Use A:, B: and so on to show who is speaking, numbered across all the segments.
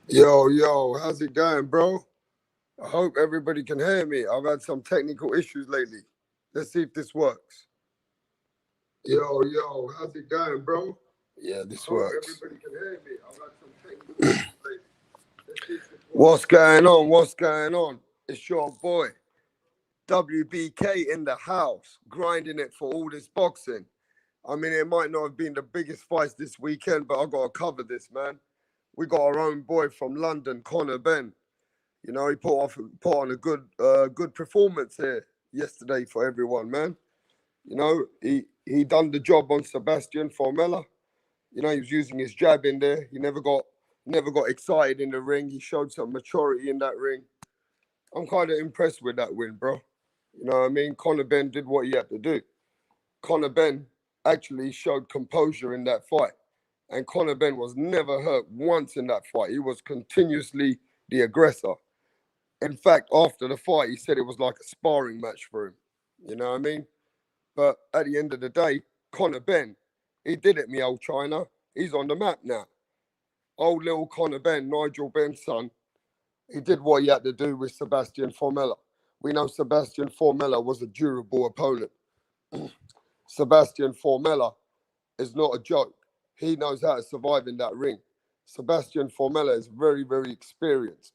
A: Yo, how's it going, bro? I hope everybody can hear me. I've had some technical issues lately. Let's see if this works. How's it going, bro? Yeah, this works. Everybody can hear me. I've had some technical issues lately. Let's see if this works. What's going on? What's going on? It's your boy, WBK in the house, grinding it for all this boxing. I mean, it might not have been the biggest fights this weekend, but I got to cover this, man. We got our own boy from London, Conor Benn. You know, he put on a good performance here yesterday for everyone, man. You know, he done the job on Sebastian Formella. You know, he was using his jab in there. He never got excited in the ring. He showed some maturity in that ring. I'm kind of impressed with that win, bro. You know what I mean? Conor Benn did what he had to do. Conor Benn actually showed composure in that fight. And Conor Benn was never hurt once in that fight. He was continuously the aggressor. In fact, after the fight, he said it was like a sparring match for him. You know what I mean? But at the end of the day, Conor Benn, he did it, me old China. He's on the map now. Old little Conor Benn, Nigel Benn's son, he did what he had to do with Sebastian Formella. We know Sebastian Formella was a durable opponent. Sebastian Formella is not a joke. He knows how to survive in that ring. Sebastian Formella is very, very experienced.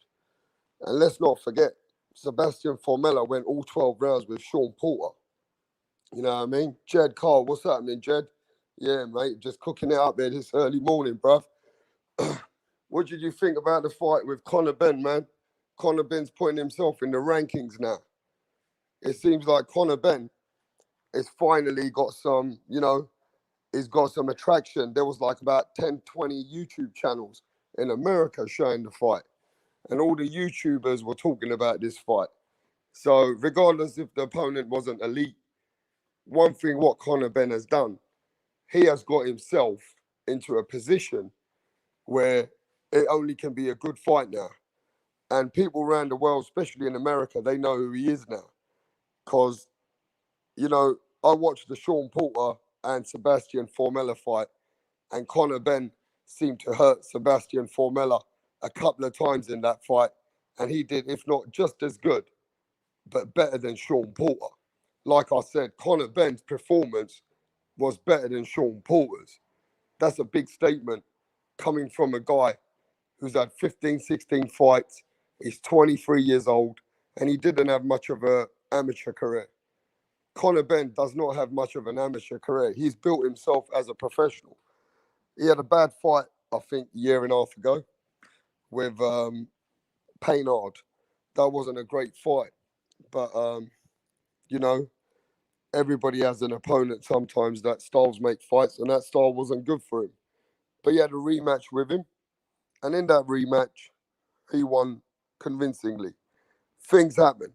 A: And let's not forget, Sebastian Formella went all 12 rounds with Sean Porter. You know what I mean? Jed Carl, what's happening, Jed? Yeah, mate, just cooking it up there this early morning, bruv. What did you think about the fight with Conor Benn, man? Conor Benn's putting himself in the rankings now. It seems like Conor Benn has finally got some, he's got some attraction. There was like about 10, 20 YouTube channels in America showing the fight. And all the YouTubers were talking about this fight. So regardless if the opponent wasn't elite, one thing what Conor Benn has done, he has got himself into a position where it only can be a good fight now. And people around the world, especially in America, they know who he is now. Because, I watched the Sean Porter and Sebastian Formella fight, and Conor Benn seemed to hurt Sebastian Formella a couple of times in that fight. And he did, if not just as good, but better than Sean Porter. Like I said, Conor Benn's performance was better than Sean Porter's. That's a big statement coming from a guy who's had 15, 16 fights. He's 23 years old, and he didn't have much of an amateur career. Conor Benn does not have much of an amateur career. He's built himself as a professional. He had a bad fight, I think, a year and a half ago with Paynard. That wasn't a great fight. But, you know, everybody has an opponent sometimes that styles make fights, and that style wasn't good for him. But he had a rematch with him, and in that rematch, he won convincingly. Things happen.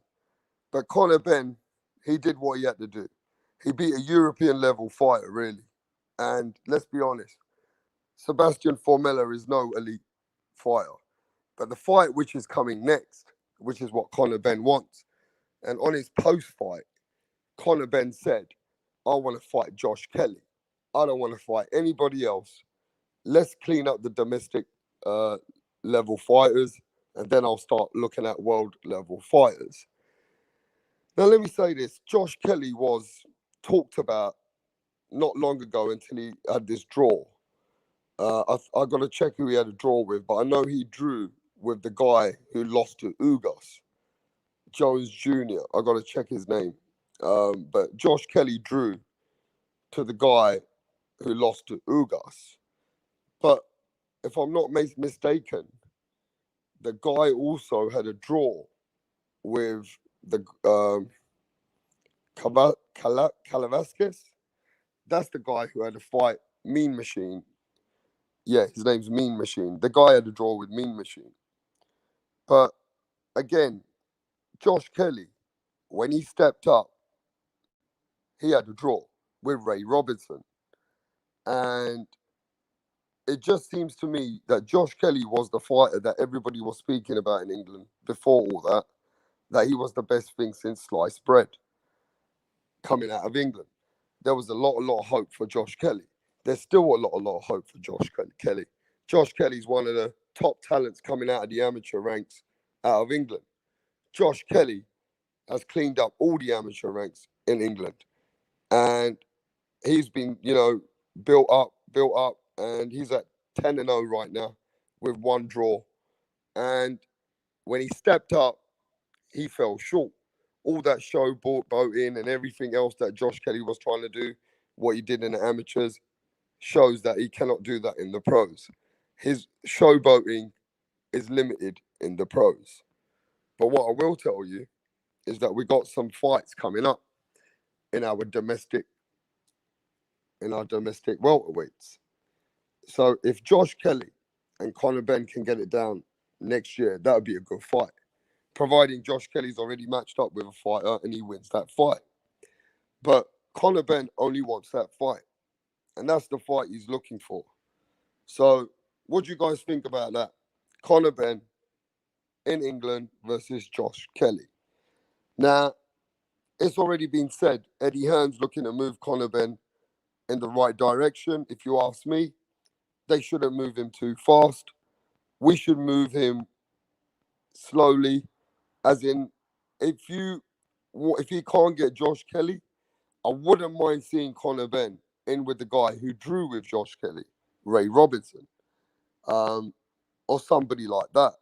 A: But Conor Benn, he did what he had to do. He beat a European level fighter, really. And let's be honest, Sebastian Formella is no elite fighter. But the fight which is coming next, which is what Conor Benn wants, and on his post fight, Conor Benn said, I want to fight Josh Kelly. I don't want to fight anybody else. Let's clean up the domestic uh, level fighters, and then I'll start looking at world level fighters. Now, let me say this. Josh Kelly was talked about not long ago until he had this draw. I got to check who he had a draw with, but I know he drew with the guy who lost to Ugas, Jones Jr. I got to check his name. But Josh Kelly drew to the guy who lost to Ugas. But if I'm not mistaken, the guy also had a draw with the Calavasquez. That's the guy who had a fight, Mean Machine. Yeah, his name's Mean Machine. The guy had a draw with Mean Machine. But again, Josh Kelly, when he stepped up, he had a draw with Ray Robinson. And it just seems to me that Josh Kelly was the fighter that everybody was speaking about in England before all that he was the best thing since sliced bread coming out of England. There was a lot of hope for Josh Kelly. There's still a lot of hope for Josh Kelly. Josh Kelly's one of the top talents coming out of the amateur ranks out of England. Josh Kelly has cleaned up all the amateur ranks in England. And he's been, built up, and he's at 10-0 right now with one draw. And when he stepped up, he fell short. All that showboating and everything else that Josh Kelly was trying to do, what he did in the amateurs, shows that he cannot do that in the pros. His showboating is limited in the pros. But what I will tell you is that we got some fights coming up in our domestic welterweights. So if Josh Kelly and Conor Benn can get it down next year, that would be a good fight. Providing Josh Kelly's already matched up with a fighter and he wins that fight. But Conor Benn only wants that fight. And that's the fight he's looking for. So what do you guys think about that? Conor Benn in England versus Josh Kelly. Now, it's already been said, Eddie Hearn's looking to move Conor Benn in the right direction. If you ask me, they shouldn't move him too fast. We should move him slowly, as in, if he can't get Josh Kelly, I wouldn't mind seeing Conor Benn in with the guy who drew with Josh Kelly, Ray Robinson, or somebody like that.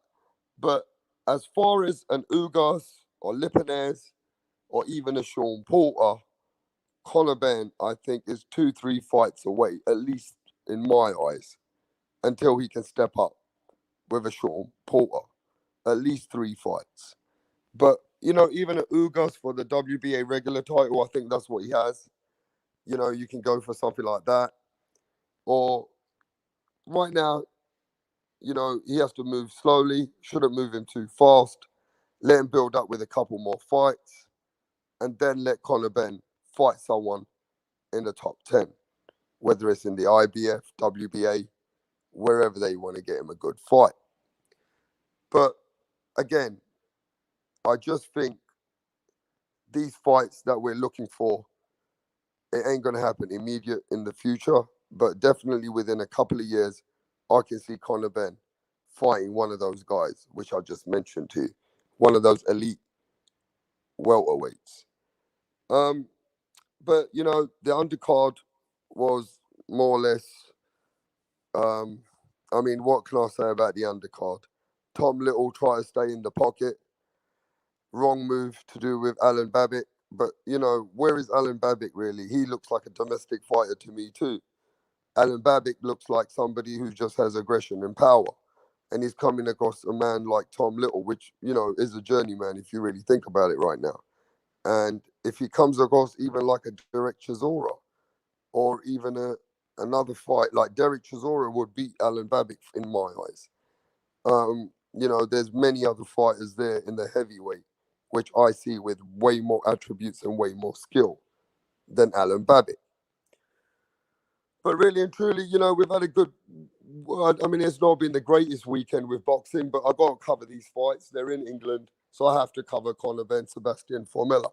A: But as far as an Ugas or Lipanez or even a Sean Porter, Conor Benn, I think, is 2-3 fights away, at least in my eyes, until he can step up with a Sean Porter. At least 3 fights. But, even a Ugas for the WBA regular title, I think that's what he has. You can go for something like that. Or right now, he has to move slowly, shouldn't move him too fast, let him build up with a couple more fights, and then let Conor Benn fight someone in the top 10, whether it's in the IBF, WBA, wherever they want to get him a good fight. But again, I just think these fights that we're looking for, it ain't going to happen immediate in the future, but definitely within a couple of years, I can see Conor Benn fighting one of those guys, which I just mentioned to you, one of those elite welterweights. But, the undercard was more or less, what can I say about the undercard? Tom Little tried to stay in the pocket. Wrong move to do with Alan Babbitt. But, where is Alan Babbitt really? He looks like a domestic fighter to me too. Alan Babbitt looks like somebody who just has aggression and power. And he's coming across a man like Tom Little, which, is a journeyman if you really think about it right now. And if he comes across even like a Derek Chisora or even another fight, like Derek Chisora would beat Alan Babbitt in my eyes. There's many other fighters there in the heavyweight, which I see with way more attributes and way more skill than Alan Babbitt. But really and truly, we've had a good, it's not been the greatest weekend with boxing, but I've got to cover these fights. They're in England, so I have to cover Conor Benn, Sebastian Formella.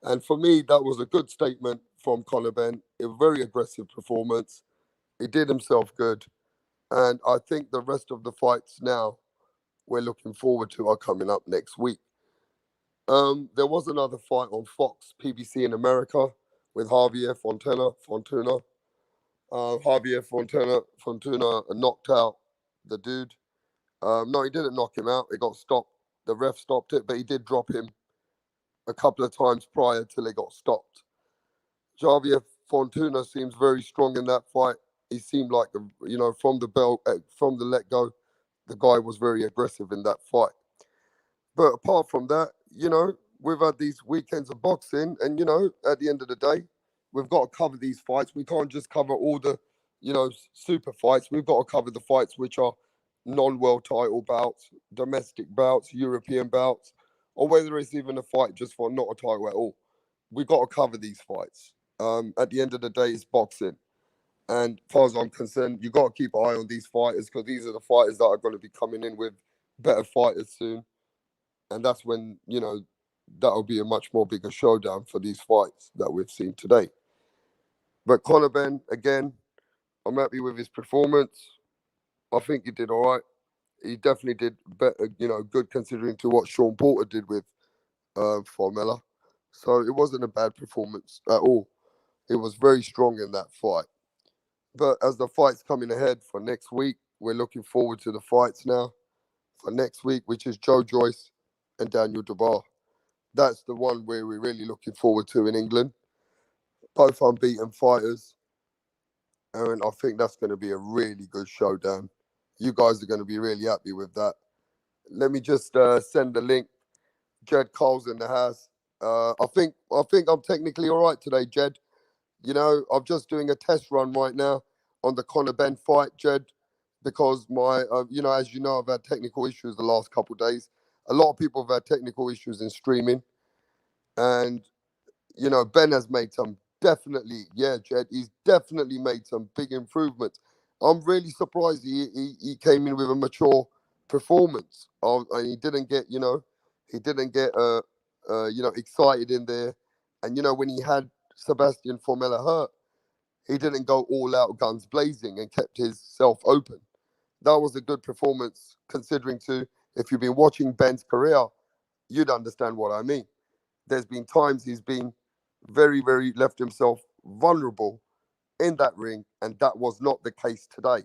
A: And for me, that was a good statement from Conor Benn, a very aggressive performance. He did himself good. And I think the rest of the fights now we're looking forward to are coming up next week. There was another fight on Fox, PBC in America, with Javier Fortuna. Javier Fortuna knocked out the dude. No, he didn't knock him out. It got stopped. The ref stopped it, but he did drop him a couple of times prior till it got stopped. Javier Fortuna seems very strong in that fight. He seemed like, from the let-go, the guy was very aggressive in that fight. But apart from that, we've had these weekends of boxing, and, at the end of the day, we've got to cover these fights. We can't just cover all the, super fights. We've got to cover the fights which are non-world title bouts, domestic bouts, European bouts, or whether it's even a fight just for not a title at all. We've got to cover these fights. At the end of the day, it's boxing. And as far as I'm concerned, you've got to keep an eye on these fighters, because these are the fighters that are going to be coming in with better fighters soon. And that's when, that'll be a much more bigger showdown for these fights that we've seen today. But Conor Benn, again, I'm happy with his performance. I think he did all right. he definitely did better, good considering to what Sean Porter did with Formella. So it wasn't a bad performance at all. It was very strong in that fight. But as the fight's coming ahead for next week, we're looking forward to the fights now for next week, which is Joe Joyce and Daniel Dubois. That's the one where we're really looking forward to in England. Both unbeaten fighters. And I think that's going to be a really good showdown. You guys are going to be really happy with that. Let me just send the link. Jed Cole's in the house. I think I'm technically all right today, Jed. I'm just doing a test run right now on the Conor Benn fight, Jed, because my, as you know, I've had technical issues the last couple of days. A lot of people have had technical issues in streaming, and Ben has made some Jed, he's definitely made some big improvements. I'm really surprised he came in with a mature performance. And he didn't get, excited in there. And, when he had Sebastian Formella hurt, he didn't go all out guns blazing and kept himself open. That was a good performance considering if you've been watching Ben's career, you'd understand what I mean. There's been times he's been very, very left himself vulnerable in that ring, and that was not the case today.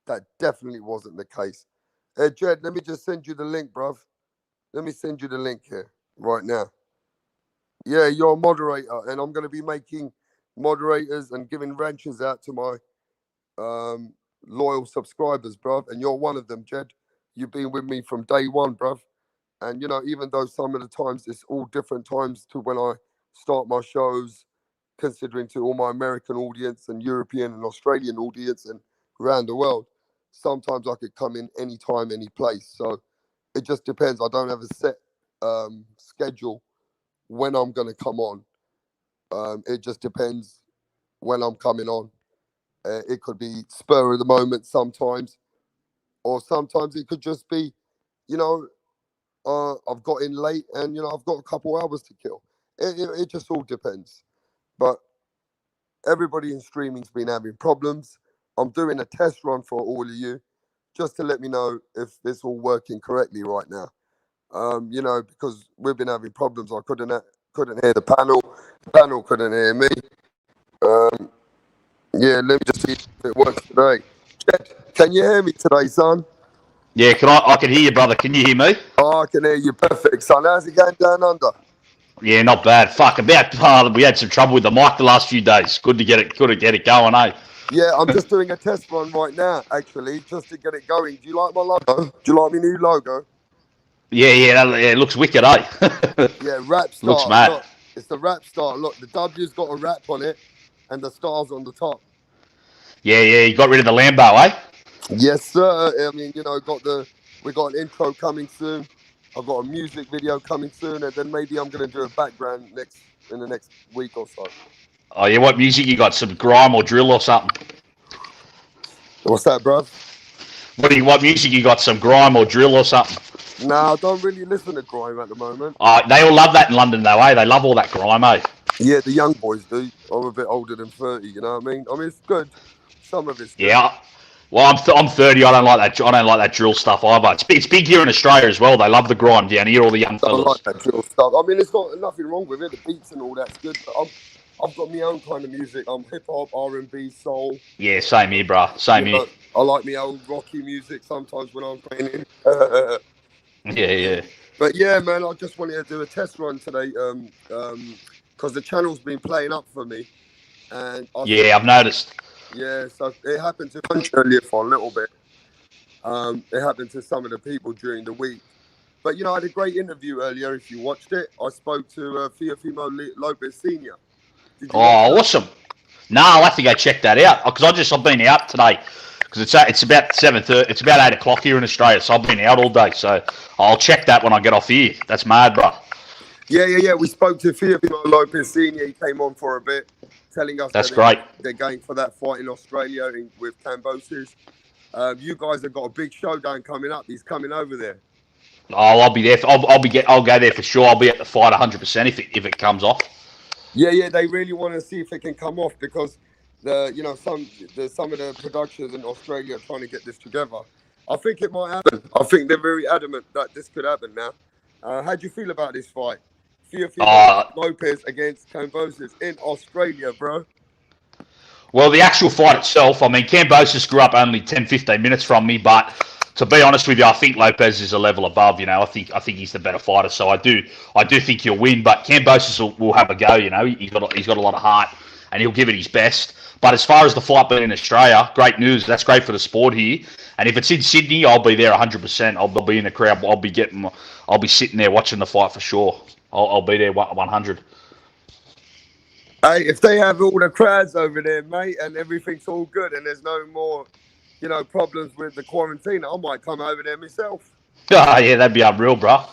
A: That definitely wasn't the case. Hey, Jed, let me just send you the link, bruv. Let me send you the link here right now. Yeah, you're a moderator, and I'm going to be making moderators and giving ranches out to my loyal subscribers, bruv, and you're one of them, Jed. You've been with me from day one, bruv. And, even though some of the times it's all different times to when I start my shows, considering to all my American audience and European and Australian audience and around the world, sometimes I could come in any time, any place. So it just depends. I don't have a set schedule when I'm going to come on. It just depends when I'm coming on. It could be spur of the moment sometimes, or sometimes it could just be, I've got in late and, I've got a couple hours to kill. It just all depends. But everybody in streaming's been having problems. I'm doing a test run for all of you just to let me know if it's all working correctly right now. Because we've been having problems. I couldn't hear the panel. The panel couldn't hear me. Let me just see if it works today. Jed, can you hear me today, son?
B: Yeah, I can hear you, brother. Can you hear me?
A: Oh, I can hear you perfect, son. How's it going down under?
B: Yeah, not bad. Fuck, we had some trouble with the mic the last few days. Good to get it going, eh?
A: Yeah, I'm just doing a test run right now, actually, just to get it going. Do you like my logo? Do you like my new logo?
B: Yeah, it looks wicked, eh?
A: Yeah, rap star.
B: Looks mad.
A: Look, it's the rap star. Look, the W's got a rap on it, and the star's on the top.
B: Yeah, you got rid of the Lambo, eh?
A: Yes, sir. I mean, we got an intro coming soon. I've got a music video coming soon, and then maybe I'm gonna do a background in the next week or so.
B: Oh yeah, what music you got? Some grime or drill or something?
A: What's that, bruv?
B: What music you got? Some grime or drill or something?
A: Nah, I don't really listen to grime at the moment.
B: They all love that in London though, eh? They love all that grime, eh?
A: Yeah, the young boys do. I'm a bit older than 30, you know what I mean? I mean, it's good. Some of it's good.
B: Yeah. Well, I'm 30. I don't like that. I don't like that drill stuff either. It's big here in Australia as well. They love the grime down here. All the young fellas.
A: I like that drill stuff. I mean, it's got nothing wrong with it. The beats and all that's good. But I've got my own kind of music. I'm hip hop, R&B, soul.
B: Yeah, same here, bro. Same here.
A: I like my old rocky music sometimes when I'm training.
B: Yeah.
A: But yeah, man, I just wanted to do a test run today, because the channel's been playing up for me, and
B: I've noticed.
A: Yeah, so it happened to punch earlier for a little bit. It happened to some of the people during the week. But, I had a great interview earlier, if you watched it. I spoke to Teofimo Lopez Sr.
B: Awesome. No, I'll have to go check that out, because I've been out today, because it's about 7:30. It's about 8 o'clock here in Australia, so I've been out all day. So I'll check that when I get off here. That's mad, bro.
A: Yeah. We spoke to Teofimo Lopez Sr. He came on for a bit, telling us
B: that's great.
A: They're going for that fight in Australia with Cambosis. You guys have got a big showdown coming up. He's coming over there.
B: Oh, I'll be there. I'll go there for sure. I'll be at the fight 100% if it comes off.
A: Yeah. They really want to see if it can come off, because some of the productions in Australia are trying to get this together. I think it might happen. I think they're very adamant that this could happen now. How do you feel about this fight?
B: Uh,
A: Lopez against Kambosos in Australia, bro.
B: well, the actual fight itself, I mean, Kambosos grew up only 10, 15 minutes from me, but to be honest with you, I think Lopez is a level above. You know, I think he's the better fighter, so I do think he'll win. But Kambosos will have a go. You know, he's got a lot of heart, and he'll give it his best. But as far as the fight being in Australia, great news. That's great for the sport here. And if it's in Sydney, I'll be there 100%. I'll be in the crowd. I'll be sitting there watching the fight for sure. I'll be there 100.
A: Hey, if they have all the crowds over there, mate, and everything's all good, and there's no more, problems with the quarantine, I might come over there myself.
B: Oh, yeah, that'd be unreal, bro.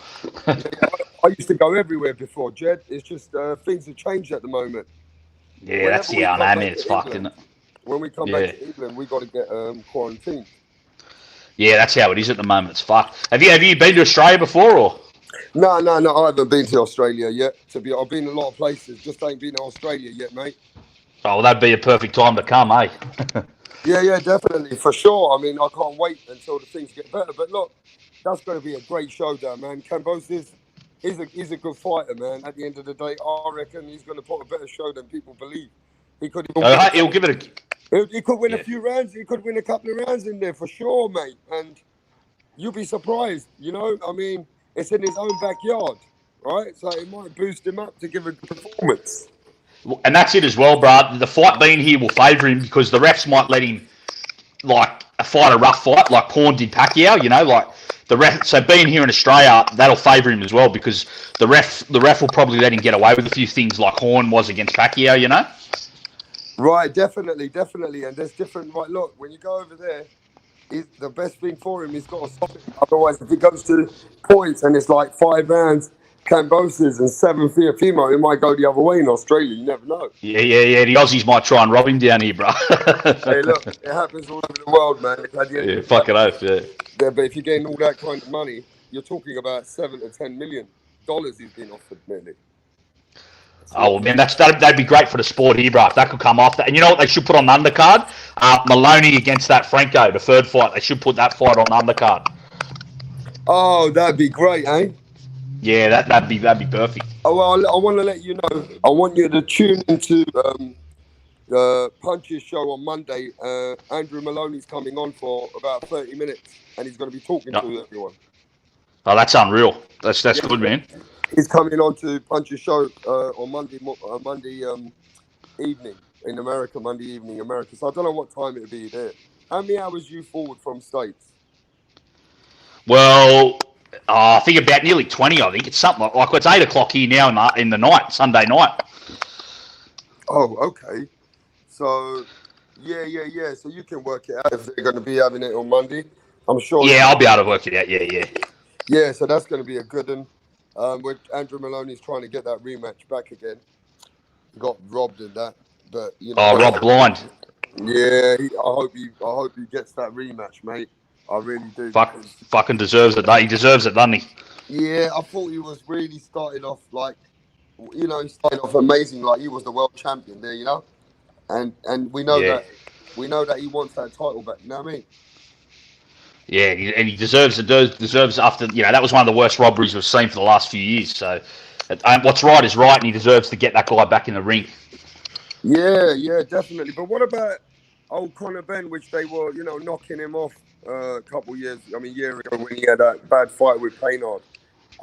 A: I used to go everywhere before, Jed. It's just things have changed at the moment.
B: Yeah, that's the I mean, it's fucking.
A: When we come back to England, we got to get quarantined.
B: Yeah, that's how it is at the moment. It's fucked. Have you been to Australia before, or?
A: No. I haven't been to Australia yet. I've been a lot of places. Just ain't been to Australia yet, mate.
B: Oh, well, that'd be a perfect time to come, eh?
A: Yeah, definitely, for sure. I mean, I can't wait until the things get better. But look, that's going to be a great showdown, man. Kambosos is a good fighter, man. At the end of the day, I reckon he's going to put a better show than people believe. He could.
B: He'll give it a.
A: He could win a few rounds. He could win a couple of rounds in there for sure, mate. And you'll be surprised. I mean, it's in his own backyard, right? So it might boost him up to give a good performance.
B: And that's it as well, bro. The fight being here will favour him because the refs might let him fight a rough fight like Porn did Pacquiao. Like the ref. So being here in Australia, that'll favour him as well because the ref will probably let him get away with a few things like Horn was against Pacquiao.
A: Right, definitely. And there's different. Right, look, when you go over there, the best thing for him is got to stop it. Otherwise, if he goes to points and it's like 5 rounds, Kambosos and 7 for Fimo, it might go the other way in Australia. You never know.
B: Yeah. The Aussies might try and rob him down here, bro.
A: Hey, look, it happens all over the world, man.
B: Fucking oath, yeah.
A: Yeah, but if you're getting all that kind of money, you're talking about $7 to $10 million he's been offered, nearly.
B: Oh, well, man, that'd be great for the sport here, bro. If that could come off. And you know what they should put on the undercard? Maloney against that Franco, the third fight. They should put that fight on the undercard.
A: Oh, that'd be great, eh?
B: Yeah, that'd be perfect.
A: Oh, well, I want to let you know. I want you to tune into Punch's show on Monday. Andrew Maloney's coming on for about 30 minutes, and he's going to be talking to everyone.
B: Oh, that's unreal. That's good, man.
A: He's coming on to Punch's show on Monday evening in America, Monday evening America. So I don't know what time it'll be there. How many hours you forward from States?
B: Well, I think about nearly 20. I think it's something like it's 8 o'clock here now in the night, Sunday night.
A: Oh, okay. So, yeah. So you can work it out if they're going to be having it on Monday. I'm sure.
B: Yeah, I'll be able to work it out. Yeah.
A: Yeah, so that's going to be a good one. With Andrew Maloney's trying to get that rematch back again. He got robbed in that, but
B: robbed blind.
A: Yeah, I hope he gets that rematch, mate. I really do.
B: Fucking deserves it. He deserves it, doesn't he?
A: Yeah, I thought he was really starting off he started off amazing. Like he was the world champion there, and we know that he wants that title back. You know what I mean?
B: Yeah, and he deserves after that was one of the worst robberies we've seen for the last few years. So, what's right is right, and he deserves to get that guy back in the ring.
A: Yeah, definitely. But what about old Conor Benn, which they were knocking him off a year ago when he had that bad fight with Paynard.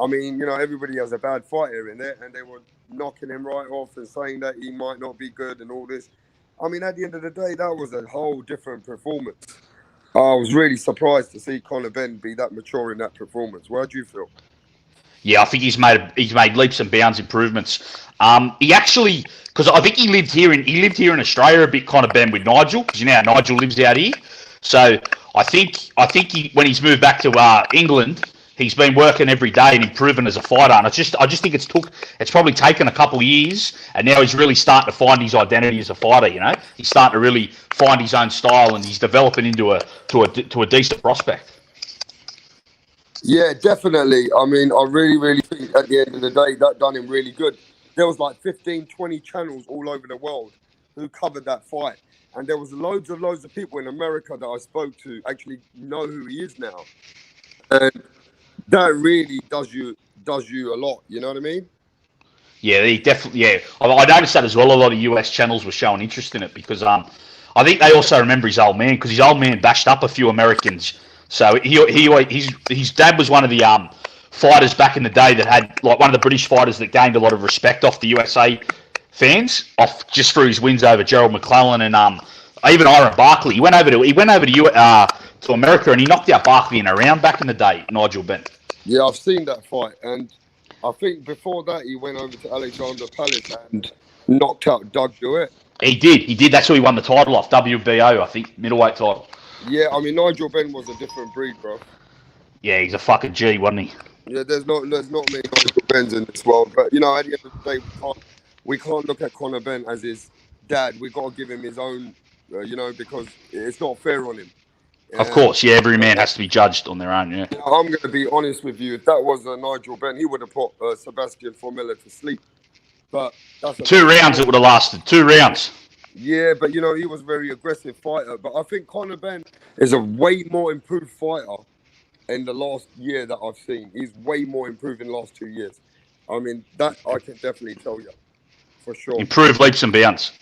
A: I mean, everybody has a bad fighter in there, and they were knocking him right off and saying that he might not be good and all this. I mean, at the end of the day, that was a whole different performance. I was really surprised to see Conor Benn be that mature in that performance. How do you feel?
B: Yeah, I think he's made leaps and bounds improvements. He actually, because I think he lived here in Australia a bit, Conor Benn, with Nigel, because Nigel lives out here. So I think when he's moved back to England, he's been working every day and improving as a fighter. And I just think it's probably taken a couple of years, and now he's really starting to find his identity as a fighter. He's starting to really find his own style, and he's developing into a decent prospect.
A: Yeah, definitely. I mean, I really, really think at the end of the day, that done him really good. There was like 15, 20 channels all over the world who covered that fight. And there was loads of people in America that I spoke to actually know who he is now. And that really does you a lot. You know what I mean?
B: Yeah, he definitely. Yeah, I noticed that as well. A lot of US channels were showing interest in it because I think they also remember his old man because his old man bashed up a few Americans. So his dad was one of the fighters back in the day that had like one of the British fighters that gained a lot of respect off the USA fans off just through his wins over Gerald McClellan and even Iron Barkley. He went over to America and he knocked out Barkley in a round back in the day. Nigel Benn.
A: Yeah, I've seen that fight, and I think before that he went over to Alexander Palace and knocked out Doug DeWitt.
B: He did. That's who he won the title off, WBO, I think, middleweight title.
A: Yeah, I mean Nigel Benn was a different breed, bro.
B: Yeah, he's a fucking G, wasn't he?
A: Yeah, there's not many Nigel Benns in this world, but you know, at the end of the day, we can't look at Conor Benn as his dad. We got to give him his own, you know, because it's not fair on him.
B: Of course, yeah, every man has to be judged on their own, yeah.
A: I'm going to be honest with you. If that was Nigel Benn, he would have put Sebastian Formella to sleep. But that's
B: 2 rounds it would have lasted. 2 rounds.
A: Yeah, but you know, he was a very aggressive fighter. But I think Conor Benn is a way more improved fighter in the last year that I've seen. He's way more improved in the last 2 years. I mean, that I can definitely tell you. For sure.
B: Improved leaps and bounds.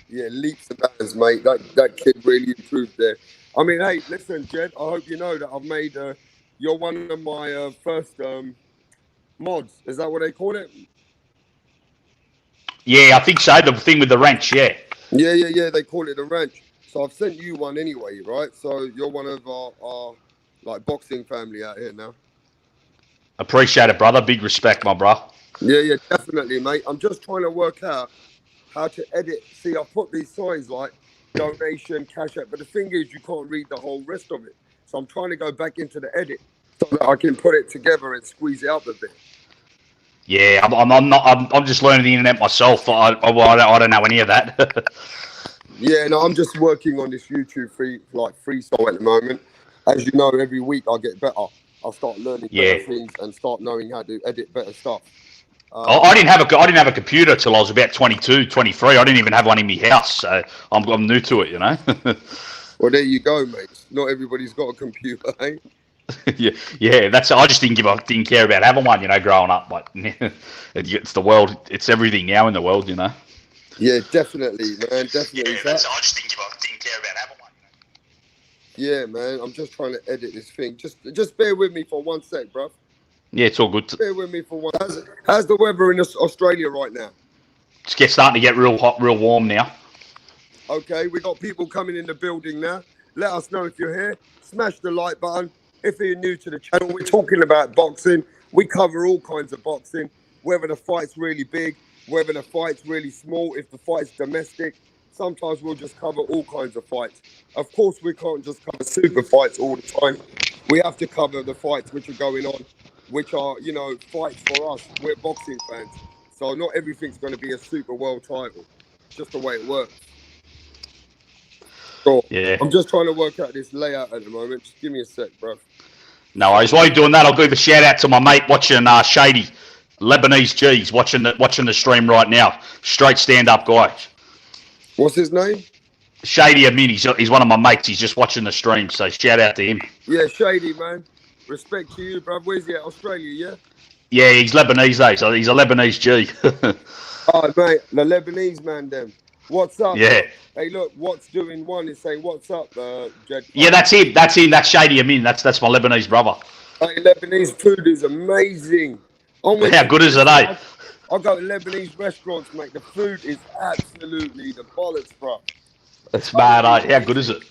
A: Yeah, leaps and bounds, mate. That kid really improved there. I mean, hey, listen, Jed, I hope you know that I've made, you're one of my first mods. Is that what they call it?
B: Yeah, I think so. The thing with the wrench, yeah.
A: Yeah. They call it a wrench. So I've sent you one anyway, right? So you're one of our like boxing family out here now.
B: Appreciate it, brother. Big respect, my bro.
A: Yeah, definitely, mate. I'm just trying to work out how to edit. See, I put these signs like donation, cash out, but the thing is, you can't read the whole rest of it. So I'm trying to go back into the edit so that I can put it together and squeeze it out a bit.
B: Yeah, I'm just learning the internet myself. I don't know any of that.
A: Yeah, no, I'm just working on this YouTube freestyle at the moment. As you know, every week I get better. I'll start learning better things and start knowing how to edit better stuff.
B: I didn't have a computer till I was about 22, 23. I didn't even have one in my house, so I'm new to it, you know.
A: Well, there you go, mate. Not everybody's got a computer, eh?
B: yeah. I just didn't care about having one, you know, growing up. But it's the world. It's everything now in the world, you know.
A: Yeah, definitely, man. Definitely.
B: I just didn't care about having one.
A: Yeah, man. I'm just trying to edit this thing. Just bear with me for 1 sec, bro.
B: Yeah, it's all good.
A: Bear with me for one. How's the weather in Australia right now?
B: It's starting to get real hot, real warm now.
A: Okay, we got people coming in the building now. Let us know if you're here. Smash the like button. If you're new to the channel, we're talking about boxing. We cover all kinds of boxing, whether the fight's really big, whether the fight's really small, if the fight's domestic. Sometimes we'll just cover all kinds of fights. Of course, we can't just cover super fights all the time. We have to cover the fights which are going on, which are, you know, fights for us. We're boxing fans. So not everything's going to be a super world title. It's just the way it works. So
B: yeah.
A: I'm just trying to work out this layout at the moment. Just give me a sec, bro.
B: No worries. While you're doing that, I'll give a shout out to my mate watching Shady, Lebanese G's, watching the stream right now. Straight stand-up guy.
A: What's his name?
B: Shady Amin. He's one of my mates. He's just watching the stream, so shout out to him.
A: Yeah, Shady, man. Respect to you, bro. Where's he at? Australia, yeah?
B: Yeah, he's Lebanese, though, so he's a Lebanese G.
A: Oh, mate, the Lebanese man, then. What's up?
B: Yeah.
A: Hey, look, what's doing one is saying, what's up, Jed?
B: Yeah, that's him. That's Shady Amin. That's my Lebanese brother.
A: Hey, Lebanese food is amazing.
B: How good is it, eh?
A: I go to Lebanese restaurants, mate. The food is absolutely the bollocks, bro.
B: It's mad, eh? How good is it?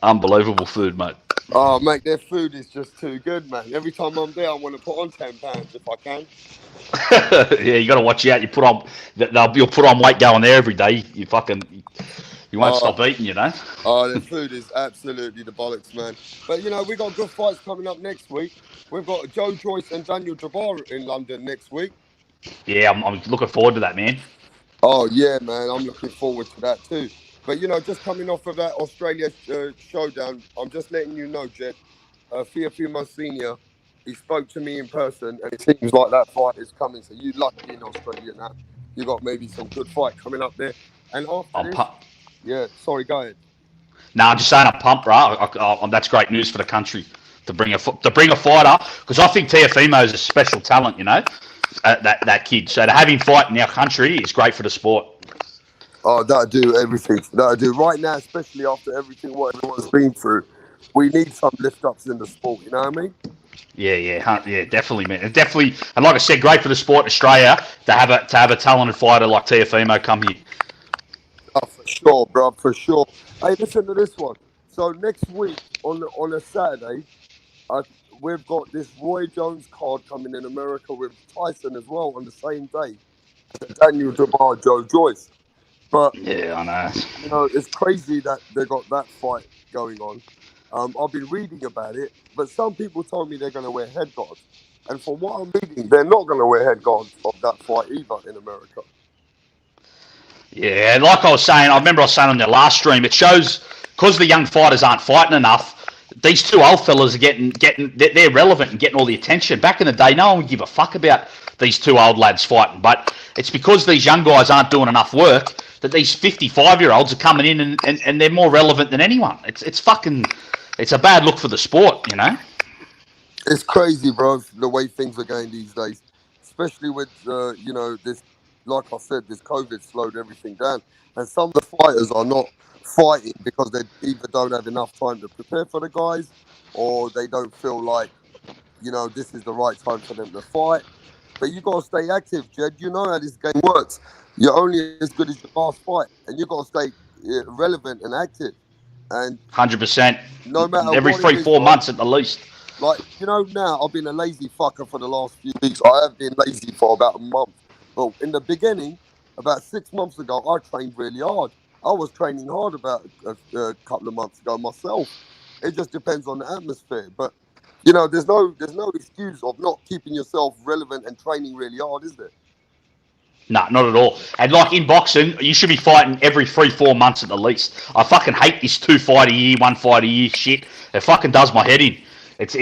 B: Unbelievable food, mate.
A: Oh, mate, their food is just too good, man. Every time I'm there, I want to put on 10 pounds if I can.
B: Yeah, you got to watch out. You'll put on weight going there every day. You won't stop eating, you know.
A: Oh, the food is absolutely the bollocks, man. But, you know, we got good fights coming up next week. We've got Joe Joyce and Daniel Jabbar in London next week.
B: Yeah, I'm looking forward to that, man.
A: Oh, yeah, man. I'm looking forward to that too. But, you know, just coming off of that Australia showdown, I'm just letting you know, Jed, Fiafimo Senior, he spoke to me in person, and it seems like that fight is coming. So you lucky in Australia now. You got maybe some good fight coming up there. And after Yeah, sorry, go ahead.
B: I'm just saying I'm pumped, bro. That's great news for the country to bring a fighter, because I think Teofimo is a special talent, that kid. So to have him fight in our country is great for the sport.
A: Oh, that'll do everything. That'll do right now, especially after everything what everyone's been through. We need some lift ups in the sport. You know what I mean?
B: Yeah, definitely, man. Definitely, and like I said, great for the sport in Australia to have a talented fighter like Teofimo come here.
A: Oh, for sure, bro, for sure. Hey, listen to this one. So next week on a Saturday, uh, we've got this Roy Jones card coming in America with Tyson as well on the same day. Daniel Dubois, Joe Joyce. But
B: Yeah, I know.
A: it's crazy that they got that fight going on. I've been reading about it, but some people told me they're going to wear head guards. And from what I'm reading, they're not going to wear head guards of that fight either in America.
B: Yeah, like I remember I was saying on their last stream, it shows because the young fighters aren't fighting enough. These two old fellas are they're relevant and getting all the attention. Back in the day, no one would give a fuck about these two old lads fighting, but it's because these young guys aren't doing enough work that these 55-year-olds are coming in and they're more relevant than anyone. It's a bad look for the sport,
A: It's crazy, bro, the way things are going these days, especially with this. Like I said, this COVID slowed everything down, and some of the fighters are not fighting because they either don't have enough time to prepare for the guys, or they don't feel like this is the right time for them to fight. But you got to stay active, Jed. You know how this game works. You're only as good as your last fight, and you got to stay relevant and active. And
B: 100%.
A: no matter
B: Every
A: what it
B: three,
A: is,
B: four
A: bro.
B: months at the least.
A: Like, now I've been a lazy fucker for the last few weeks. I have been lazy for about a month. But in the beginning, about 6 months ago, I trained really hard. I was training hard about a couple of months ago myself. It just depends on the atmosphere. But there's no excuse of not keeping yourself relevant and training really hard, is there?
B: No, not at all. And like in boxing, you should be fighting every 3, 4 months at the least. I fucking hate this 2 fight a year, 1 fight a year shit. It fucking does my head in. It's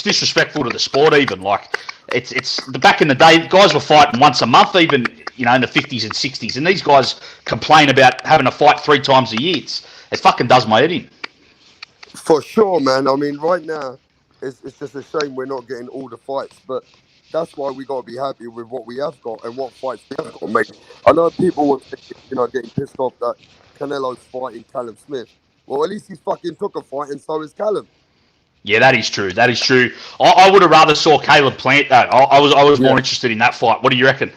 B: disrespectful to the sport even. Like it's back in the day, guys were fighting once a month even, in the 50s and 60s, and these guys complain about having to fight 3 times a year. It fucking does my head in.
A: For sure, man. I mean, right now, it's just a shame we're not getting all the fights, but that's why we got to be happy with what we have got and what fights we have got to make. I know people were getting pissed off that Canelo's fighting Callum Smith. Well, at least he's fucking took a fight, and so is Callum.
B: Yeah, that is true. That is true. I would have rather saw Caleb Plant though. I was more interested in that fight. What do you reckon?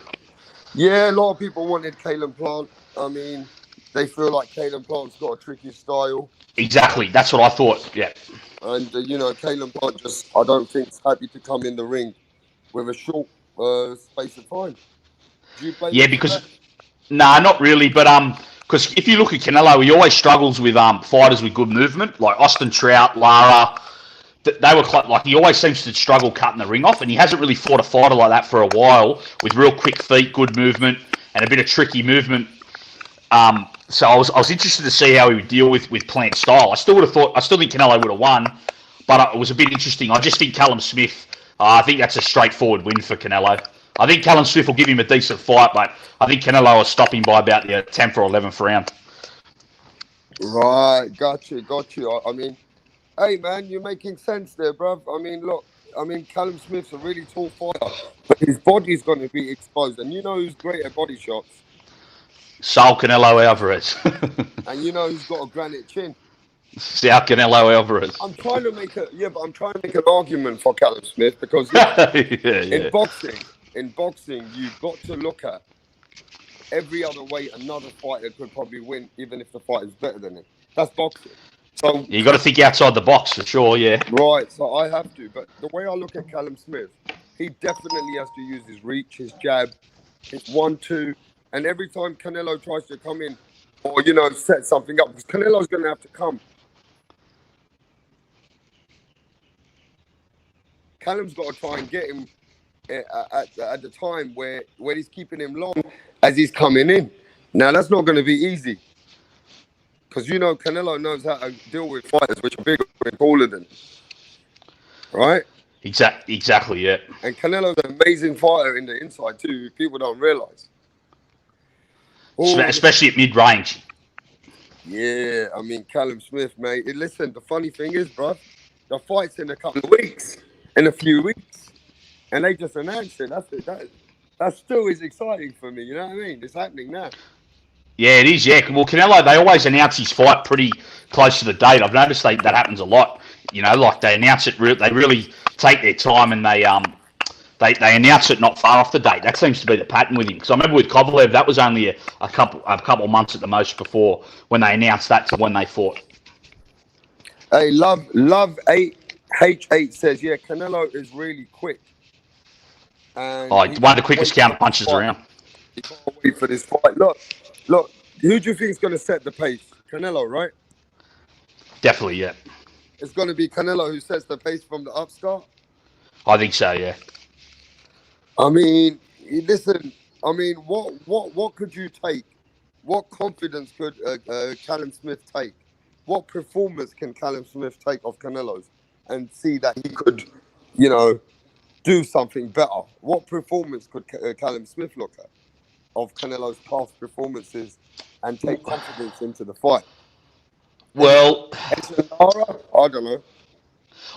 A: Yeah, a lot of people wanted Caleb Plant. I mean, they feel like Caleb Plant's got a tricky style.
B: Exactly. That's what I thought. Yeah.
A: And, Caleb Plant I don't think, is happy to come in the ring with a short space of time. Do you blame him for that?
B: Not really. But because if you look at Canelo, he always struggles with fighters with good movement, like Austin Trout, Lara. They were like he always seems to struggle cutting the ring off, and he hasn't really fought a fighter like that for a while with real quick feet, good movement, and a bit of tricky movement. So I was interested to see how he would deal with Plant's style. I still think Canelo would have won, but it was a bit interesting. I just think Callum Smith. I think that's a straightforward win for Canelo. I think Callum Smith will give him a decent fight, but I think Canelo will stop him by about the 10th or 11th round.
A: Right, got you. I mean, hey man, you're making sense there, bruv. I mean, look, Callum Smith's a really tall fighter, but his body's going to be exposed, and you know who's great at body shots?
B: Saul Canelo Alvarez.
A: And you know who's got a granite chin?
B: Saul Canelo Alvarez.
A: I'm trying to make an argument for Callum Smith because in boxing, you've got to look at every other way another fighter could probably win, even if the fighter's better than him. That's boxing. So
B: you got to think outside the box for sure, yeah.
A: Right, so I have to. But the way I look at Callum Smith, he definitely has to use his reach, his jab, his 1-2, and every time Canelo tries to come in or set something up, because Canelo's going to have to come. Callum's got to try and get him at the time where he's keeping him long as he's coming in. Now, that's not going to be easy. Because, Canelo knows how to deal with fighters which are bigger and taller than him. Right?
B: Exactly, yeah.
A: And Canelo's an amazing fighter in the inside, too. People don't realise.
B: Especially at mid-range.
A: Yeah, I mean, Callum Smith, mate. Listen, the funny thing is, bruv, the fight's in a couple of weeks, in a few weeks, and they just announced it. That's it. That still is exciting for me. You know what I mean? It's happening now.
B: Yeah, it is. Yeah, well, Canelo, they always announce his fight pretty close to the date. I've noticed that happens a lot. You know, like they announce it. They really take their time and they announce it not far off the date. That seems to be the pattern with him. Because I remember with Kovalev, that was only a couple of months at the most before when they announced that to when they fought.
A: Hey, love H8 says, yeah, Canelo is really quick. And
B: one of the quickest counter punches around.
A: He can't wait for this fight. Look, who do you think is going to set the pace? Canelo, right?
B: Definitely, yeah.
A: It's going to be Canelo who sets the pace from the upstart?
B: I think so, yeah.
A: I mean, listen, what could you take? What confidence could Callum Smith take? What performance can Callum Smith take of Canelo's and see that he could, do something better? What performance could Callum Smith look at of Canelo's past performances and take confidence into the fight?
B: Well,
A: I don't know.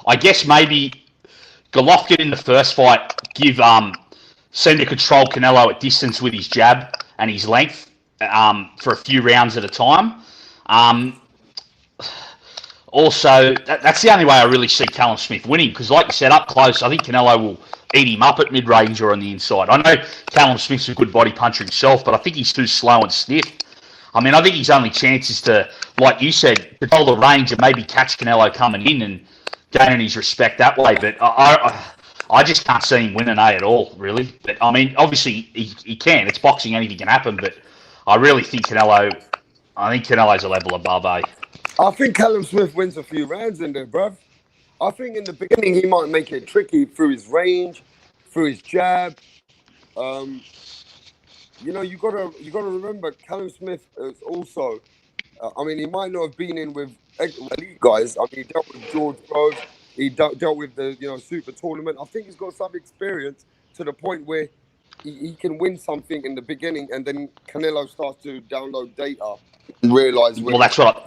B: I guess maybe Golovkin in the first fight seemed to control Canelo at distance with his jab and his length for a few rounds at a time. Also, that's the only way I really see Callum Smith winning because, like you said, up close, I think Canelo will eat him up at mid-range or on the inside. I know Callum Smith's a good body puncher himself, but I think he's too slow and stiff. I mean, I think his only chance is to, like you said, control the range and maybe catch Canelo coming in and gaining his respect that way. But I just can't see him winning at all, really. But I mean, obviously he can. It's boxing; anything can happen. But I really think Canelo's a level above.
A: I think Callum Smith wins a few rounds in there, bruv. I think in the beginning he might make it tricky through his range, through his jab. You gotta remember Callum Smith is also. He might not have been in with elite guys. I mean, he dealt with George Groves. He dealt with the super tournament. I think he's got some experience to the point where he can win something in the beginning, and then Canelo starts to download data and realize.
B: Well, that's what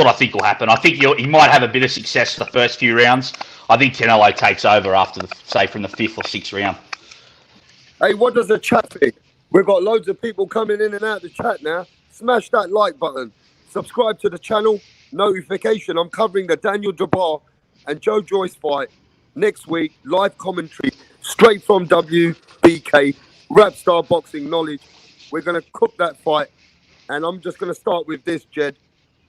B: I think will happen. I think he might have a bit of success the first few rounds. I think Canelo takes over after from the 5th or 6th round.
A: Hey, what does the chat think? We've got loads of people coming in and out of the chat now. Smash that like button. Subscribe to the channel. Notification. I'm covering the Daniel Dubois and Joe Joyce fight next week. Live commentary straight from WBK. Rap Star Boxing Knowledge. We're going to cook that fight. And I'm just going to start with this, Jed.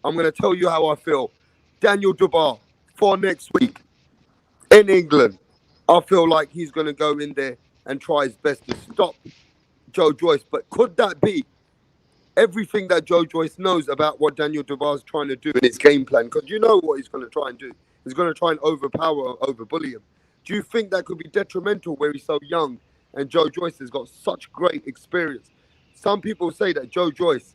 A: I'm going to tell you how I feel. Daniel Dubois for next week in England. I feel like he's going to go in there and try his best to stop Joe Joyce. But could that be everything that Joe Joyce knows about what Daniel Dubois is trying to do in his game plan? Because you know what he's going to try and do. He's going to try and overpower, overbully him. Do you think that could be detrimental where he's so young and Joe Joyce has got such great experience? Some people say that Joe Joyce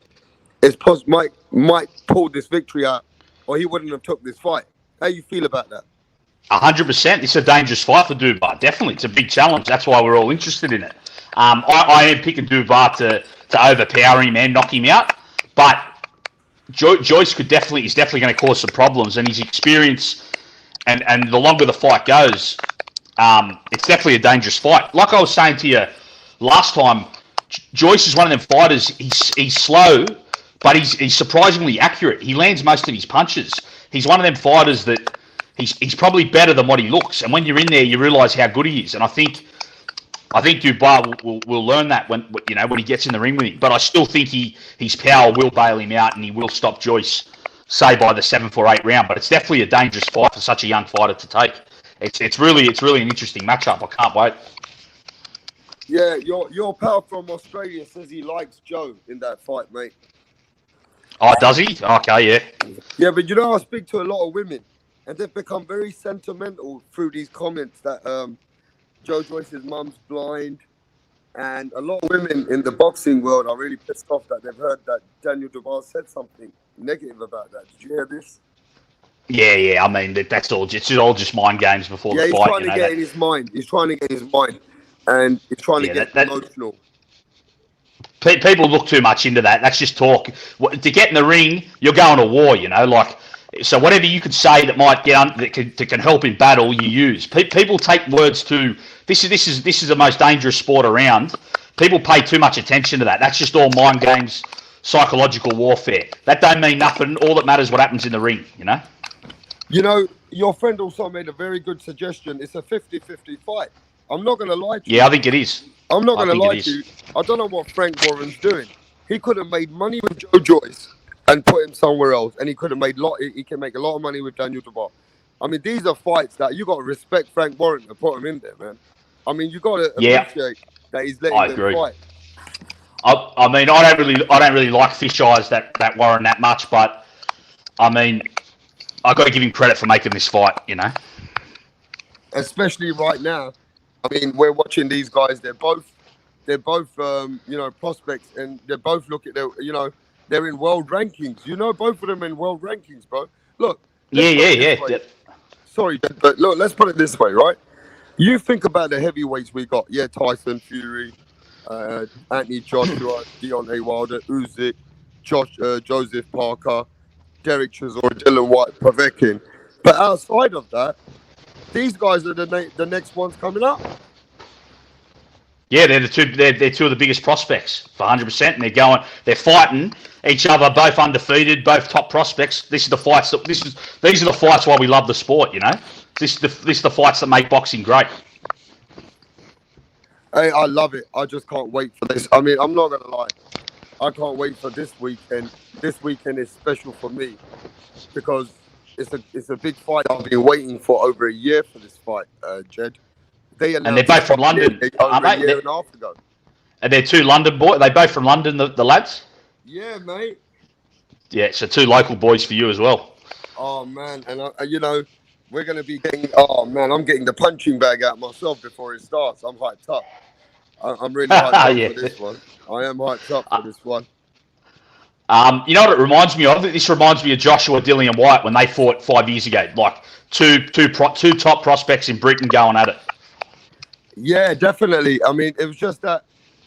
A: might pull this victory out or he wouldn't have took this fight. How you feel about that?
B: 100%. It's a dangerous fight for Dubois. Definitely. It's a big challenge. That's why we're all interested in it. I am picking Dubois to overpower him and knock him out. But Joyce is definitely going to cause some problems. And his experience and the longer the fight goes, it's definitely a dangerous fight. Like I was saying to you last time, Joyce is one of them fighters. He's slow, but he's surprisingly accurate. He lands most of his punches. He's one of them fighters that he's probably better than what he looks. And when you're in there, you realise how good he is. And I think Dubois will learn that when he gets in the ring with him. But I still think his power will bail him out and he will stop Joyce, say by the 7th or 8th round. But it's definitely a dangerous fight for such a young fighter to take. It's really an interesting matchup. I can't wait.
A: Yeah, your pal from Australia says he likes Joe in that fight, mate.
B: Oh, does he? Okay, yeah.
A: Yeah, but I speak to a lot of women, and they've become very sentimental through these comments that Joe Joyce's mum's blind, and a lot of women in the boxing world are really pissed off that they've heard that Daniel Dubois said something negative about that. Did you hear this?
B: Yeah. I mean, it's all just mind games before the fight.
A: Yeah, he's trying to get in his mind. He's trying to get his mind, and he's trying to get emotional.
B: People look too much into that. That's just talk. To get in the ring, you're going to war. So whatever you could say that might that can help in battle, you use. People take words to this is the most dangerous sport around. People pay too much attention to that. That's just all mind games, psychological warfare. That don't mean nothing. All that matters is what happens in the ring.
A: Your friend also made a very good suggestion. It's a 50-50 fight. I'm not going to lie to you.
B: Yeah, I think it is.
A: I'm not going to lie to you. I don't know what Frank Warren's doing. He could have made money with Joe Joyce and put him somewhere else, and he could have He can make a lot of money with Daniel Dubois. I mean, these are fights that you got to respect Frank Warren to put him in there, man. I mean, you got to appreciate that he's letting them fight.
B: I mean, I don't really like Fish Eyes that Warren that much, but I mean, I got to give him credit for making this fight.
A: Especially right now. I mean, we're watching these guys. They're both prospects, and they both look at they're in world rankings. Both of them in world rankings, bro. Look.
B: Yeah.
A: Sorry, but look, let's put it this way, right? You think about the heavyweights we got. Yeah, Tyson Fury, Anthony Joshua, Deontay Wilder, Usyk, Joseph Parker, Derek Chisora, Dylan White, Povetkin. But outside of that, these guys are the next ones coming up.
B: Yeah, they're the two. They're two of the biggest prospects for 100%, and they're fighting each other, both undefeated, both top prospects. These are the fights why we love the sport. This is the fights that make boxing great.
A: Hey, I love it. I just can't wait for this. I mean, I'm not gonna lie. I can't wait for this weekend. This weekend is special for me because it's a big fight. I've been waiting for over a year for this fight, Jed.
B: And they're both from London,
A: aren't they? A year and a half ago.
B: And they're two London boys. Are they both from London, the lads?
A: Yeah, mate.
B: Yeah, so two local boys for you as well.
A: Oh man, and we're gonna be getting. Oh man, I'm getting the punching bag out myself before it starts. I'm hyped up. I'm really hyped up for this one. I am hyped up for this one.
B: You know what it reminds me of? This reminds me of Joshua, Dillian White when they fought 5 years ago. Like two top prospects in Britain going at it.
A: Yeah, definitely. I mean, it was just that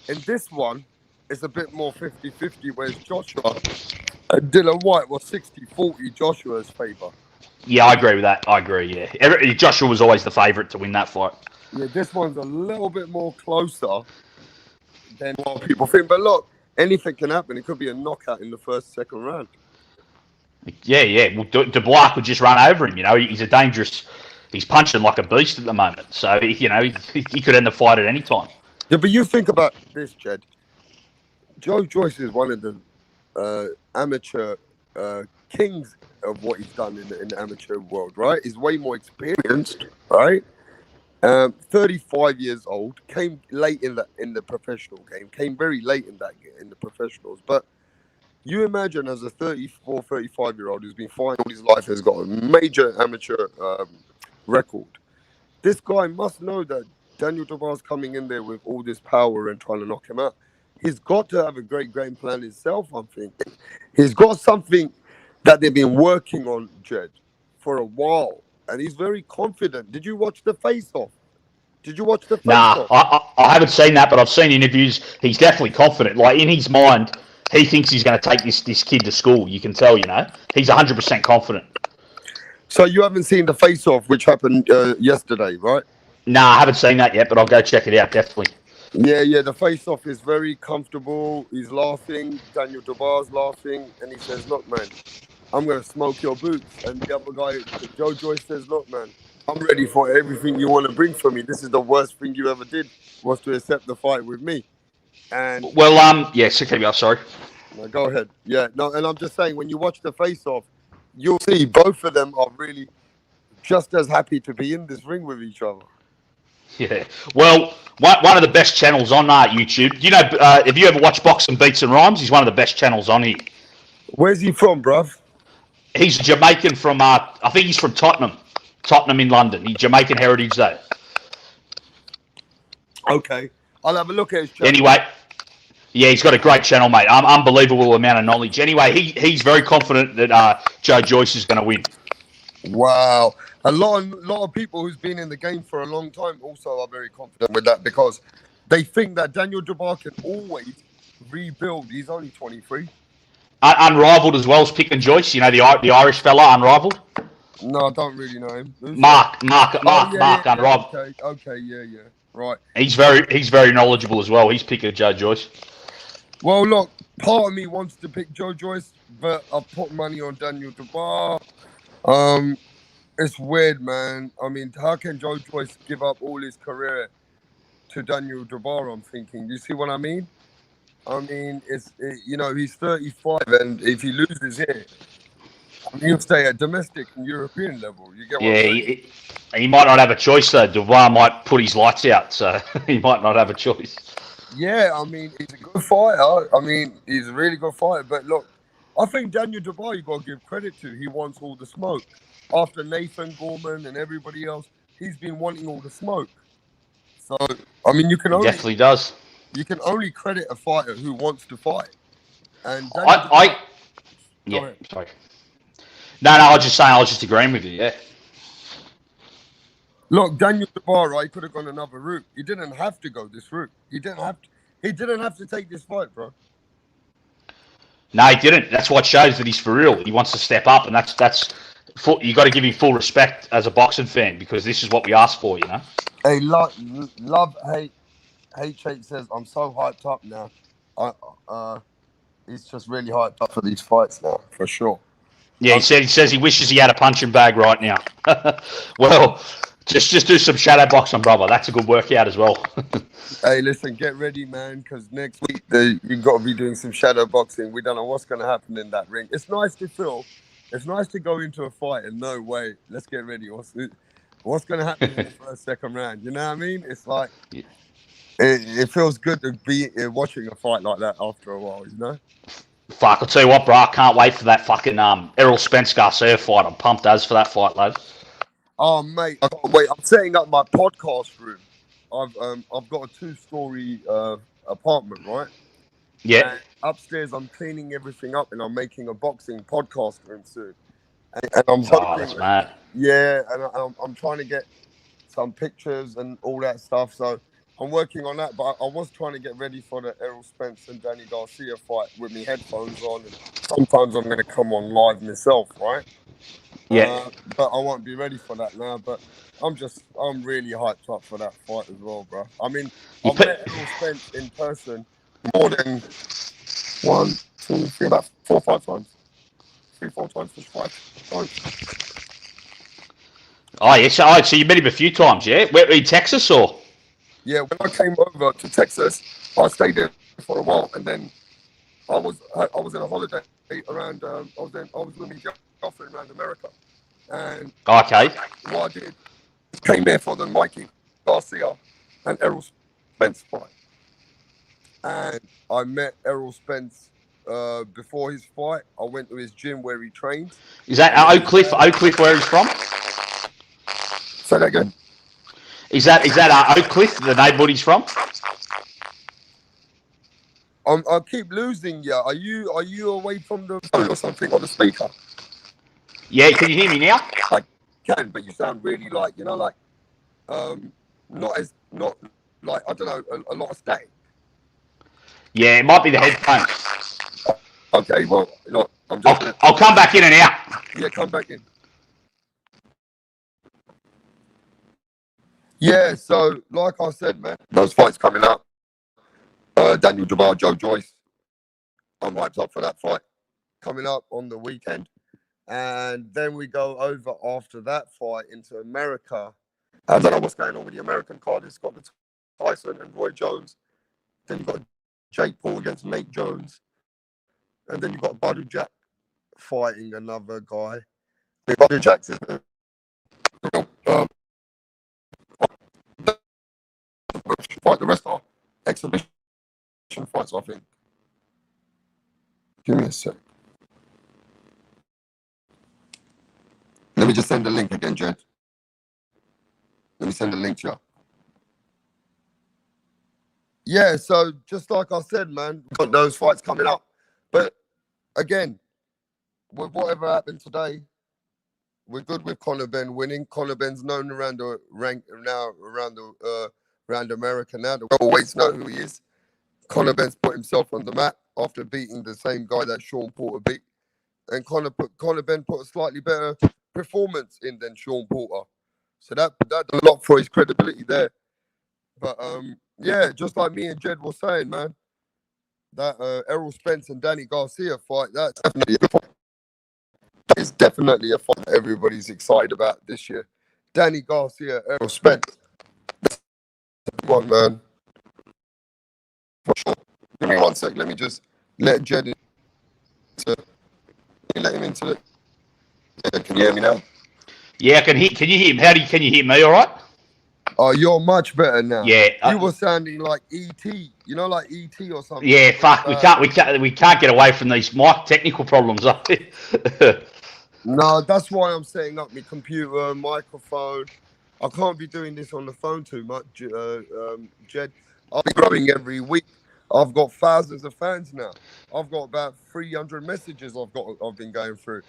A: in this one, it's a bit more 50-50, whereas Joshua and Dylan White was 60-40 Joshua's favour.
B: Yeah, I agree with that. I agree, yeah. Joshua was always the favourite to win that fight.
A: Yeah, this one's a little bit more closer than what people think. But look, anything can happen. It could be a knockout in the second round.
B: Yeah. Well, Dubois could just run over him. He's a dangerous... He's punching like a beast at the moment. So, he could end the fight at any time.
A: Yeah, but you think about this, Jed. Joe Joyce is one of the amateur kings of what he's done in the amateur world, right? He's way more experienced, right? 35 years old, came late in the professional game, came very late in the professionals. But you imagine as a 34, 35-year-old who's been fighting all his life, has got a major amateur record. This guy must know that Daniel Dubois coming in there with all this power and trying to knock him out. He's got to have a great game plan himself, I'm thinking. He's got something that they've been working on, Jed, for a while. And he's very confident. Did you watch the face-off?
B: Nah, I haven't seen that, but I've seen interviews. He's definitely confident. Like, in his mind, he thinks he's going to take this kid to school. You can tell, He's 100% confident.
A: So you haven't seen the face-off, which happened yesterday, right?
B: Nah, I haven't seen that yet, but I'll go check it out, definitely.
A: Yeah, the face-off is very comfortable. He's laughing. Daniel Dubois laughing. And he says, look, man, I'm going to smoke your boots. And the other guy, Joe Joyce, says, look, man, I'm ready for everything you want to bring for me. This is the worst thing you ever did, was to accept the fight with me. And
B: sorry.
A: No, go ahead. Yeah, no, and I'm just saying, when you watch the face-off, you'll see both of them are really just as happy to be in this ring with each other.
B: Yeah. Well, one of the best channels on YouTube. Have you ever watched Boxing Beats and Rhymes? He's one of the best channels on here.
A: Where's he from, bruv?
B: He's Jamaican from, I think he's from Tottenham in London. He's Jamaican heritage, though.
A: Okay. I'll have a look at his channel.
B: Anyway, yeah, he's got a great channel, mate. Unbelievable amount of knowledge. Anyway, he's very confident that Joe Joyce is going to win.
A: Wow. A lot of people who's been in the game for a long time also are very confident with that, because they think that Daniel Dubois can always rebuild. He's only 23.
B: Unrivaled as well as Pick and Joyce. You know the Irish fella, Unrivaled.
A: No, I don't really know him. Who's that?
B: Mark, Unrivaled.
A: Okay, yeah. Right.
B: He's very knowledgeable as well. He's picking Joe Joyce.
A: Well, look, part of me wants to pick Joe Joyce, but I've put money on Daniel Dubois. It's weird, man. I mean, how can Joe Joyce give up all his career to Daniel Dubois? I'm thinking. You see what I mean? I mean, he's 35, and if he loses here, he'll stay at domestic and European level. You get what I'm saying?
B: He might not have a choice though. Dubois might put his lights out, so he might not have a choice.
A: Yeah, I mean, he's a good fighter. I mean, he's a really good fighter. But look, I think Daniel Dubois, you got to give credit to. He wants all the smoke. After Nathan Gorman and everybody else, he's been wanting all the smoke. So, I mean,
B: definitely does.
A: You can only credit a fighter who wants to fight. And
B: sorry. No, I was just agreeing with you. Yeah.
A: Look, Daniel Dubois, right, he could have gone another route. He didn't have to go this route. He didn't have to take this fight, bro.
B: No, he didn't. That's what shows that he's for real. He wants to step up, and that's you got to give him full respect as a boxing fan because this is what we asked for, you know.
A: Hey, love, hate. HH says I'm so hyped up now. He's just really hyped up for these fights now, for sure.
B: Yeah, he says he wishes he had a punching bag right now. Well, just do some shadow boxing, brother. That's a good workout as well.
A: Hey, listen, get ready, man, because next week you've got to be doing some shadow boxing. We don't know what's going to happen in that ring. It's nice to feel. It's nice to go into a fight and know, wait, let's get ready. What's going to happen in the first, second round? You know what I mean? It's like it feels good to be watching a fight like that after a while, you know?
B: Fuck, I'll tell you what, bro. I can't wait for that fucking Errol Spence Garcia fight. I'm pumped as for that fight, lad.
A: Oh, mate, I can't wait. I'm setting up my podcast room. I've got a 2-story apartment, right?
B: Yeah.
A: And upstairs, I'm cleaning everything up, and I'm making a boxing podcast room soon. And I'm hoping,
B: that's mad.
A: Yeah, and I'm trying to get some pictures and all that stuff. So I'm working on that, but I was trying to get ready for the Errol Spence and Danny Garcia fight with me headphones on. And sometimes I'm going to come on live myself, right?
B: Yeah.
A: But I won't be ready for that now. But I'm really hyped up for that fight as well, bro. I mean, I've met Errol Spence in person more than 1, 2, 3, about 4 or 5 times. 3, 4 times, 5 times.
B: Oh, yeah. So you met him a few times, yeah? Where in Texas or?
A: Yeah, when I came over to Texas, I stayed there for a while, and then I was in a holiday around. I was with my girlfriend around America, and what I did came there for the Mikey Garcia and Errol Spence fight, and I met Errol Spence before his fight. I went to his gym where he trains.
B: Is that Oak Cliff? Oak Cliff, where he's from?
A: Say that again.
B: Is that Oak Cliff, the neighborhood he's from?
A: I keep losing you. Are you away from the phone or something on the speaker?
B: Yeah, can you hear me now?
A: I can, but you sound really like, not like, I don't know, a lot of static.
B: Yeah, it might be the headphones.
A: Okay, well, look,
B: I'll come back in and out.
A: Yeah, come back in. Yeah, so like I said, man, those fights coming up. Daniel Dubois, Joe Joyce. I'm hyped up for that fight coming up on the weekend. And then we go over after that fight into America. I don't know what's going on with the American card. It's got the Tyson and Roy Jones. Then you've got Jake Paul against Nate Jones. And then you've got Badu Jack fighting another guy. Badu Jack's fight. The rest are exhibition fights, I think. Give me a sec. Let me just send the link again, Jed. Let me send the link to you. Yeah, so just like I said, man, we've got those fights coming up. But again, with whatever happened today, we're good with Conor Benn winning. Conor Benn's known around the rank now, around America now. The always know who he is. Conor Benn put himself on the map after beating the same guy that Sean Porter beat. And Conor Benn put a slightly better performance in than Sean Porter. So that did a lot for his credibility there. But yeah, just like me and Jed were saying, man, that Errol Spence and Danny Garcia fight, that's definitely a fight. It's definitely a fight that everybody's excited about this year. Danny Garcia, Errol Spence. One man. For sure. Give me 1 sec. Let me just let Jed into. Let him into it. Yeah, can you hear me now?
B: Yeah, I can hear. Can you hear me? Can you hear me? All right.
A: Oh, you're much better now.
B: Yeah,
A: you were sounding like E.T. You know, like E.T. or something.
B: Yeah, fuck. We can't get away from these mic technical problems.
A: No, that's why I'm setting up my computer, microphone. I can't be doing this on the phone too much, Jed. I'll be growing every week. I've got thousands of fans now. I've got about 300 messages I've been going through.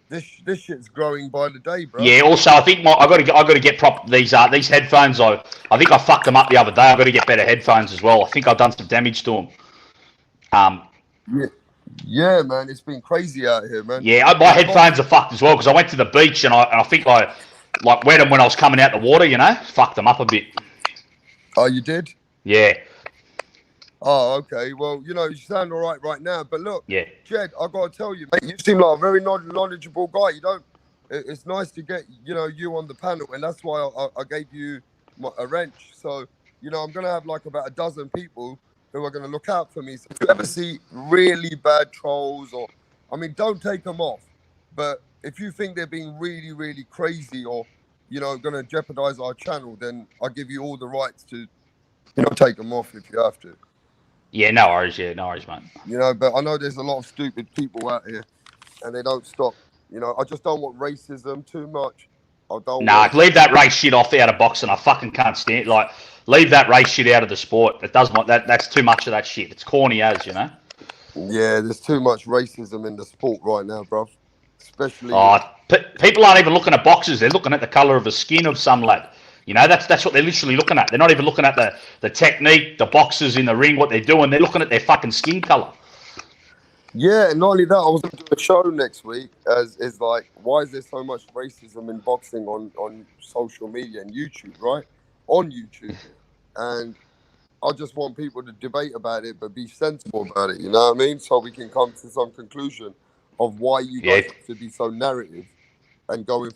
A: This shit's growing by the day, bro.
B: Yeah. Also, I think I got to get these headphones. I think I fucked them up the other day. I've got to get better headphones as well. I think I've done some damage to them.
A: Yeah, man, it's been crazy out here, man.
B: Yeah, my headphones are fucked as well because I went to the beach and I think I like wet them when I was coming out the water. You know, fucked them up a bit.
A: Oh, you did?
B: Yeah.
A: Oh, okay. Well, you sound all right now. But look,
B: yeah,
A: Jed, I got to tell you, mate, you seem like a very knowledgeable guy. It's nice to get, you on the panel. And that's why I gave you a wrench. So, I'm going to have like about a dozen people who are going to look out for me. So if you ever see really bad trolls don't take them off. But if you think they're being really, really crazy or, going to jeopardize our channel, then I'll give you all the rights to, take them off if you have to.
B: Yeah, no worries. Yeah, no worries, mate.
A: But I know there's a lot of stupid people out here, and they don't stop. I just don't want racism too much.
B: Leave that race shit off out of boxing. I fucking can't stand it. Leave that race shit out of the sport. It does not. That's too much of that shit. It's corny as.
A: Yeah, there's too much racism in the sport right now, bro. Especially.
B: People aren't even looking at boxers. They're looking at the colour of the skin of some lad. That's what they're literally looking at. They're not even looking at the technique, the boxers in the ring, what they're doing. They're looking at their fucking skin colour.
A: Yeah, and not only that, I was going to do a show next week is like, why is there so much racism in boxing on social media and YouTube, right? On YouTube. And I just want people to debate about it, but be sensible about it, you know what I mean? So we can come to some conclusion of why you guys have to be so narrative and go in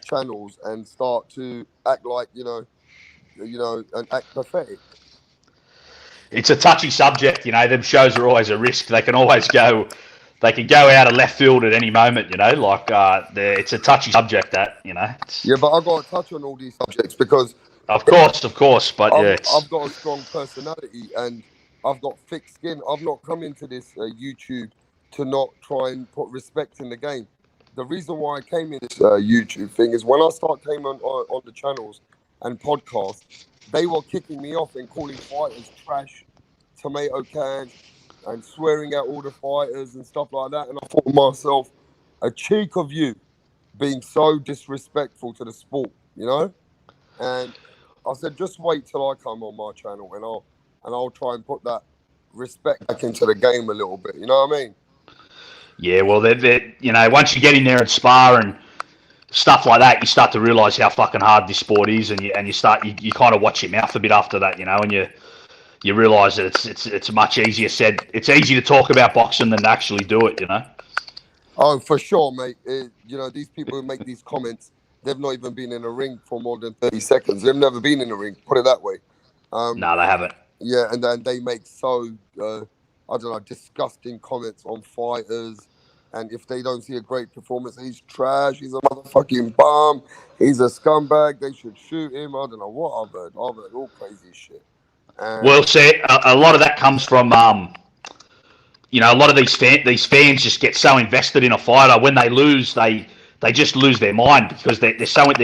A: channels and start to act like, and act pathetic.
B: It's a touchy subject, them shows are always a risk. They can always go out of left field at any moment, it's a touchy subject that.
A: Yeah, but I've got to touch on all these subjects because
B: Of course, but
A: I've got a strong personality and I've got thick skin. I've not come into this YouTube to not try and put respect in the game. The reason why I came in this YouTube thing is when I came on the channels and podcasts, they were kicking me off and calling fighters trash, tomato cans, and swearing at all the fighters and stuff like that. And I thought to myself, a cheek of you being so disrespectful to the sport, And I said, just wait till I come on my channel and I'll try and put that respect back into the game a little bit. You know what I mean?
B: Yeah, well, once you get in there and spar and stuff like that, you start to realise how fucking hard this sport is, and you kind of watch your mouth a bit after that, and you realise that it's much easier said. It's easy to talk about boxing than to actually do it,
A: Oh, for sure, mate. These people who make these comments, they've not even been in a ring for more than 30 seconds. They've never been in a ring, put it that way.
B: No, they haven't.
A: Yeah, and then they make disgusting comments on fighters. And if they don't see a great performance, he's trash, he's a motherfucking bum, he's a scumbag, they should shoot him. I don't know what I've heard. I've heard all crazy shit.
B: Well, see, a lot of that comes from, a lot of these fans just get so invested in a fighter. When they lose, they just lose their mind because they're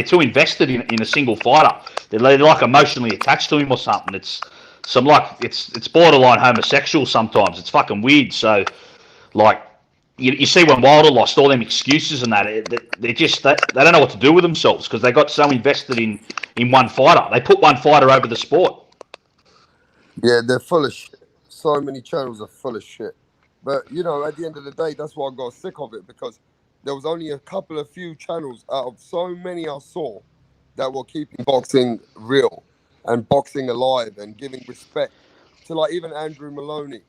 B: too invested in a single fighter. They're like emotionally attached to him or something. It's borderline homosexual sometimes. It's fucking weird. So, you see when Wilder lost, all them excuses and that, they don't know what to do with themselves because they got so invested in one fighter. They put one fighter over the sport.
A: Yeah, they're full of shit. so many channels are full of shit. But you know, at the end of the day, that's why I got sick of it, because there was only a few channels out of so many I saw that were keeping boxing real and boxing alive and giving respect to, like, even Andrew Maloney,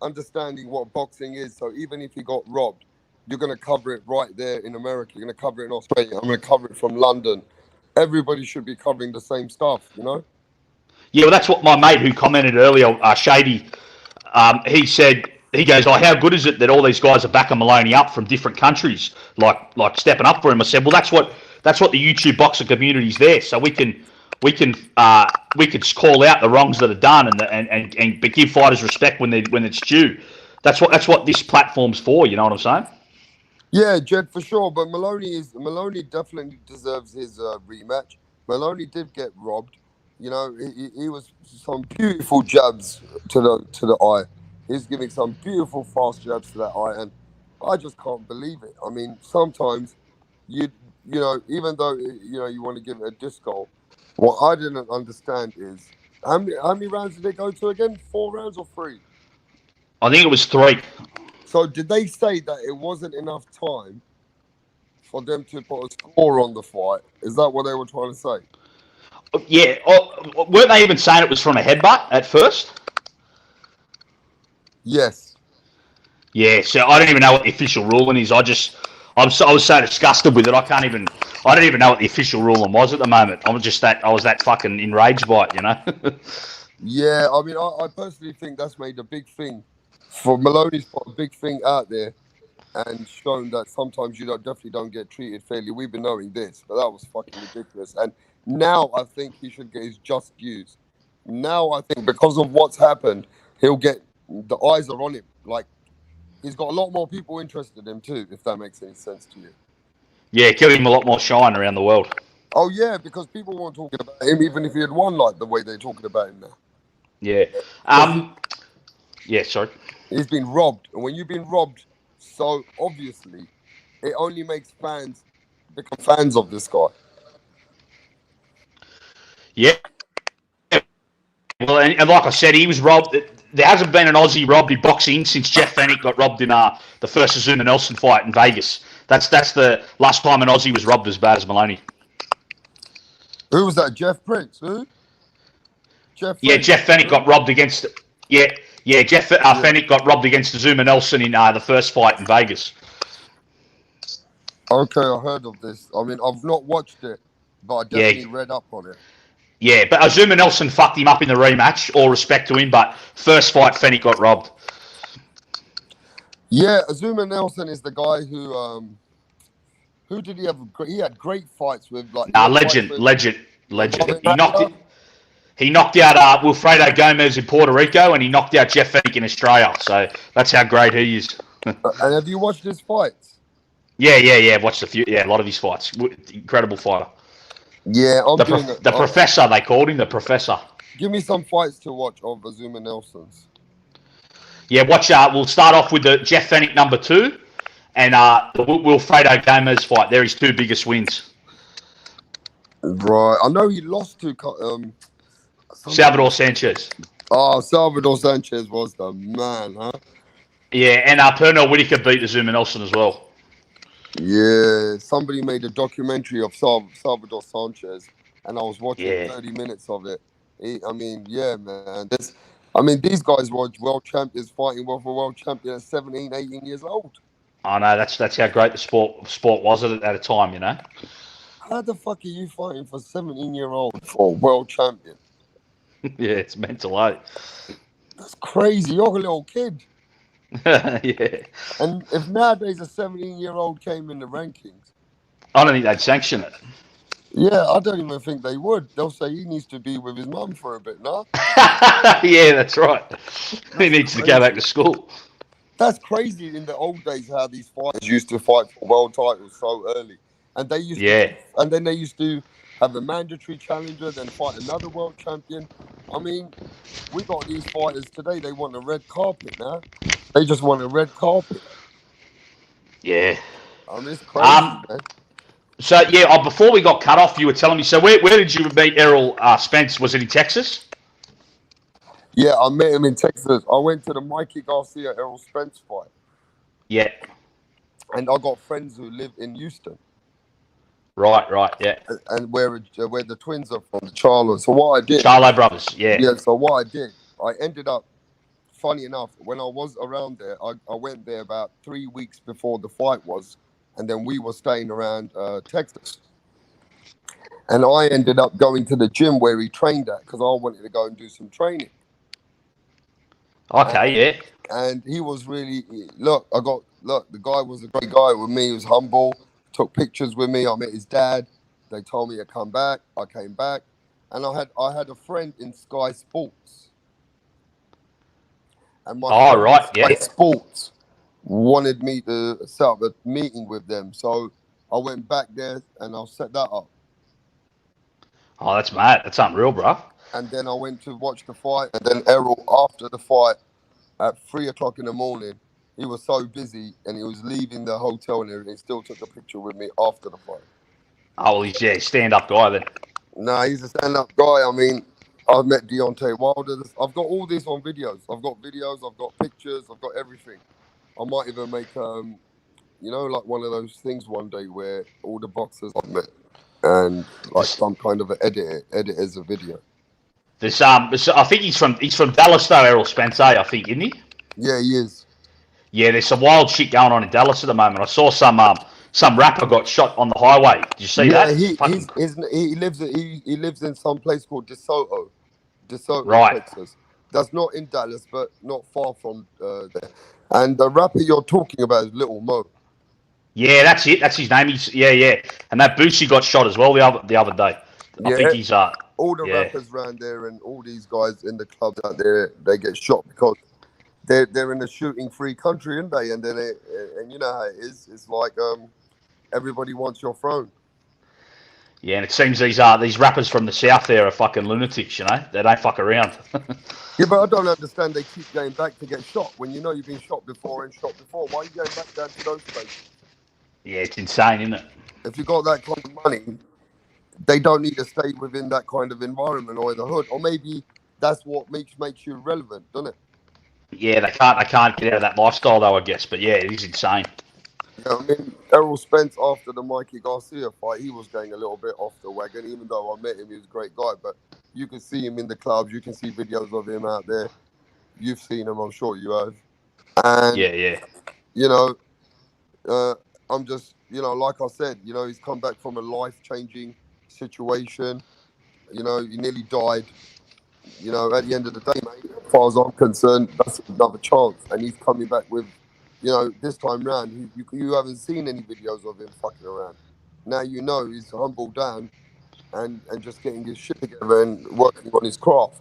A: understanding what boxing is. So even if he got robbed, you're going to cover it right there in America. You're going to cover it in Australia. I'm going to cover it from London. Everybody should be covering the same stuff, you know?
B: Yeah, well, that's what my mate who commented earlier, Shady, he said, he goes, oh, how good is it that all these guys are backing Maloney up from different countries, like stepping up for him? I said, well, that's what the YouTube boxing community's there, so we can call out the wrongs that are done and give fighters respect when it's due. That's what this platform's for. You know what I'm saying?
A: Yeah, Jed, for sure. But Maloney definitely deserves his rematch. Maloney did get robbed. You know, he was some beautiful jabs to the eye. He's giving some beautiful fast jabs to that eye, and I just can't believe it. I mean, sometimes you know, even though you want to give it a disco, what I didn't understand is how many rounds did they go to again? 4 rounds or 3?
B: I think it was 3.
A: So did they say that it wasn't enough time for them to put a score on the fight? Is that what they were trying to say?
B: Yeah, weren't they even saying it was from a headbutt at first?
A: Yes.
B: Yeah, so I don't even know what the official ruling is. I was so disgusted with it. I don't even know what the official ruling was at the moment. I was that fucking enraged by it, you know.
A: Yeah, I mean, I personally think that's made a big thing for Maloney's put a big thing out there and shown that sometimes you definitely don't get treated fairly. We've been knowing this, but that was fucking ridiculous. And now I think he should get his just dues. Now I think because of what's happened, he'll get the eyes are on him. Like, he's got a lot more people interested in him too, if that makes any sense to you.
B: Yeah, give him a lot more shine around the world.
A: Oh yeah, because people weren't talking about him even if he had won like the way they're talking about him now.
B: Yeah. Yeah, sorry.
A: He's been robbed, and when you've been robbed so obviously, it only makes fans become fans of this guy.
B: Yeah. Well, and like I said, he was robbed. There hasn't been an Aussie robbed in boxing since Jeff Fennick got robbed in the first Azuma Nelson fight in Vegas. That's the last time an Aussie was robbed as bad as Maloney.
A: Who was that? Jeff Prince? Who?
B: Jeff Fennick got robbed against. Jeff Fennick got robbed against Azuma Nelson in the first fight in Vegas.
A: Okay, I heard of this. I mean, I've not watched it, but I definitely read up on it.
B: Yeah, but Azuma Nelson fucked him up in the rematch. All respect to him, but first fight, Fennick got robbed.
A: Yeah, Azuma Nelson is the guy who did he have? He had great fights with, like.
B: Legend. He knocked out Wilfredo Gomez in Puerto Rico, and he knocked out Jeff Fennick in Australia. So that's how great he is.
A: And have you watched his fights?
B: Yeah. I've watched a lot of his fights. Incredible fighter.
A: Yeah,
B: the professor, they called him, the professor.
A: Give me some fights to watch of Azuma Nelson's.
B: Yeah, watch. We'll start off with the Jeff Fennick #2 and the Wilfredo Gomez fight. They're his 2 biggest wins.
A: Right, I know he lost to
B: Salvador Sanchez.
A: Oh, Salvador Sanchez was the man, huh?
B: Yeah, and Pernell Whitaker beat Azuma Nelson as well.
A: Yeah, somebody made a documentary of Salvador Sanchez, and I was watching 30 minutes of it. I mean, yeah, man. These guys were world champions fighting for world champion at 17, 18 years old.
B: I know, that's how great the sport was at a time, you know.
A: How the fuck are you fighting for 17-year-old for world champion?
B: Yeah, it's mental, eh?
A: That's crazy. You're a little kid.
B: Yeah.
A: And if nowadays a 17-year-old came in the rankings,
B: I don't think they'd sanction it.
A: Yeah, I don't even think they would. They'll say he needs to be with his mum for a bit, no?
B: Yeah, that's right. He needs to go back to school.
A: That's crazy in the old days how these fighters used to fight for world titles so early. And they used to, and then they used to have a mandatory challenger, then fight another world champion. I mean, we got these fighters today, they want a red carpet now. They just want a red carpet.
B: Yeah.
A: I mean, it's crazy, man.
B: So, before we got cut off, you were telling me, so where did you meet Errol Spence? Was it in Texas?
A: Yeah, I met him in Texas. I went to the Mikey Garcia Errol Spence fight,
B: Yeah.
A: and I got friends who live in Houston,
B: Right, yeah.
A: and where the twins are from, the Charlotte. So what I did,
B: Charlo brothers, yeah.
A: yeah. So what I did, I ended up. Funny enough, when I was around there, I went there about 3 weeks before the fight was, and then we were staying around Texas. And I ended up going to the gym where he trained at because I wanted to go and do some training.
B: Okay,
A: And
B: yeah.
A: and he was really look. The guy was a great guy with me. He was humble. Took pictures with me. I met his dad. They told me to come back. I came back, and I had a friend in Sky Sports, and my
B: Oh,
A: friend in
B: right,
A: Sky
B: yeah.
A: Sports wanted me to set up a meeting with them. So I went back there and I set that up.
B: Oh, that's mad. That's unreal, bro.
A: And then I went to watch the fight. And then Errol, after the fight, at 3 o'clock in the morning, he was so busy and he was leaving the hotel and everything. He still took a picture with me after the fight.
B: Oh, well, he's, yeah, stand-up guy then.
A: Nah, he's a stand-up guy. I mean, I've met Deontay Wilder. I've got all this on videos. I've got videos. I've got pictures. I've got everything. I might even make like one of those things one day where all the boxers I've met and like
B: This,
A: some kind of an edit as a video.
B: I think he's from Dallas though, Errol Spence, I think, isn't he?
A: Yeah, he is.
B: Yeah, there's some wild shit going on in Dallas at the moment. I saw some rapper got shot on the highway. Did you see
A: Yeah,
B: that? Fucking
A: he lives in some place called DeSoto,
B: right.
A: Texas. That's not in Dallas, but not far from there. And the rapper you're talking about is Little Mo.
B: Yeah, that's it. That's his name. Yeah. And that Boosie got shot as well the other day. I think
A: Yeah,
B: he's
A: all the
B: yeah.
A: rappers around there and all these guys in the clubs out there, they get shot because they're in a shooting-free country, aren't they? And then and you know how it is. It's like everybody wants your throne.
B: Yeah, and it seems these rappers from the south there are fucking lunatics, you know? They don't fuck around.
A: Yeah, but I don't understand. They keep going back to get shot when you know you've been shot before and shot before. Why are you going back down to those places?
B: Yeah, it's insane, isn't it?
A: If you got that kind of money, they don't need to stay within that kind of environment or the hood. Or maybe that's what makes you relevant, doesn't it?
B: Yeah, they can't get out of that lifestyle though, I guess. But yeah, it is insane.
A: Yeah, I mean, Errol Spence after the Mikey Garcia fight, he was going a little bit off the wagon. Even though I met him, he was a great guy. But you can see him in the clubs. You can see videos of him out there. You've seen him, I'm sure you have. And
B: Yeah.
A: you know, uh, I'm just, like I said, he's come back from a life-changing situation. He nearly died. At the end of the day, mate, as far as I'm concerned, that's another chance. And he's coming back with, this time round, you haven't seen any videos of him fucking around. Now you know he's humbled down and just getting his shit together and working on his craft.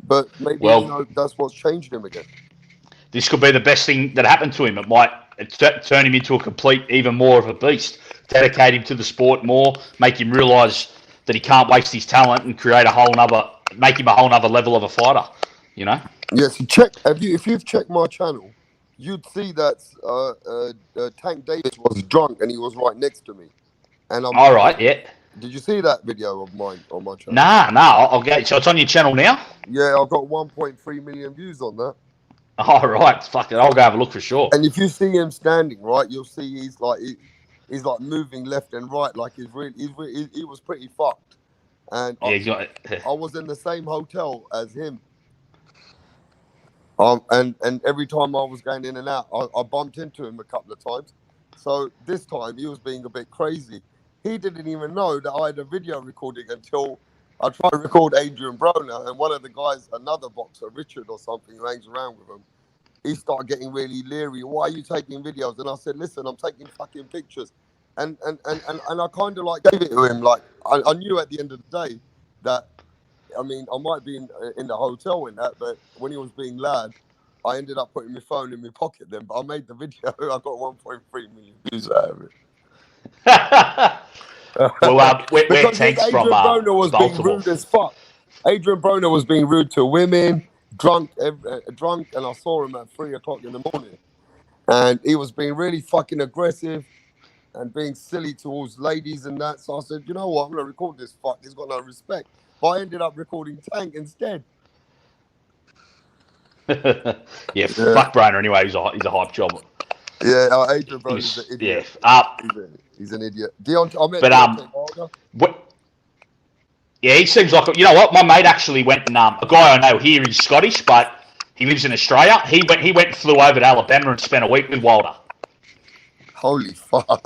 A: But maybe,
B: Well,
A: that's what's changed him again.
B: this could be the best thing that happened to him. It might turn him into a complete, even more of a beast. Dedicate him to the sport more. Make him realise that he can't waste his talent and make him a whole nother level of a fighter. You know.
A: Yes, if you've checked my channel, you'd see that Tank Davis was drunk and he was right next to me. And
B: All right. Yeah.
A: did you see that video of mine on my channel?
B: Nah. I'll get. So it's on your channel now.
A: Yeah, I've got 1.3 million views on that.
B: All right. Fuck it. I'll go have a look for sure.
A: And if you see him standing, right, you'll see he's like moving left and right, like he was pretty fucked. And
B: Yeah.
A: I was in the same hotel as him. And every time I was going in and out, I bumped into him a couple of times. So this time he was being a bit crazy. He didn't even know that I had a video recording until I tried to record Adrian Broner, and one of the guys, another boxer, Richard or something, who hangs around with him, he started getting really leery. Why are you taking videos? And I said, listen, I'm taking fucking pictures. And I kind of like gave it to him. Like I knew at the end of the day that, I mean, I might be in the hotel in that, but when he was being loud, I ended up putting my phone in my pocket then. But I made the video. I got 1.3 million views out of it.
B: Well, where
A: because
B: Tank's
A: Adrian
B: from
A: Broner was being
B: Baltimore.
A: rude as fuck. Adrian Broner was being rude to women, drunk, and I saw him at 3 o'clock in the morning, and he was being really fucking aggressive and being silly towards ladies and that. So I said, you know what, I'm gonna record this fuck. He's got no respect. But I ended up recording Tank instead.
B: Yeah, fuck Brainer anyway. He's a hype job.
A: Yeah, Adrian Broner's an idiot.
B: Yeah.
A: He's an idiot. I met
B: But
A: Wilder.
B: Yeah, he seems like you know what. My mate actually went and a guy I know here. He's Scottish, but he lives in Australia. He went and flew over to Alabama and spent a week with Wilder.
A: Holy fuck!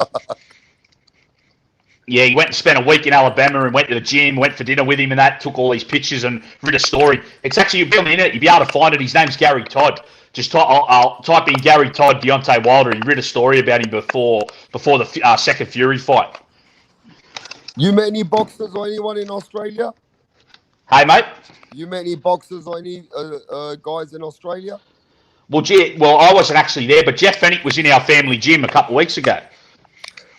B: Yeah, he went and spent a week in Alabama and went to the gym, went for dinner with him, and that took all these pictures and wrote a story. It's actually you'll be on the internet. You'll be able to find it. His name's Gary Todd. Just I'll type in Gary Todd, Deontay Wilder. He wrote a story about him before the second Fury fight.
A: You met any boxers or anyone in Australia?
B: Hey, mate.
A: You met any boxers or any guys in Australia?
B: Well, I wasn't actually there, but Jeff Fennick was in our family gym a couple of weeks ago.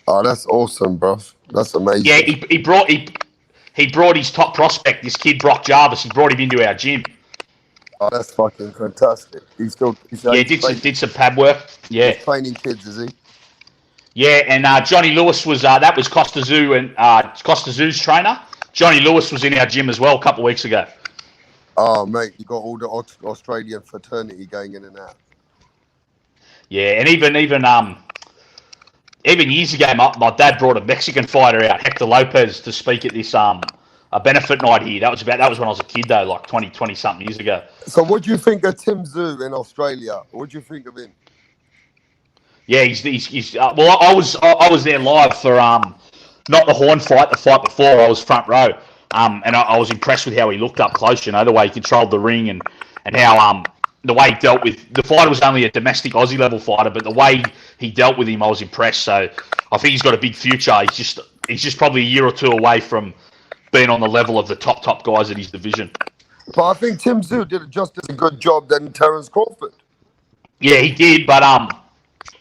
A: Oh, that's awesome, bro. That's amazing.
B: Yeah, he brought his top prospect, this kid Brock Jarvis. He brought him into our gym.
A: Oh, that's fucking fantastic. He's
B: did some pad work. Yeah,
A: he's training kids, is he?
B: Yeah, and Johnny Lewis was that was Costa Zoo and Costa Zoo's trainer. Johnny Lewis was in our gym as well a couple of weeks ago.
A: Oh, mate, you got all the Australian fraternity going in and out.
B: Yeah, and even years ago, my dad brought a Mexican fighter out, Hector Lopez, to speak at this a benefit night here. That was when I was a kid though, like 20 something years ago.
A: So, what do you think of Tim Tszyu in Australia? What do you think of him?
B: Yeah, he's well. I was there live for not the Horn fight, the fight before. I was front row, and I was impressed with how he looked up close. You know, the way he controlled the ring and how the way he dealt with the fighter was only a domestic Aussie level fighter, but the way he dealt with him, I was impressed. So I think he's got a big future. He's just probably a year or two away from being on the level of the top guys in his division.
A: But I think Tim Tszyu did just as a good job than Terence Crawford.
B: Yeah, he did, but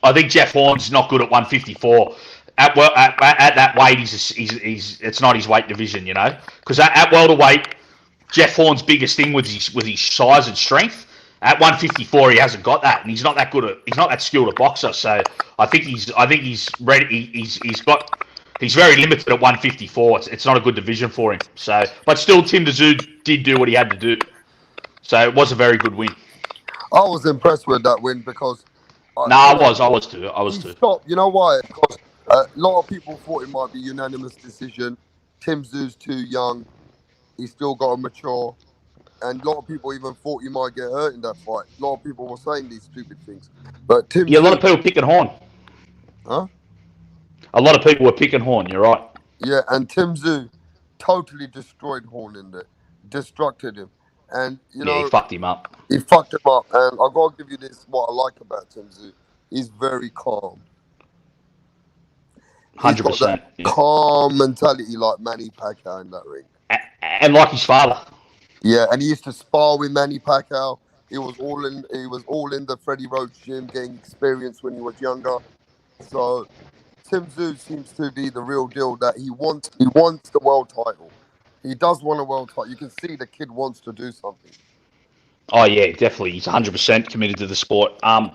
B: I think Jeff Horn's not good at 154. At that weight, it's not his weight division, you know. Because at welterweight, Jeff Horn's biggest thing was his size and strength. At 154, he hasn't got that, and he's not that skilled a boxer. So I think he's ready. He's very limited at 154. It's not a good division for him. So, but still, Tim Tszyu did do what he had to do. So it was a very good win.
A: I was impressed with that win because.
B: I was too.
A: Stopped. You know why? Because a lot of people thought it might be a unanimous decision. Tim Tszyu's too young. He's still got to mature. And a lot of people even thought he might get hurt in that fight. A lot of people were saying these stupid things. But Tim Tszyu,
B: a lot of people picking Horn.
A: Huh?
B: A lot of people were picking Horn. You're right.
A: Yeah, and Tim Tszyu totally destroyed Horn in there. Destructed him. And, you know,
B: he fucked him up.
A: He fucked him up. And I've got to give you this, what I like about Tim Tszyu. He's very calm.
B: 100%.
A: Calm mentality like Manny Pacquiao in that ring.
B: And like his father.
A: Yeah, and he used to spar with Manny Pacquiao. He was all in the Freddie Roach gym, getting experience when he was younger. So Tim Tszyu seems to be the real deal. That he wants the world title. He does want a world title. You can see the kid wants to do something.
B: Oh yeah, definitely. He's 100% committed to the sport. I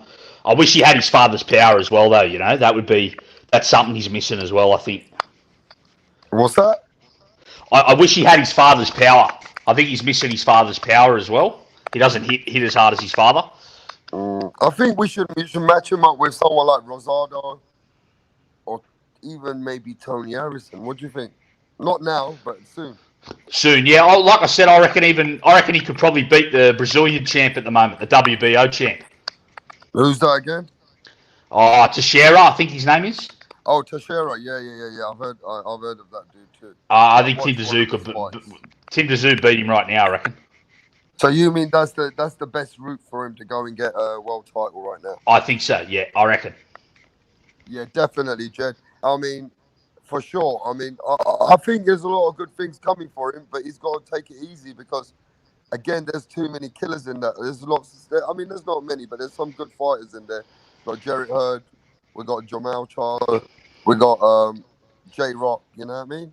B: wish he had his father's power as well, though. You know, that's something he's missing as well. I think.
A: What's that?
B: I wish he had his father's power. I think he's missing his father's power as well. He doesn't hit as hard as his father.
A: I think we should match him up with someone like Rosado, or even maybe Tony Harrison. What do you think? Not now, but soon.
B: Soon, yeah. Like I said, I reckon he could probably beat the Brazilian champ at the moment, the WBO champ.
A: Who's that again?
B: Oh, Teixeira, I think his name is.
A: Oh, Teixeira, yeah. I've heard of that dude too.
B: I think Tim Tszyu beat him right now, I reckon.
A: So you mean that's the best route for him to go and get a world title right now?
B: I think so. Yeah, I reckon.
A: Yeah, definitely, Jed. I mean, for sure. I mean, I think there's a lot of good things coming for him, but he's got to take it easy because, again, there's too many killers in that. There's lots. I mean, there's not many, but there's some good fighters in there. We've got Jarrett Hurd, we got Jamal Charlo, we got J Rock. You know what I mean?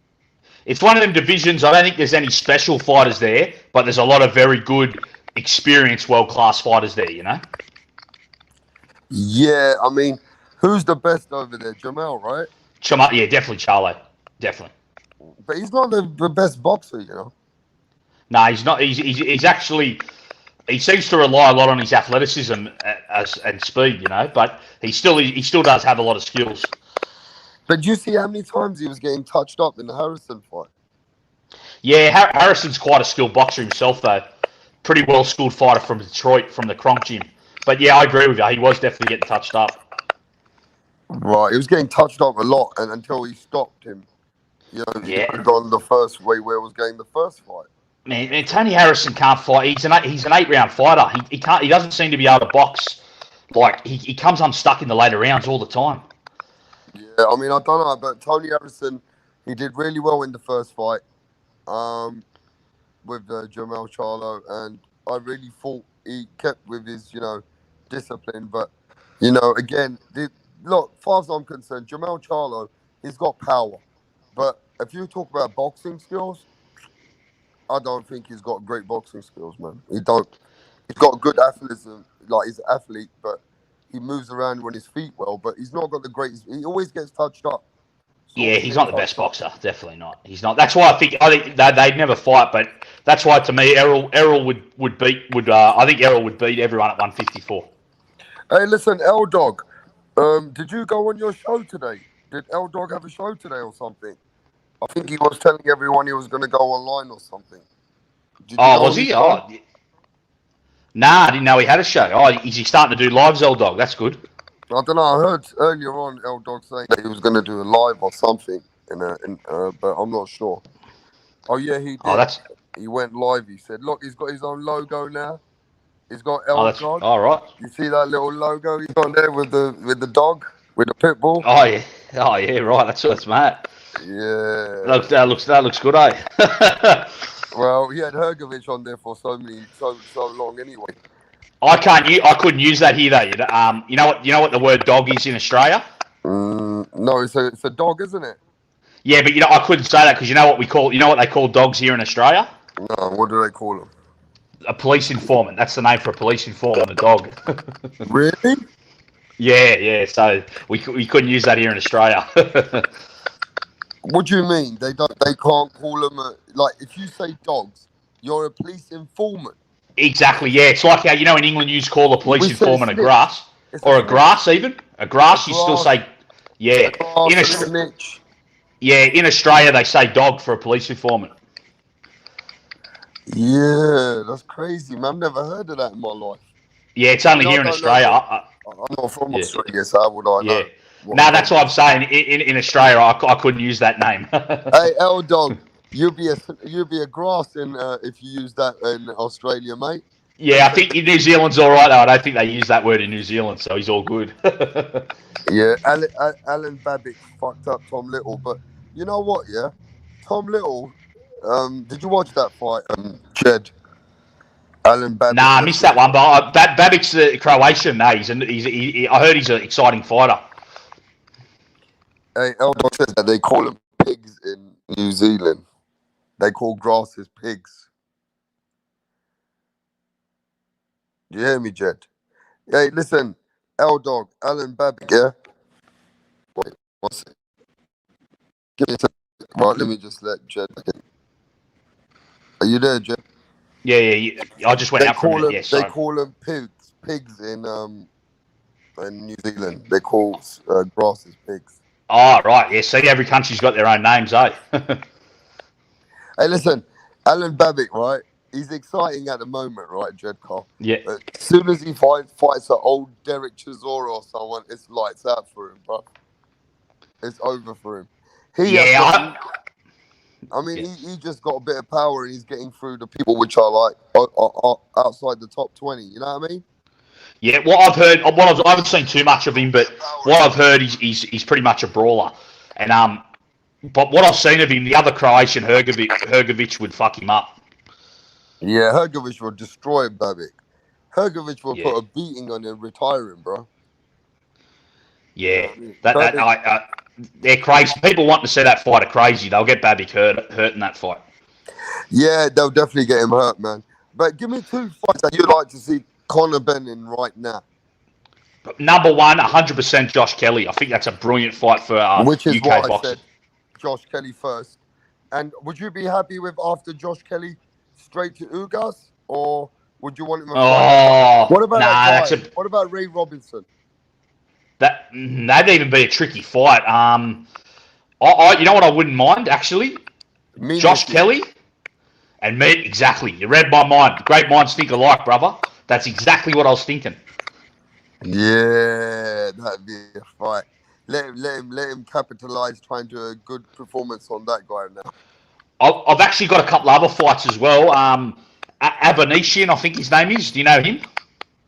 B: It's one of them divisions. I don't think there's any special fighters there, but there's a lot of very good, experienced, world-class fighters there. You know?
A: Yeah, I mean, who's the best over there? Jamal, right?
B: Yeah, definitely Charlo. Definitely.
A: But he's not the best boxer, you know.
B: No, he's not. He's actually. he seems to rely a lot on his athleticism and speed, you know, but he still does have a lot of skills.
A: But do you see how many times he was getting touched up in the Harrison fight?
B: Yeah, Harrison's quite a skilled boxer himself, though. Pretty well schooled fighter from Detroit, from the Kronk gym. But yeah, I agree with you. He was definitely getting touched up.
A: Right, he was getting touched up a lot, and until he stopped him, you know, he
B: Yeah.
A: could have gone the first way where it was going the first fight.
B: Man, Tony Harrison can't fight. He's an 8-round fighter. He can't. He doesn't seem to be able to box. Like he comes unstuck in the later rounds all the time.
A: Yeah, I mean, I don't know, but Tony Harrison, he did really well in the first fight, with Jamel Charlo, and I really thought he kept with his, discipline. But again, look, as far as I'm concerned, Jamel Charlo, he's got power, but if you talk about boxing skills, I don't think he's got great boxing skills, man. He don't. He's got good athleticism, like he's an athlete, but he moves around on his feet well. But he's not got the greatest. He always gets touched up.
B: Yeah, he's not the best boxer. Definitely not. He's not. That's why I think they'd never fight. But that's why to me, Errol would beat. I think Errol would beat everyone at 154.
A: Hey, listen, L Dog. Did you go on your show today? Did L Dog have a show today or something? I think he was telling everyone he was going to go online or something.
B: Was he? Oh, nah, I didn't know he had a show. Oh, is he starting to do lives, L Dog? That's good.
A: I don't know. I heard earlier on L Dog saying that he was going to do a live or something, but I'm not sure. Oh yeah, he did.
B: Oh,
A: he went live. He said, "Look, he's got his own logo now. He's got L Dog.
B: All right.
A: You see that little logo he's got there with the dog with the pit bull?
B: Oh yeah. Oh yeah. Right. That's mad.
A: Yeah.
B: That looks good, eh?
A: Well, he had Hergovich on there for so long anyway.
B: I couldn't use that here though. You know what the word dog is in Australia?
A: No, it's a dog, isn't it?
B: Yeah, but I couldn't say that because you know what they call dogs here in Australia?
A: No, what do they call them?
B: A police informant. That's the name for a police informant, a dog.
A: Really?
B: Yeah. So we couldn't use that here in Australia.
A: What do you mean? They can't call them like if you say dogs, you're a police informant.
B: Exactly. Yeah, it's like how in England you call a police informant a grass or a grass even a grass. You still say yeah. In Australia they say dog for a police informant.
A: Yeah, that's crazy, man. I've never heard of that in my life.
B: Yeah, it's only here in Australia.
A: I'm not from Australia, so how would I know?
B: No, that's what I'm saying. In Australia, I couldn't use that name.
A: Hey, L Dog, you'll be a grass if you use that in Australia, mate.
B: Yeah, I think in New Zealand's all right though. I don't think they use that word in New Zealand, so he's all good.
A: Yeah, Alan Babic fucked up Tom Little, but you know what? Yeah, Tom Little. Did you watch that fight, Jed? Alan Babic.
B: Nah, I missed that one. But Babic's the Croatian. No, I heard he's an exciting fighter.
A: Hey, L Dog says that they call them pigs in New Zealand. They call grasses pigs. You hear me, Jed? Hey, listen, L Dog, Alan Babic, yeah? Wait, what's it? Give me a second. Right, let me just let Jed back in. Are you there, Jed?
B: Yeah. I just went out from it. Yes.
A: They call them pigs in New Zealand. They call grasses pigs.
B: Oh, right. Yeah. See, every country's got their own names, eh?
A: Hey, listen, Alan Babic, right? He's exciting at the moment, right, Jed Carl?
B: Yeah.
A: As soon as he fights an old Derek Chisora or someone, it's lights out for him, bro. It's over for him. He just got a bit of power and he's getting through the people which are like are outside the top 20. You know what I mean?
B: Yeah. What I've heard, I haven't seen too much of him, but what I've heard, he's pretty much a brawler. And but what I've seen of him, the other Croatian Hergovich would fuck him up.
A: Yeah, Hergovich will destroy Babic. Hergovich will put a beating on him, retire him, bro.
B: Yeah, they're crazy. People want to see that fighter crazy. They'll get Babic hurt in that fight.
A: Yeah, they'll definitely get him hurt, man. But give me two fights that you'd like to see Conor Benn in right now.
B: Number one, 100% Josh Kelly. I think that's a brilliant fight for
A: which is
B: UK
A: why
B: boxing.
A: I said Josh Kelly first. And would you be happy with after Josh Kelly straight to Ugas, or Would you want him to fight?
B: Oh,
A: What about
B: nah,
A: that guy? What about Ray Robinson?
B: That'd even be a tricky fight. You know what I wouldn't mind actually? Josh Kelly and me. Exactly. You read my mind. Great minds think alike, brother. That's exactly what I was thinking.
A: Yeah, that'd be a fight. Let him capitalize. Try and do a good performance on that guy now.
B: I've actually got a couple other fights as well. Abanesian, I think his name is. Do you know him?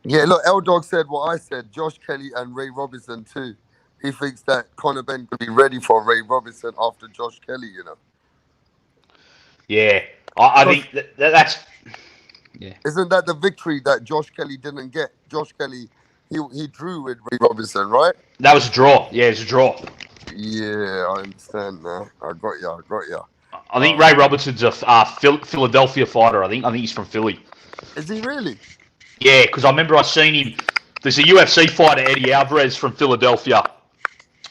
A: Yeah, look, L Dog said what I said. Josh Kelly and Ray Robinson too. He thinks that Conor Benn could be ready for Ray Robinson after Josh Kelly. You know.
B: Yeah, I think that's. Yeah.
A: Isn't that the victory that Josh Kelly didn't get? Josh Kelly, he drew with Ray Robinson, right?
B: That was a draw. Yeah, it's a draw.
A: Yeah, I understand now. I got ya.
B: I think Ray Robinson's a Philadelphia fighter. I think he's from Philly.
A: Is he really?
B: Yeah, because I remember I seen him. There's a UFC fighter, Eddie Alvarez from Philadelphia.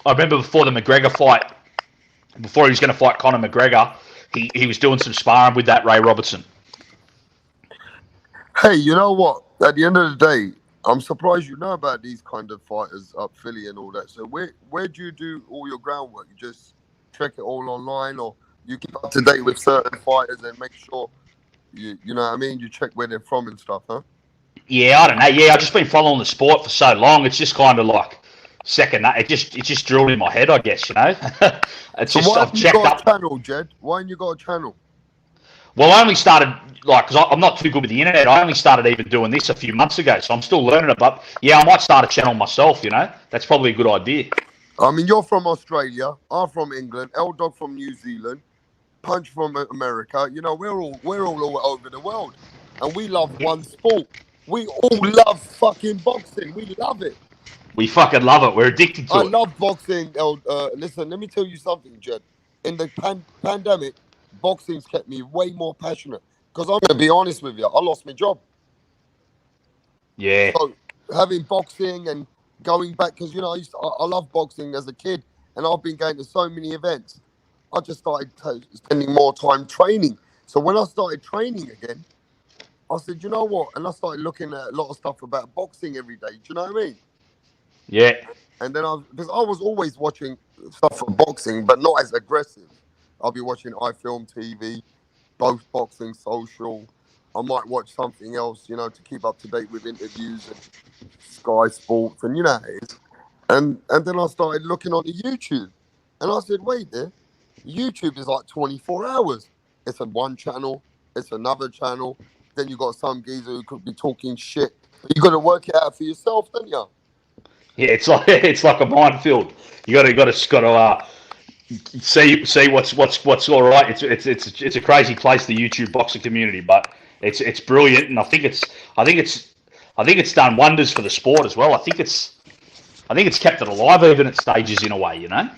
B: I remember before the McGregor fight, before he was going to fight Conor McGregor, he was doing some sparring with that Ray Robinson.
A: Hey, you know what? At the end of the day, I'm surprised you know about these kind of fighters up Philly and all that. So where do you do all your groundwork? You just check it all online, or you keep up to date with certain fighters and make sure you know what I mean? You check where they're from and stuff, huh?
B: Yeah, I don't know. Yeah, I've just been following the sport for so long. It's just kind of like second. It just drilled in my head, I guess. You know, it's
A: So
B: just
A: why
B: I've
A: haven't you
B: checked
A: got
B: up.
A: a channel, Jed? Why haven't you got a channel?
B: Well, I only started because I'm not too good with the internet. I only started even doing this a few months ago, so I'm still learning it. But yeah, I might start a channel myself. You know, that's probably a good idea.
A: I mean, you're from Australia. I'm from England. L Dog from New Zealand. Punch from America. You know, we're all over the world, and we love one sport. We all love fucking boxing. We love it.
B: We fucking love it. We're addicted to
A: I
B: it.
A: love boxing. Listen, let me tell you something, Jed. In the pandemic, boxing's kept me way more passionate. Because I'm going to be honest with you, I lost my job.
B: Yeah.
A: So having boxing and going back, because, you know, I love boxing as a kid, and I've been going to so many events. I just started spending more time training. So when I started training again, I said, you know what? And I started looking at a lot of stuff about boxing every day. Do you know what I mean?
B: Yeah.
A: And then because I was always watching stuff for boxing, but not as aggressive. I'll be watching iFilm TV, both boxing, social. I might watch something else, you know, to keep up to date with interviews and Sky Sports, and you know how it is. And then I started looking on the YouTube, and I said, wait there, YouTube is like 24 hours. It's a one channel, it's another channel. Then you got some geezer who could be talking shit. But you got to work it out for yourself, don't you?
B: Yeah, it's like a minefield. You got to see what's all right. It's a crazy place, the YouTube boxing community, but it's brilliant, and I think it's done wonders for the sport as well. I think it's kept it alive even at stages in a way, you know.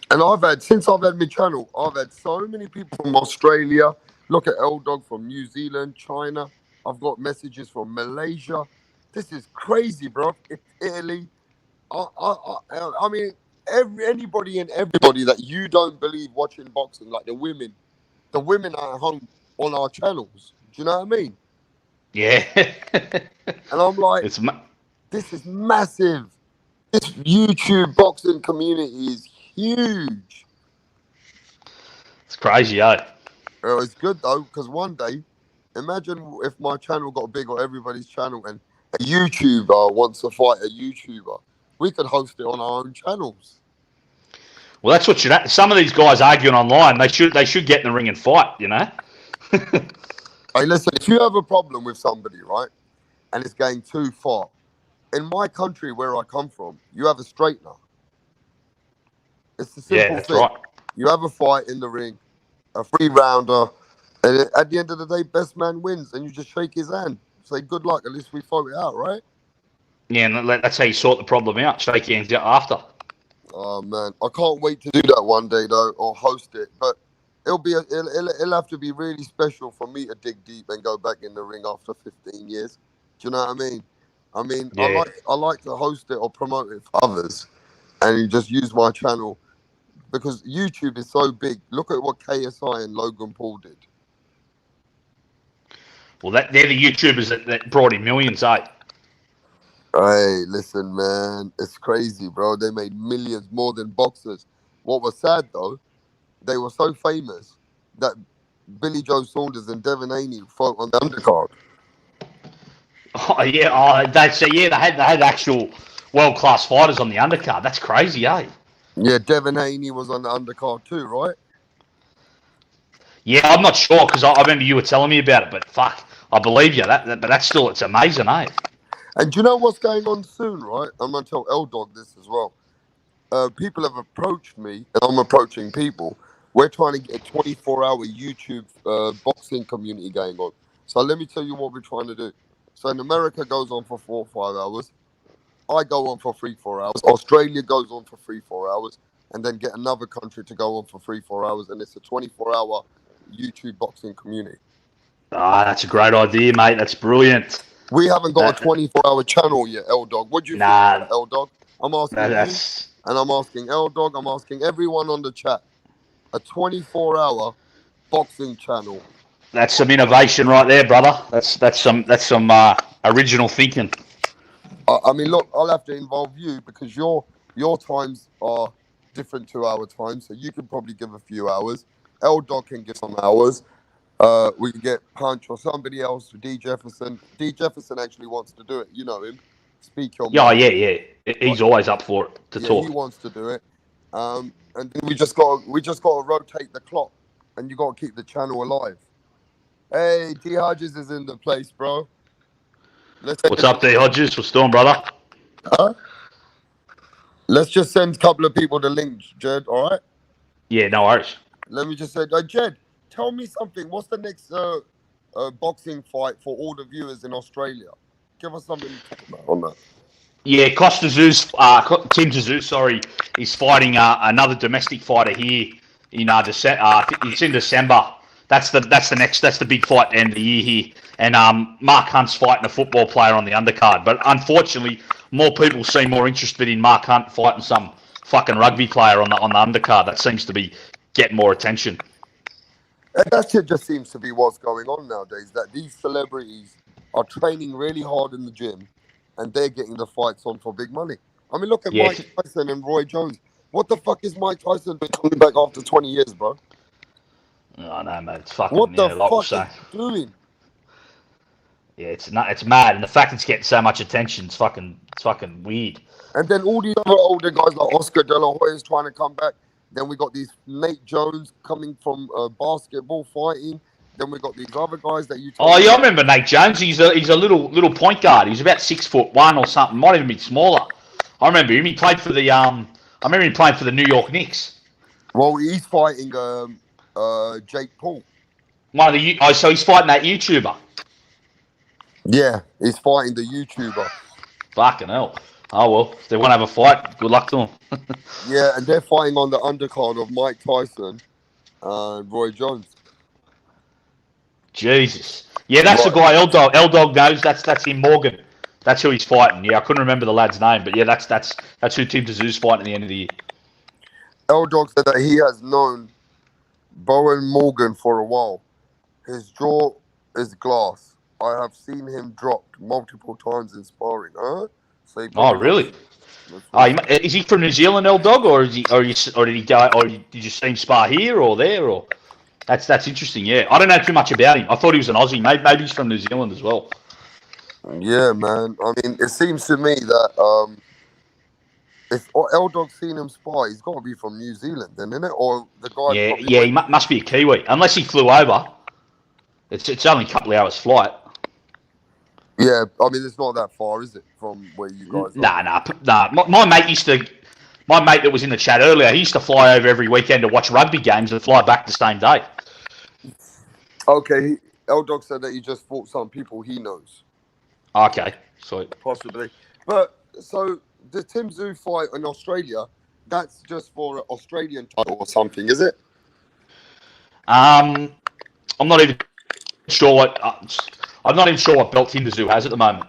A: And since I've had my channel, I've had so many people from Australia. Look at L Dog from New Zealand, China. I've got messages from Malaysia. This is crazy, bro. Italy. I mean, anybody and everybody that you don't believe watching boxing, like the women are at home on our channels. Do you know what I mean?
B: Yeah.
A: And I'm like, this is massive. This YouTube boxing community is huge.
B: It's crazy, eh?
A: It's good though, because one day, imagine if my channel got big or everybody's channel, and a YouTuber wants to fight a YouTuber. We could host it on our own channels.
B: Well, that's what some of these guys arguing online. They should get in the ring and fight. You know.
A: Hey, listen. If you have a problem with somebody, right, and it's going too far, in my country where I come from, you have a straightener. It's a simple thing.
B: Right.
A: You have a fight in the ring, a 3-rounder, and at the end of the day, best man wins, and you just shake his hand, say good luck. At least we fought it out, right?
B: Yeah, and that's how you sort the problem out. Shake hands out after.
A: Oh man, I can't wait to do that one day though, or host it. But it'll have to be really special for me to dig deep and go back in the ring after 15 years. Do you know what I mean?
B: Yeah.
A: I like to host it or promote it for others, and just use my channel because YouTube is so big. Look at what KSI and Logan Paul did.
B: Well, they're the YouTubers that brought in millions, eh?
A: Hey, listen, man, it's crazy, bro. They made millions more than boxers. What was sad though, they were so famous that Billy Joe Saunders and Devin Haney fought on the undercard.
B: Oh yeah, they had actual world class fighters on the undercard. That's crazy, eh?
A: Yeah, Devin Haney was on the undercard too, right?
B: Yeah, I'm not sure because I remember you were telling me about it, but fuck, I believe you. But that's still, it's amazing, eh?
A: And do you know what's going on soon, right? I'm gonna tell L Dog this as well. People have approached me, and I'm approaching people. We're trying to get a 24-hour YouTube boxing community going on. So let me tell you what we're trying to do. So in America goes on for 4 or 5 hours. I go on for 3-4 hours. Australia goes on for 3-4 hours, and then get another country to go on for 3-4 hours, and it's a 24-hour YouTube boxing community.
B: Ah, that's a great idea, mate. That's brilliant.
A: We haven't got a 24-hour channel yet, L Dog. What do you think, L Dog? I'm asking you, and I'm asking L Dog. I'm asking everyone on the chat. A 24-hour boxing channel.
B: That's some innovation right there, brother. That's some original thinking.
A: I mean, look, I'll have to involve you because your times are different to our times, so you can probably give a few hours. L Dog can give some hours. We can get Punch or somebody else. D Jefferson. D Jefferson actually wants to do it. You know him. Speak your mind.
B: Yeah. He's always up for it to talk.
A: He wants to do it. And then we just got to rotate the clock, and you got to keep the channel alive. Hey, D Hodges is in the place, bro.
B: What's up, D Hodges? What's doing, brother?
A: Let's just send a couple of people the link, Jed. All right?
B: Yeah, no worries.
A: Let me just say, Jed, tell me something. What's the next boxing fight for all the viewers in Australia? Give us something to talk about on that.
B: Yeah, Tim Tszyu, is fighting another domestic fighter here in December. It's in December. That's the big fight at the end of the year here. And Mark Hunt's fighting a football player on the undercard. But unfortunately, more people seem more interested in Mark Hunt fighting some fucking rugby player on the undercard. That seems to be getting more attention.
A: That shit just seems to be what's going on nowadays. That these celebrities are training really hard in the gym, and they're getting the fights on for big money. I mean, look at Mike Tyson and Roy Jones. What the fuck is Mike Tyson doing coming back after 20 years, bro?
B: I know, man. It's fucking.
A: What the fuck is he doing?
B: Yeah, it's mad, and the fact it's getting so much attention, it's fucking weird.
A: And then all these other older guys like Oscar De La Hoya is trying to come back. Then we got these Nate Jones coming from basketball fighting. Then we got these other guys that you.
B: Oh yeah, I remember Nate Jones. He's a little point guard. He's about 6'1" or something. Might even be smaller. I remember him. He played for the I remember him playing for the New York Knicks.
A: Well, he's fighting Jake Paul.
B: So he's fighting that YouTuber.
A: Yeah, he's fighting the YouTuber.
B: Fucking hell. Oh well, if they want to have a fight, good luck to them.
A: Yeah, and they're fighting on the undercard of Mike Tyson and Roy Jones.
B: Jesus. Yeah, that's the guy L Dog knows. That's him, Morgan. That's who he's fighting. Yeah, I couldn't remember the lad's name, but yeah, that's who Tim Tszyu's fighting at the end of the year.
A: L Dog said that he has known Bowen Morgan for a while. His jaw is glass. I have seen him dropped multiple times in sparring.
B: Oh, really? Is he from New Zealand, L Dog, or did he go, or did you see him spar here or there, or? That's interesting. Yeah, I don't know too much about him. I thought he was an Aussie. Maybe he's from New Zealand as well.
A: Yeah, man. I mean, it seems to me that if L Dog's seen him spar, he's got to be from New Zealand, then, isn't it? Or the guy.
B: Yeah, he must be a Kiwi, unless he flew over. It's only a couple of hours flight.
A: Yeah, I mean, it's not that far, is it, from where you guys are?
B: Nah. My mate that was in the chat earlier, he used to fly over every weekend to watch rugby games and fly back the same day.
A: Okay, L Dog said that he just fought some people he knows.
B: Okay, sweet.
A: Possibly. But, so, the Tim Tszyu fight in Australia, that's just for an Australian title or something, is it?
B: I'm not even sure what belt Tim Tszyu has at the moment.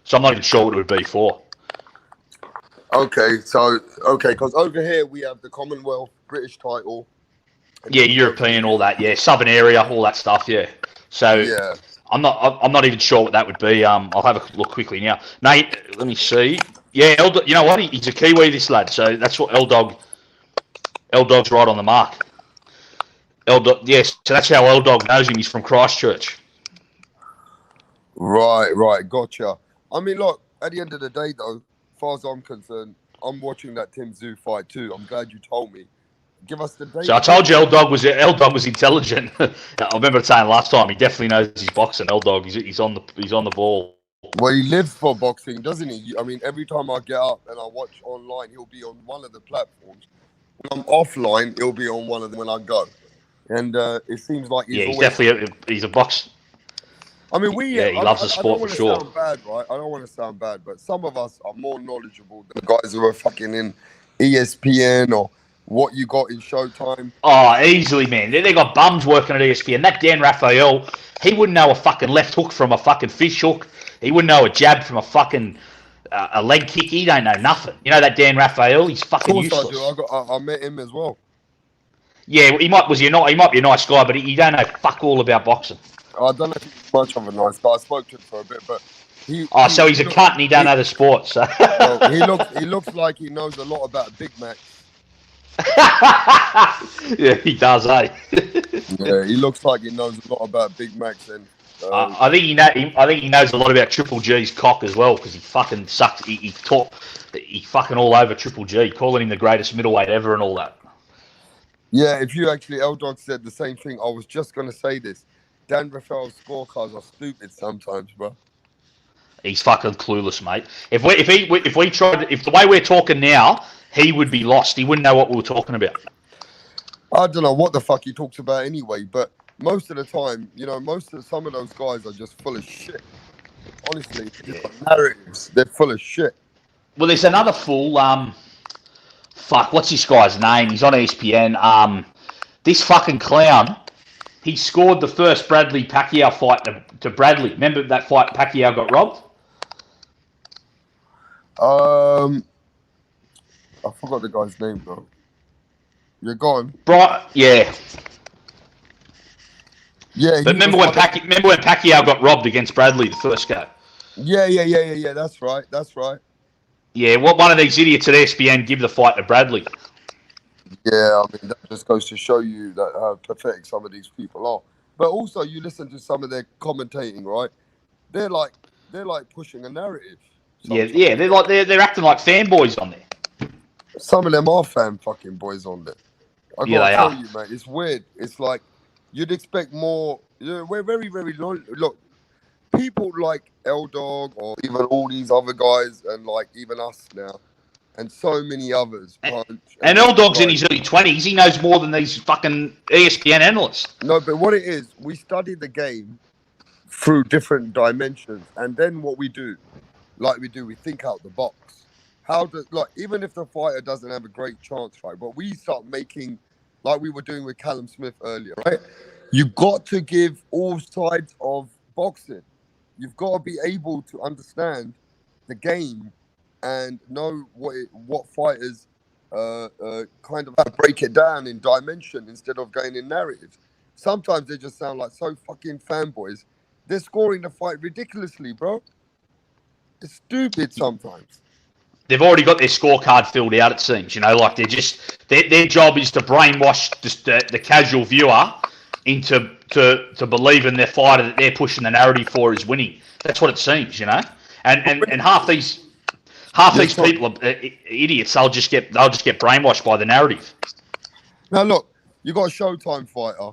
B: So I'm not even sure what it would be for.
A: Okay, because over here we have the Commonwealth British title.
B: Yeah, European, all that. Yeah, Southern area, all that stuff. Yeah, So
A: Yeah.
B: I'm not even sure what that would be. I'll have a look quickly now. Nate, let me see. Yeah, you know what? He's a Kiwi, this lad. So that's what L-Dog's right on the mark. L-Dog, yes, so that's how L-Dog knows him. He's from Christchurch.
A: Right, gotcha. I mean, look, at the end of the day, though, as far as I'm concerned, I'm watching that Tim Tszyu fight too. I'm glad you told me. Give us the date.
B: So I told you L-Dog was intelligent. I remember saying last time he definitely knows his boxing. L-Dog, he's on the ball.
A: Well, he lives for boxing, doesn't he? I mean, every time I get up and I watch online, he'll be on one of the platforms. When I'm offline, he'll be on one of them when I go. And it seems like
B: he's definitely a box.
A: I mean,
B: he loves the sport for sure.
A: Sound bad, right? I don't want to sound bad, but some of us are more knowledgeable than the guys who are fucking in ESPN or what you got in Showtime.
B: Oh, easily, man. They got bums working at ESPN. That Dan Raphael, he wouldn't know a fucking left hook from a fucking fish hook. He wouldn't know a jab from a fucking a leg kick. He don't know nothing. You know that Dan Raphael? He's fucking useless.
A: Of course I do. I met him as well.
B: Yeah, he might be a nice guy, but he don't know fuck all about boxing.
A: I don't know if he's much of a nice guy. I spoke to him for a bit, but
B: so he's a cunt and he don't know the sport. So
A: well, he looks like he knows a lot about Big Mac.
B: Yeah, he does, eh?
A: Yeah, he looks like he knows a lot about Big Macs. And
B: I think he knows a lot about Triple G's cock as well, because he fucking sucks. He fucking all over Triple G, calling him the greatest middleweight ever and all that.
A: Yeah, if you actually, L-Dog said the same thing. I was just gonna say this. Dan Raphael's scorecards are stupid sometimes, bro.
B: He's fucking clueless, mate. If the way we're talking now, he would be lost. He wouldn't know what we were talking about.
A: I don't know what the fuck he talks about anyway, but most of the time, some of those guys are just full of shit. Honestly, narratives, they're full of shit.
B: Well, there's another fool. What's this guy's name? He's on ESPN. This fucking clown. He scored the first Bradley Pacquiao fight to Bradley. Remember that fight Pacquiao got robbed?
A: I forgot the guy's name, bro. You're gone.
B: Right? Yeah.
A: Yeah.
B: But remember when Pacquiao got robbed against Bradley the first go?
A: Yeah. That's right.
B: Yeah. One of these idiots at ESPN give the fight to Bradley?
A: Yeah, I mean that just goes to show you that how pathetic some of these people are. But also, you listen to some of their commentating, right? They're like pushing a narrative.
B: Sometimes. Yeah. They're acting like fanboys on there.
A: Some of them are fan fucking boys on there. I gotta tell you, mate, it's weird. It's like you'd expect more. We're very, very look. People like L-Dog or even all these other guys, and like even us now. And so many others.
B: And L-Dog's in his early 20s. He knows more than these fucking ESPN analysts.
A: No, but what it is, we study the game through different dimensions. And then what we do, we think out the box. Even if the fighter doesn't have a great chance, right? But we start making, like we were doing with Callum Smith earlier, right? You've got to give all sides of boxing. You've got to be able to understand the game and know what fighters kind of break it down in dimension instead of going in narrative. Sometimes they just sound like so fucking fanboys. They're scoring the fight ridiculously, bro. It's stupid sometimes.
B: They've already got their scorecard filled out, it seems. Like they're just their job is to brainwash just the casual viewer into to believing their fighter that they're pushing the narrative for is winning. That's what it seems, And half these people are idiots. They'll just get brainwashed by the narrative.
A: Now look, you got a Showtime fighter,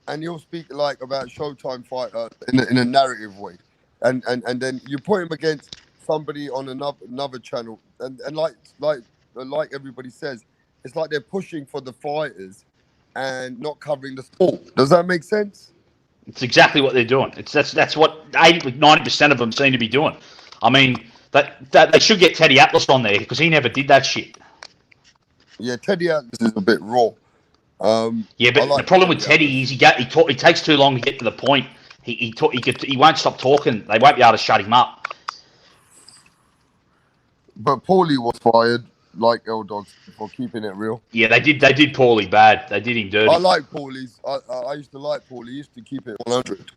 A: and you'll speak like about Showtime fighter in a narrative way, and then you put him against somebody on another channel, and like everybody says, it's like they're pushing for the fighters and not covering the sport. Does that make sense?
B: It's exactly what they're doing. That's what 90% of them seem to be doing. I mean. That they should get Teddy Atlas on there because he never did that shit.
A: Yeah, Teddy Atlas is a bit raw.
B: But the problem with Teddy is he takes too long to get to the point. He won't stop talking. They won't be able to shut him up.
A: But Paulie was fired. like L Dog said, for keeping it real.
B: Yeah, they did. They did poorly bad. They did him
A: I
B: dirty.
A: like Paulie's. I used to like Paulie. He used to keep it 100.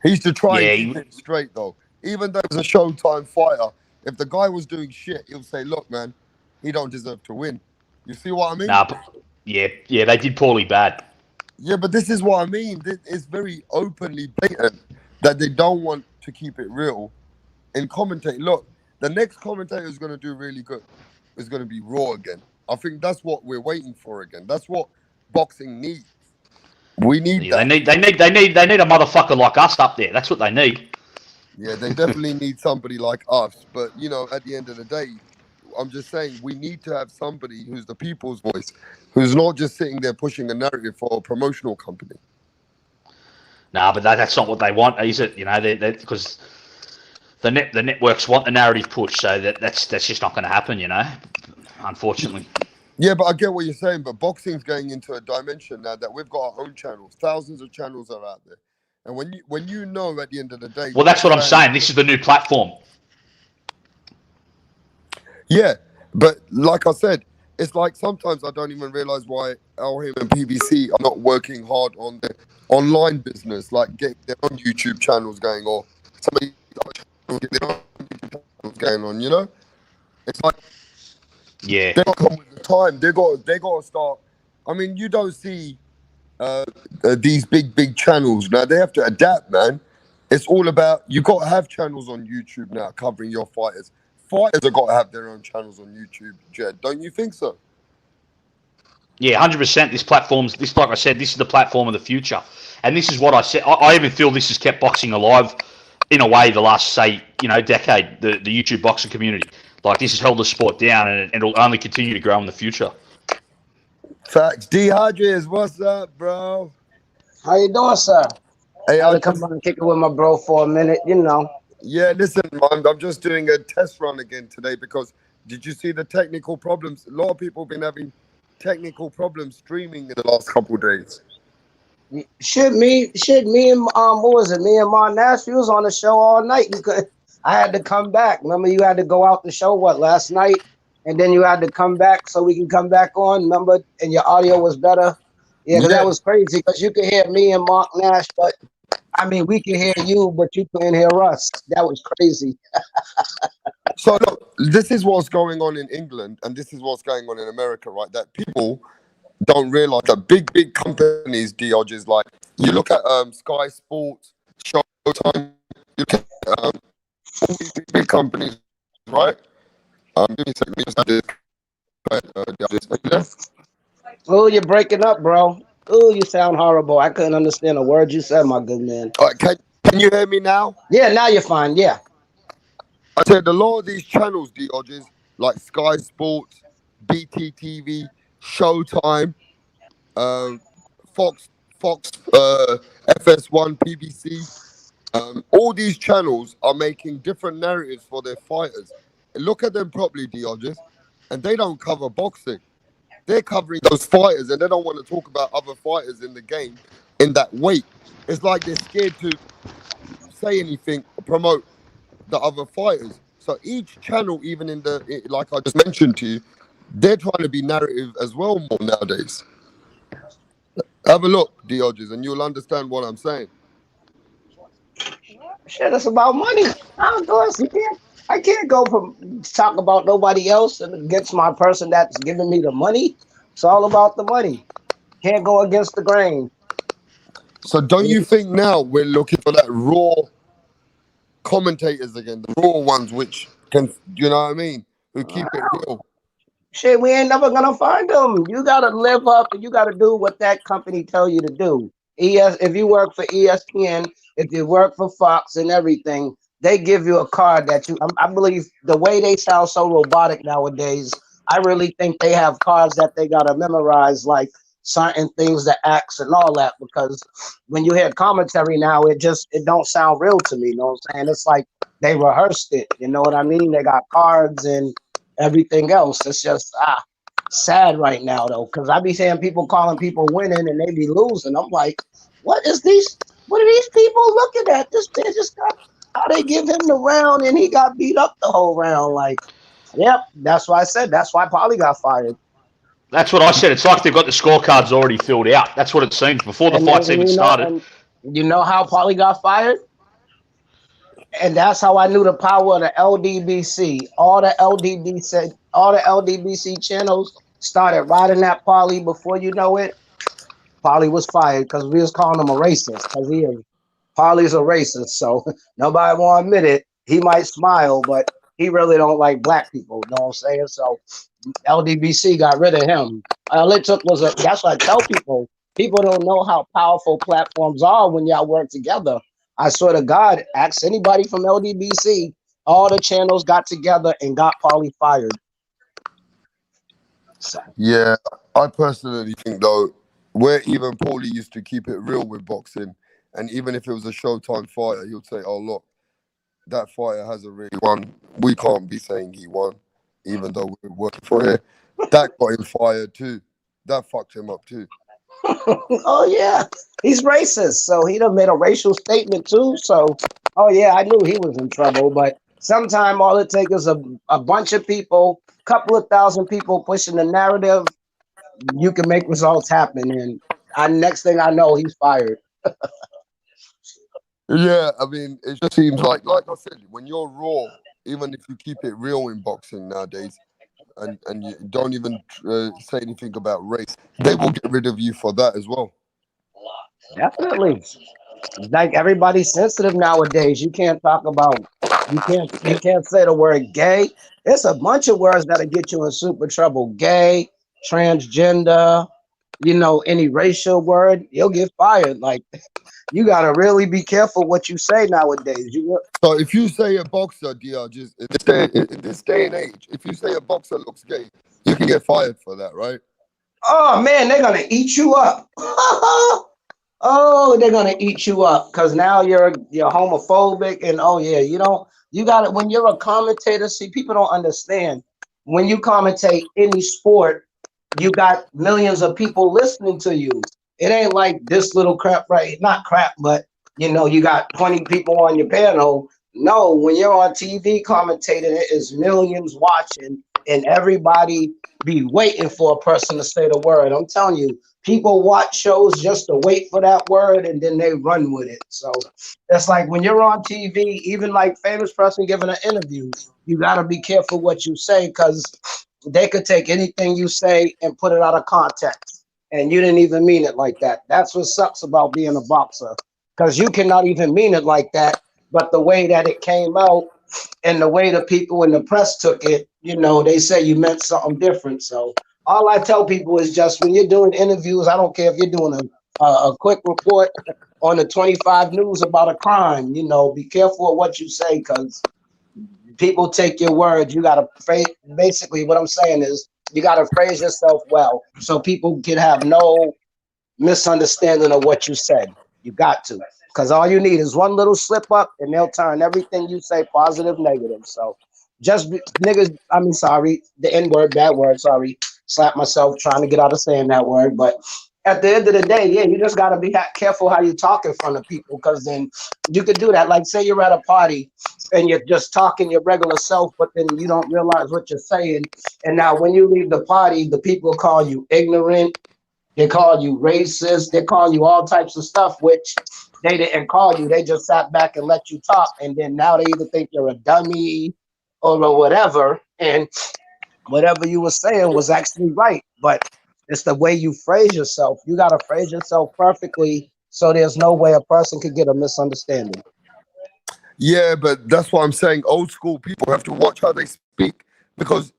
A: He used to try and
B: Yeah,
A: keep it straight though. Even though he was a Showtime fighter, if the guy was doing shit, he'll say, "Look, man, he don't deserve to win." You see what I mean?
B: nah, yeah, they did poorly bad.
A: Yeah, but this is what I mean. It's very openly blatant that they don't want to keep it real and commentate. Look, the next commentator is going to do really good. Is going to be Raw again. I think that's what we're waiting for again. That's what boxing needs. We need
B: Yeah, they
A: that.
B: need, they need, they need, they need a motherfucker like us up there. That's what they need.
A: Yeah, they definitely need somebody like us. But at the end of the day, I'm just saying we need to have somebody who's the people's voice, who's not just sitting there pushing a narrative for a promotional company.
B: Nah, but that's not what they want, is it? Because the networks want the narrative push, so that's just not going to happen. Unfortunately.
A: Yeah, but I get what you're saying. But boxing's going into a dimension now that we've got our own channels. Thousands of channels are out there, and when you know at the end of the day,
B: Well, that's what I'm
A: fans,
B: saying. This is the new platform.
A: yeah. But like I said, it's like sometimes I don't even realize why Elham and PBC are not working hard on their online business, like getting their own YouTube channels going, or some of these other channels get their own YouTube channels going on. It's like
B: Yeah.
A: they got to come with the time. They got to start. I mean, you don't see these big channels now. They have to adapt, man. It's all about you got to have channels on YouTube now covering your fighters. Fighters have got to have their own channels on YouTube, Jed. Don't you think so?
B: Yeah, 100%. Like I said, this is the platform of the future, and this is what I said. I even feel this has kept boxing alive, in a way, the last decade. The YouTube boxing community, like this has held the sport down, and it'll only continue to grow in the future.
A: Facts. D Hodges, what's up, bro?
C: How you doing, sir?
A: Hey,
C: I had to come on and kick it with my bro for a minute,
A: Yeah, listen, man, I'm just doing a test run again today because did you see the technical problems? A lot of people have been having technical problems streaming in the last couple of days.
C: Me and what was it? Me and Mark Nash, we was on the show all night. I had to come back. Remember, you had to go out the show last night, and then you had to come back so we can come back on. Remember, and your audio was better. Yeah, because that was crazy. Because you could hear me and Mark Nash, but I mean, we could hear you, but you couldn't hear us. That was crazy.
A: So look, this is what's going on in England, and this is what's going on in America, right? That people don't realize that big companies, Dodges, like you look at Sky Sports, Showtime, you look at all these big companies, right? Give me a second. Let me just add this.
C: Oh, you're breaking up, bro. Oh, you sound horrible. I couldn't understand a word you said, my good man.
A: All right, can you hear me now?
C: Yeah, now you're fine. Yeah.
A: I said a lot of these channels, Dodges, like Sky Sports, BT TV, Showtime, Fox, FS1, PBC. All these channels are making different narratives for their fighters. Look at them properly, Dodges, and they don't cover boxing. They're covering those fighters, and they don't want to talk about other fighters in the game in that weight. It's like they're scared to say anything, promote the other fighters. So each channel, even like I just mentioned to you, they're trying to be narrative as well more nowadays. Have a look, Dodges, and you'll understand what I'm saying.
C: Shit, it's about money. Of course, I can't go from talk about nobody else and against my person that's giving me the money. It's all about the money. Can't go against the grain.
A: So don't you think now we're looking for that raw commentators again, the raw ones which can, you know what I mean, who keep it real?
C: Shit, we ain't never gonna find them. You gotta live up and you gotta do what that company tell you to do. If you work for ESPN, if you work for Fox and everything, they give you a card that I believe the way they sound so robotic nowadays, I really think they have cards that they gotta memorize, like certain things, the acts and all that, because when you hear commentary now, it don't sound real to me. You know what I'm saying? It's like they rehearsed it. You know what I mean? They got cards and everything else. It's just sad right now though, because I be seeing people calling people winning and they be losing. I'm like, what are these people looking at? This bitch just got how they give him the round and he got beat up the whole round. Like, Yep, that's why I said that's why Paulie got fired.
B: That's what I said. It's like they've got the scorecards already filled out. That's what it seems before the
C: And
B: fights even started.
C: and you know how Paulie got fired? And that's how I knew the power of the LDBC. All the LDBC channels started riding that Paulie. Before you know it, Paulie was fired because we was calling him a racist. Because he is Paulie's a racist. So nobody want to admit it. He might smile, but he really don't like black people. You know what I'm saying? So LDBC got rid of him. All it took was that's what I tell people. People don't know how powerful platforms are when y'all work together. I swear to God, ask anybody from LDBC. All the channels got together and got Paulie fired. So.
A: Yeah, I personally think though, where even Paulie used to keep it real with boxing, and even if it was a Showtime fighter, he'll say, "Oh look, that fighter hasn't really won. We can't be saying he won, even though we're working for him." That got him fired too. That fucked him up too.
C: Oh yeah, he's racist. So he done made a racial statement too. So oh yeah, I knew he was in trouble. But sometimes all it takes is a bunch of people, couple of thousand people pushing the narrative. You can make results happen. And next thing I know, he's fired.
A: Yeah, I mean, it just seems like I said, when you're raw, even if you keep it real in boxing nowadays, and you don't even say anything about race, they will get rid of you for that as well.
C: Definitely. Like everybody's sensitive nowadays. You can't talk about you can't say the word gay. It's a bunch of words that'll get you in super trouble. Gay, transgender, any racial word, you'll get fired. Like you gotta really be careful what you say nowadays.
A: So if you say a boxer, DR, just in this day and age, if you say a boxer looks gay, you can get fired for that, right?
C: Oh man, they're gonna eat you up. Oh, they're gonna eat you up because now you're homophobic and oh yeah, you got it when you're a commentator. See, people don't understand when you commentate any sport, you got millions of people listening to you. It ain't like this little crap, right? Not crap, but you got 20 people on your panel. No, when you're on TV commentating, it is millions watching, and everybody be waiting for a person to say the word. I'm telling you, people watch shows just to wait for that word and then they run with it. So it's like when you're on TV, even like famous person giving an interview, you got to be careful what you say because they could take anything you say and put it out of context. And you didn't even mean it like that. That's what sucks about being a boxer because you cannot even mean it like that. But the way that it came out and the way the people in the press took it, they say you meant something different. So all I tell people is just when you're doing interviews, I don't care if you're doing a quick report on the 25 News about a crime, be careful of what you say because people take your words. You got to basically what I'm saying is you got to phrase yourself well so people can have no misunderstanding of what you said. You got to because all you need is one little slip up and they'll turn everything you say positive, negative. So niggas, I mean, sorry, the N word, bad word, sorry. Slap myself trying to get out of saying that word. But at the end of the day, yeah, you just got to be careful how you talk in front of people because then you could do that. Like, say you're at a party and you're just talking your regular self, but then you don't realize what you're saying. And now when you leave the party, the people call you ignorant. They call you racist. They call you all types of stuff, which they didn't call you. They just sat back and let you talk. And then now they either think you're a dummy or whatever. And whatever you were saying was actually right. But it's the way you phrase yourself. You got to phrase yourself perfectly so there's no way a person could get a misunderstanding.
A: Yeah, but that's what I'm saying. Old school people have to watch how they speak because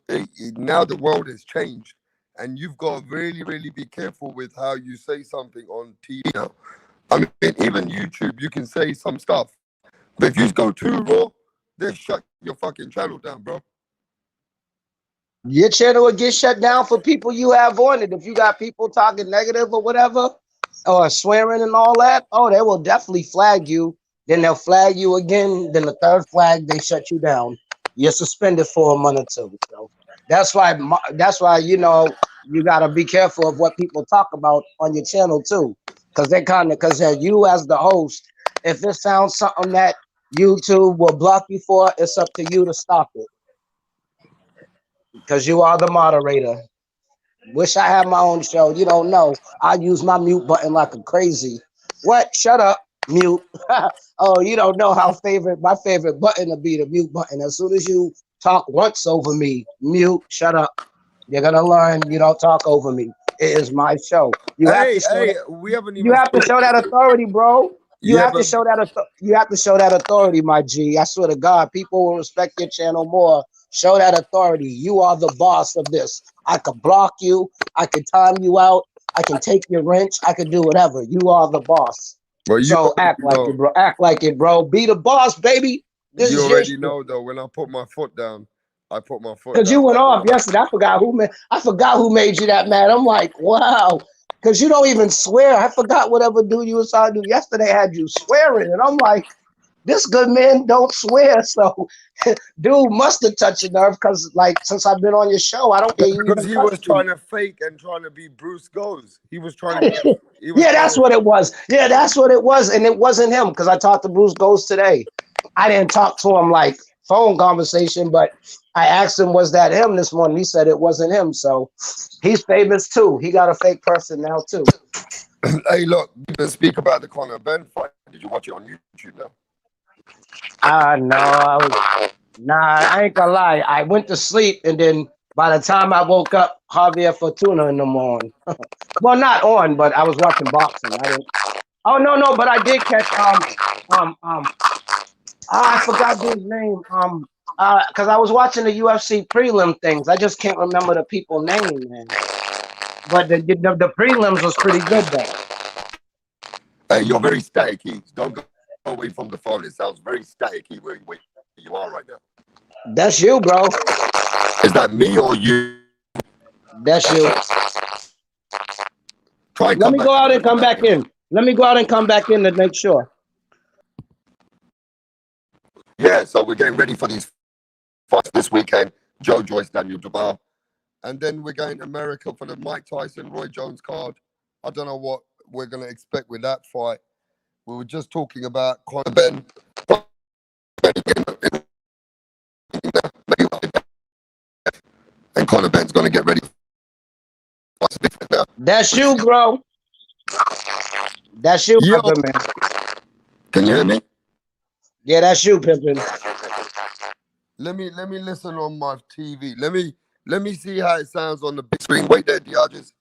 A: now the world has changed, and you've got to really, really be careful with how you say something on TV now. I mean, even YouTube, you can say some stuff, but if you go too raw, they shut your fucking channel down, bro.
C: Your channel will get shut down for people you have on it. If you got people talking negative or whatever, or swearing and all that, oh, they will definitely flag you. Then they'll flag you again. Then the third flag, they shut you down. You're suspended for a month or two. So that's why you gotta be careful of what people talk about on your channel too, because because you as the host, if it sounds something that YouTube will block you for, it's up to you to stop it. because you are the moderator. Wish I had my own show. You don't know. I use my mute button like a crazy. What? Shut up, mute. Oh, you don't know how my favorite button to be the mute button. As soon as you talk once over me, mute, shut up. You're gonna learn you don't talk over me. It is my show. You have to show that.
A: We haven't
C: You
A: even
C: have to show that authority, bro. You
A: Yeah,
C: have to
A: but
C: show that. You have to show that authority, my G. I swear to God, people will respect your channel more. Show that authority. You are the boss of this. I could block you. I could time you out. I can take your wrench. I could do whatever. You are the boss.
A: well,
C: So act like it, bro. Act like it, bro. Be the boss, baby. This
A: you
C: is your
A: already
C: shit.
A: know though. When I put my foot down, I put my foot
C: Cause you
A: down.
C: went off yesterday. I forgot who made you that mad. I'm like, wow. Cause you don't even swear. I forgot whatever dude you was trying to do yesterday had you swearing, and I'm like, this good man don't swear. So, dude must have touched your nerve. Cause like since I've been on your show, I don't hear you
A: Because
C: even
A: he was
C: cuss me.
A: trying to fake and trying to be Bruce Goes. He was trying to be. He was
C: Yeah,
A: trying
C: that's
A: to.
C: what it was. Yeah, that's what it was, and it wasn't him. Cause I talked to Bruce Ghost today. I didn't talk to him like phone conversation, but I asked him, was that him this morning? He said it wasn't him. So he's famous too. He got a fake person now too.
A: Hey, look, you didn't speak about the Conor Benn fight. Did you watch it on YouTube now?
C: No, I ain't gonna lie. I went to sleep, and then by the time I woke up, Javier Fortuna in the morning. Well, not on, but I was watching boxing. I didn't. Oh no, but I did catch I forgot his name. Because I was watching the UFC prelim things. I just can't remember the people name, man. But the prelims was pretty good though.
A: Hey, you're very staticky. Don't go away from the phone. It sounds very staticky where you are right now.
C: That's you, bro.
A: Is that me or you?
C: That's you.
A: Try and
C: Let
A: come
C: me
A: back
C: go out and come back
A: in.
C: in. Let me go out and come back in to make sure.
A: Yeah, so we're getting ready for these fights this weekend. Joe Joyce, Daniel Dubois. And then we're going to America for the Mike Tyson, Roy Jones card. I don't know what we're going to expect with that fight. We were just talking about Conor Benn. And Conor Benn's going to get ready.
C: That's you, bro. That's you,
A: Yo.
C: Pimpin', man.
A: Can you hear me?
C: Yeah, that's you, Pimpin'.
A: Let me listen on my TV. Let me see how it sounds on the big screen. Wait there, Diages.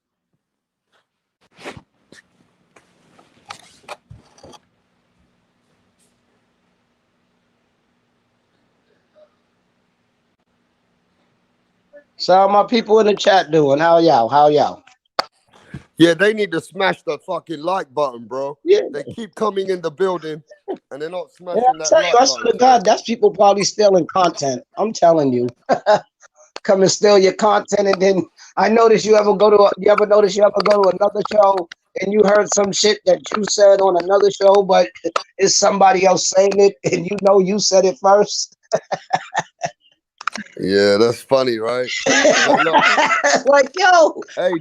C: So how my people in the chat doing? How y'all?
A: Yeah, they need to smash the fucking like button, bro.
C: Yeah.
A: They keep coming in the building and they're not smashing
C: Yeah,
A: that
C: I
A: like button.
C: swear to God, that's people probably stealing content. I'm telling you. Come and steal your content, and then I notice you ever go to another show and you heard some shit that you said on another show, but it's somebody else saying it, and you know you said it first.
A: Yeah, that's funny, right?
C: Like, yo,
A: Hey,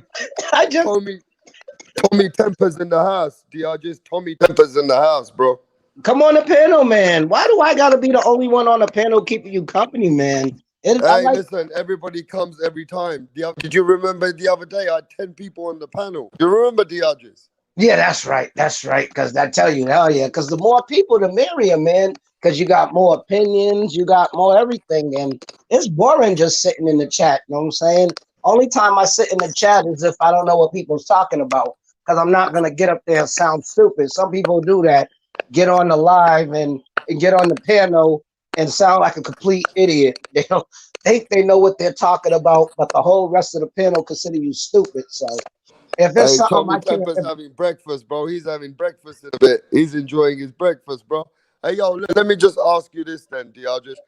C: I just
A: Tommy Tempers in the house. Diages, Tommy Tempers in the house, bro.
C: come on the panel, man. Why do I gotta be the only one on the panel keeping you company, man?
A: Listen, everybody comes every time. Did you remember the other day I had 10 people on the panel? You remember Diages?
C: Yeah, that's right. That's right. Because I tell you, hell yeah. Because the more people, the merrier, man. Because you got more opinions, you got more everything. And it's boring just sitting in the chat. You know what I'm saying? Only time I sit in the chat is if I don't know what people's talking about. Because I'm not going to get up there and sound stupid. Some people do that. Get on the live and get on the panel and sound like a complete idiot. They don't think they know what they're talking about, but the whole rest of the panel consider you stupid. So if it's something
A: Tommy
C: I can't...
A: Tempers having breakfast, bro. He's having breakfast in a bit. He's enjoying his breakfast, bro. Hey, yo, let me just ask you this then, Diages.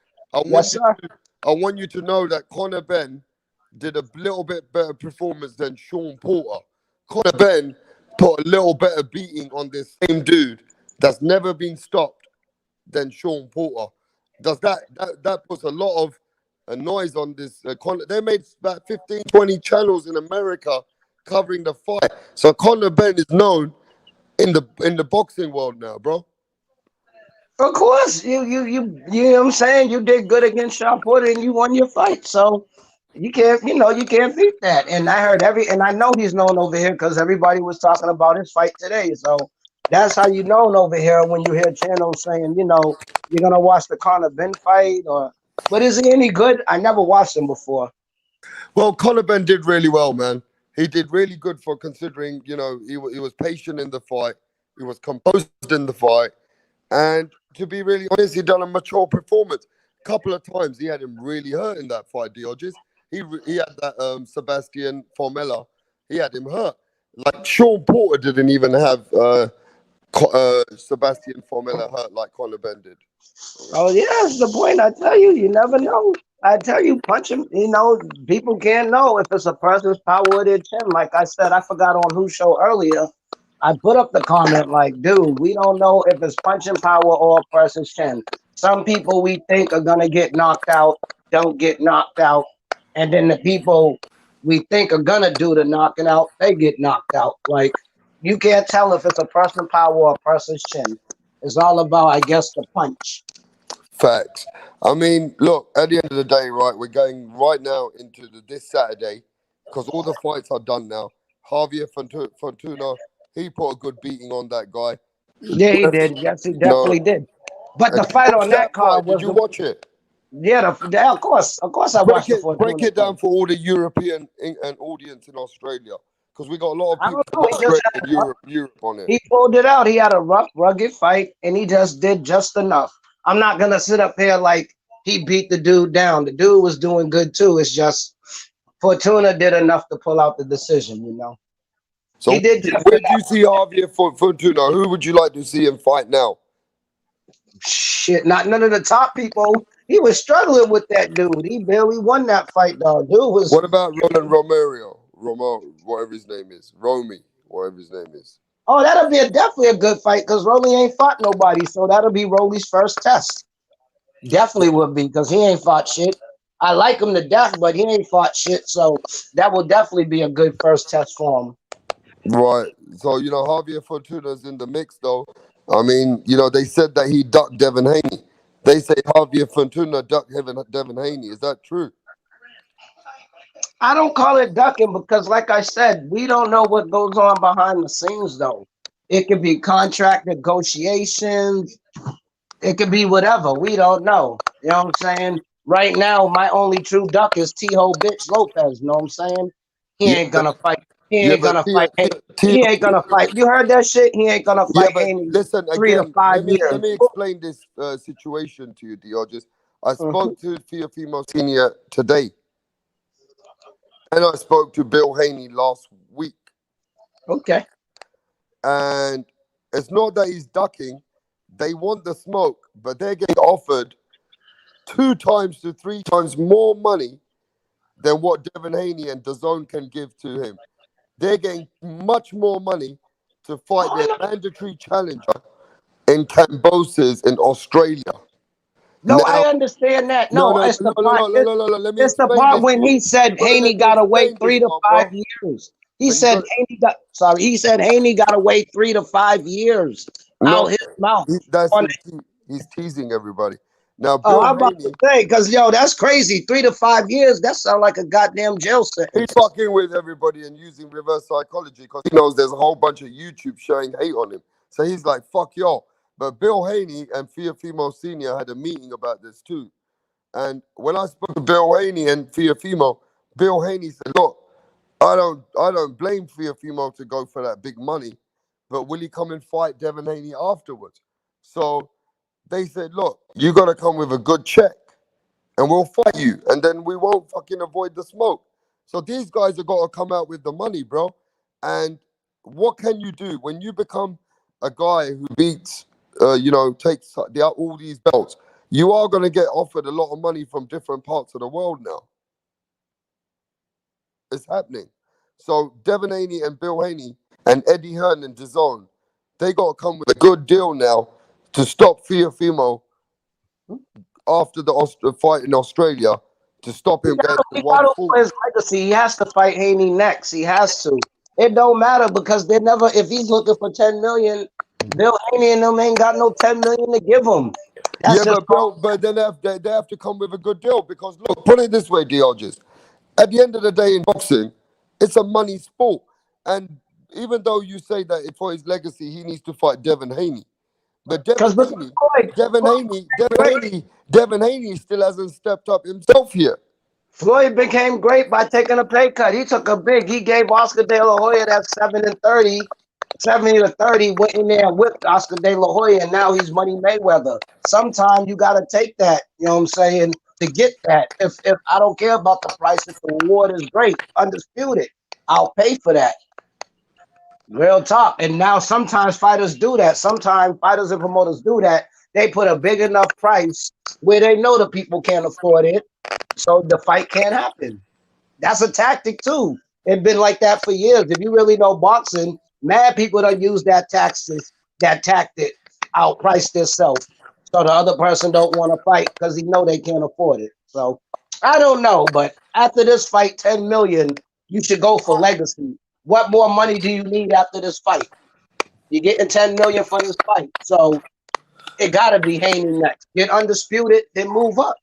C: Yes, sir.
A: I want you to know that Conor Benn did a little bit better performance than Sean Porter. Conor Benn put a little better beating on this same dude that's never been stopped than Sean Porter. Does that puts a lot of noise on this? They made about 15, 20 channels in America covering the fight. So Conor Benn is known in the boxing world now, bro.
C: Of course, you know what I'm saying? You did good against Sean Porter and you won your fight. So You can't, you can't beat that. And I know he's known over here because everybody was talking about his fight today. So that's how you know over here when you hear channels saying, you're gonna watch the Conor Benn fight, but is he any good? I never watched him before.
A: Well, Conor Benn did really well, man. He did really good for considering, he was patient in the fight. He was composed in the fight. And to be really honest, he done a mature performance. Couple of times he had him really hurt in that fight, Diogenes. He had that Sebastian Formella. He had him hurt. Like Sean Porter didn't even have Sebastian Formella hurt like Conor Benn did.
C: Oh yeah, that's the point. I tell you, you never know. I tell you, punch him. People can't know if it's a person's power or their chin. Like I said, I forgot on whose show earlier. I put up the comment like, dude, we don't know if it's punching power or a person's chin. Some people we think are gonna get knocked out don't get knocked out, and then the people we think are gonna do the knocking out, they get knocked out. Like you can't tell if it's a person's power or a person's chin. It's all about, I guess, the punch.
A: Facts. I mean, look, at the end of the day, right, we're going right now into this Saturday because all the fights are done now. Javier Fortuna, he put a good beating on that guy.
C: Yeah, he did. Yes, he
A: No,
C: definitely did. But
A: and
C: the
A: did you
C: fight
A: watch
C: on that
A: that
C: card
A: fight? Did
C: was
A: you watch it?
C: of course, I watched the
A: Break
C: Fortuna
A: it
C: fight.
A: down for all the European and audience in Australia because we got a lot of
C: I
A: people
C: don't
A: from
C: know. He just
A: Australia and Europe on it.
C: he pulled it out. He had a rough, rugged fight, and he just did just enough. I'm not gonna sit up here like he beat the dude down. The dude was doing good too. It's just Fortuna did enough to pull out the decision. He
A: So
C: did just
A: where do
C: enough.
A: you see Javier Fortuna? Who would you like to see him fight now?
C: Shit, not none of the top people. He was struggling with that dude. He barely won that fight, dog. Dude was.
A: What about Roland whatever his name is, Romy, whatever his name is.
C: Oh, that'll be definitely a good fight because Rolly ain't fought nobody, so that'll be Rolly's first test. Definitely would be because he ain't fought shit. I like him to death, but he ain't fought shit, so that will definitely be a good first test for him.
A: Right. So Javier Fortuna's in the mix, though. I mean, they said that he ducked Devin Haney. They say Javier Fortuna ducked Devin Haney. Is that true?
C: I don't call it ducking because, like I said, we don't know what goes on behind the scenes, though. It could be contract negotiations. It could be whatever. We don't know. You know what I'm saying? Right now, my only true duck is T-Ho Bitch Lopez. You know what I'm saying? He
A: Yeah,
C: ain't gonna fight. He
A: yeah,
C: ain't
A: but
C: gonna fight. He ain't gonna fight. You heard that shit? He ain't gonna
A: yeah,
C: fight
A: but
C: Haney
A: listen
C: 3 to
A: again.
C: 5
A: Let
C: years.
A: me explain this situation to you, Diogenes. I
C: Mhm.
A: spoke to Teofimo Senior today, and I spoke to Bill Haney last week.
C: Okay.
A: And it's not that he's ducking; they want the smoke, but they're getting offered 2 times to 3 times more money than what Devin Haney and DAZN can give to him. They're getting much more money to fight
C: Oh,
A: their
C: no,
A: mandatory challenger in Cambosis in Australia.
C: no,
A: Now,
C: I understand that.
A: no,
C: No,
A: no,
C: it's
A: no,
C: the
A: no,
C: part.
A: no, no, no, no, no. Let me
C: It's the
A: explain
C: part
A: this to
C: when
A: you.
C: he said
A: You gotta
C: Haney
A: let me
C: gotta wait
A: explain this,
C: 3 to
A: my
C: 5
A: bro.
C: years. He
A: But you
C: said
A: got
C: Haney got sorry. He said Haney gotta wait 3 to 5 years
A: no.
C: out his mouth.
A: That's
C: On
A: his. He's teasing everybody. Now,
C: Oh,
A: Bill
C: I'm about to
A: Haney,
C: say, because yo, that's crazy. 3 to 5 years. That sounds like a goddamn jail
A: he's
C: sentence.
A: fucking with everybody and using reverse psychology because he knows there's a whole bunch of YouTube showing hate on him. So he's like, "Fuck y'all." But Bill Haney and Teofimo Senior had a meeting about this too. And when I spoke to Bill Haney and Teofimo, Bill Haney said, "Look, I don't blame Teofimo to go for that big money, but will he come and fight Devin Haney afterwards?" So they said, "Look, you got to come with a good check, and we'll fight you, and then we won't fucking avoid the smoke." So these guys have got to come out with the money, bro. And what can you do when you become a guy who beats, takes all these belts? You are going to get offered a lot of money from different parts of the world now. It's happening. So Devin Haney and Bill Haney and Eddie Hearn and DAZN, they got to come with a good deal now to stop Teofimo after the fight in Australia, to stop
C: He
A: him
C: got
A: getting
C: to,
A: to
C: he got to for
A: 140.
C: his legacy. He has to fight Haney next. He has to. It don't matter because they never. If he's looking for 10 million, Bill Haney and them ain't got no 10 million to give him. That's
A: Yeah,
C: just
A: but Bill, but then they have to come with a good deal because look, put it this way, Diogenes. At the end of the day, in boxing, it's a money sport. And even though you say that for his legacy, he needs to fight Devin Haney, but
C: Because
A: Devin Haney still hasn't stepped up himself yet.
C: Floyd became great by taking a pay cut. He gave Oscar De La Hoya that 70 to 30, went in there and whipped Oscar De La Hoya, and now he's Money Mayweather. Sometimes you got to take that, you know what I'm saying, to get that. If I don't care about the price, if the reward is great, undisputed, I'll pay for that. Real talk. And now sometimes fighters do that. Sometimes fighters and promoters do that. They put a big enough price where they know the people can't afford it, so the fight can't happen. That's a tactic too. It's been like that for years. If you really know boxing, mad people don't use that tactic, outprice themselves, so the other person don't want to fight because he know they can't afford it. So I don't know, but after this fight, 10 million, you should go for legacy. What more money do you need after this fight? You're getting 10 million for this fight, so it gotta be Haney next. Get undisputed, then move up.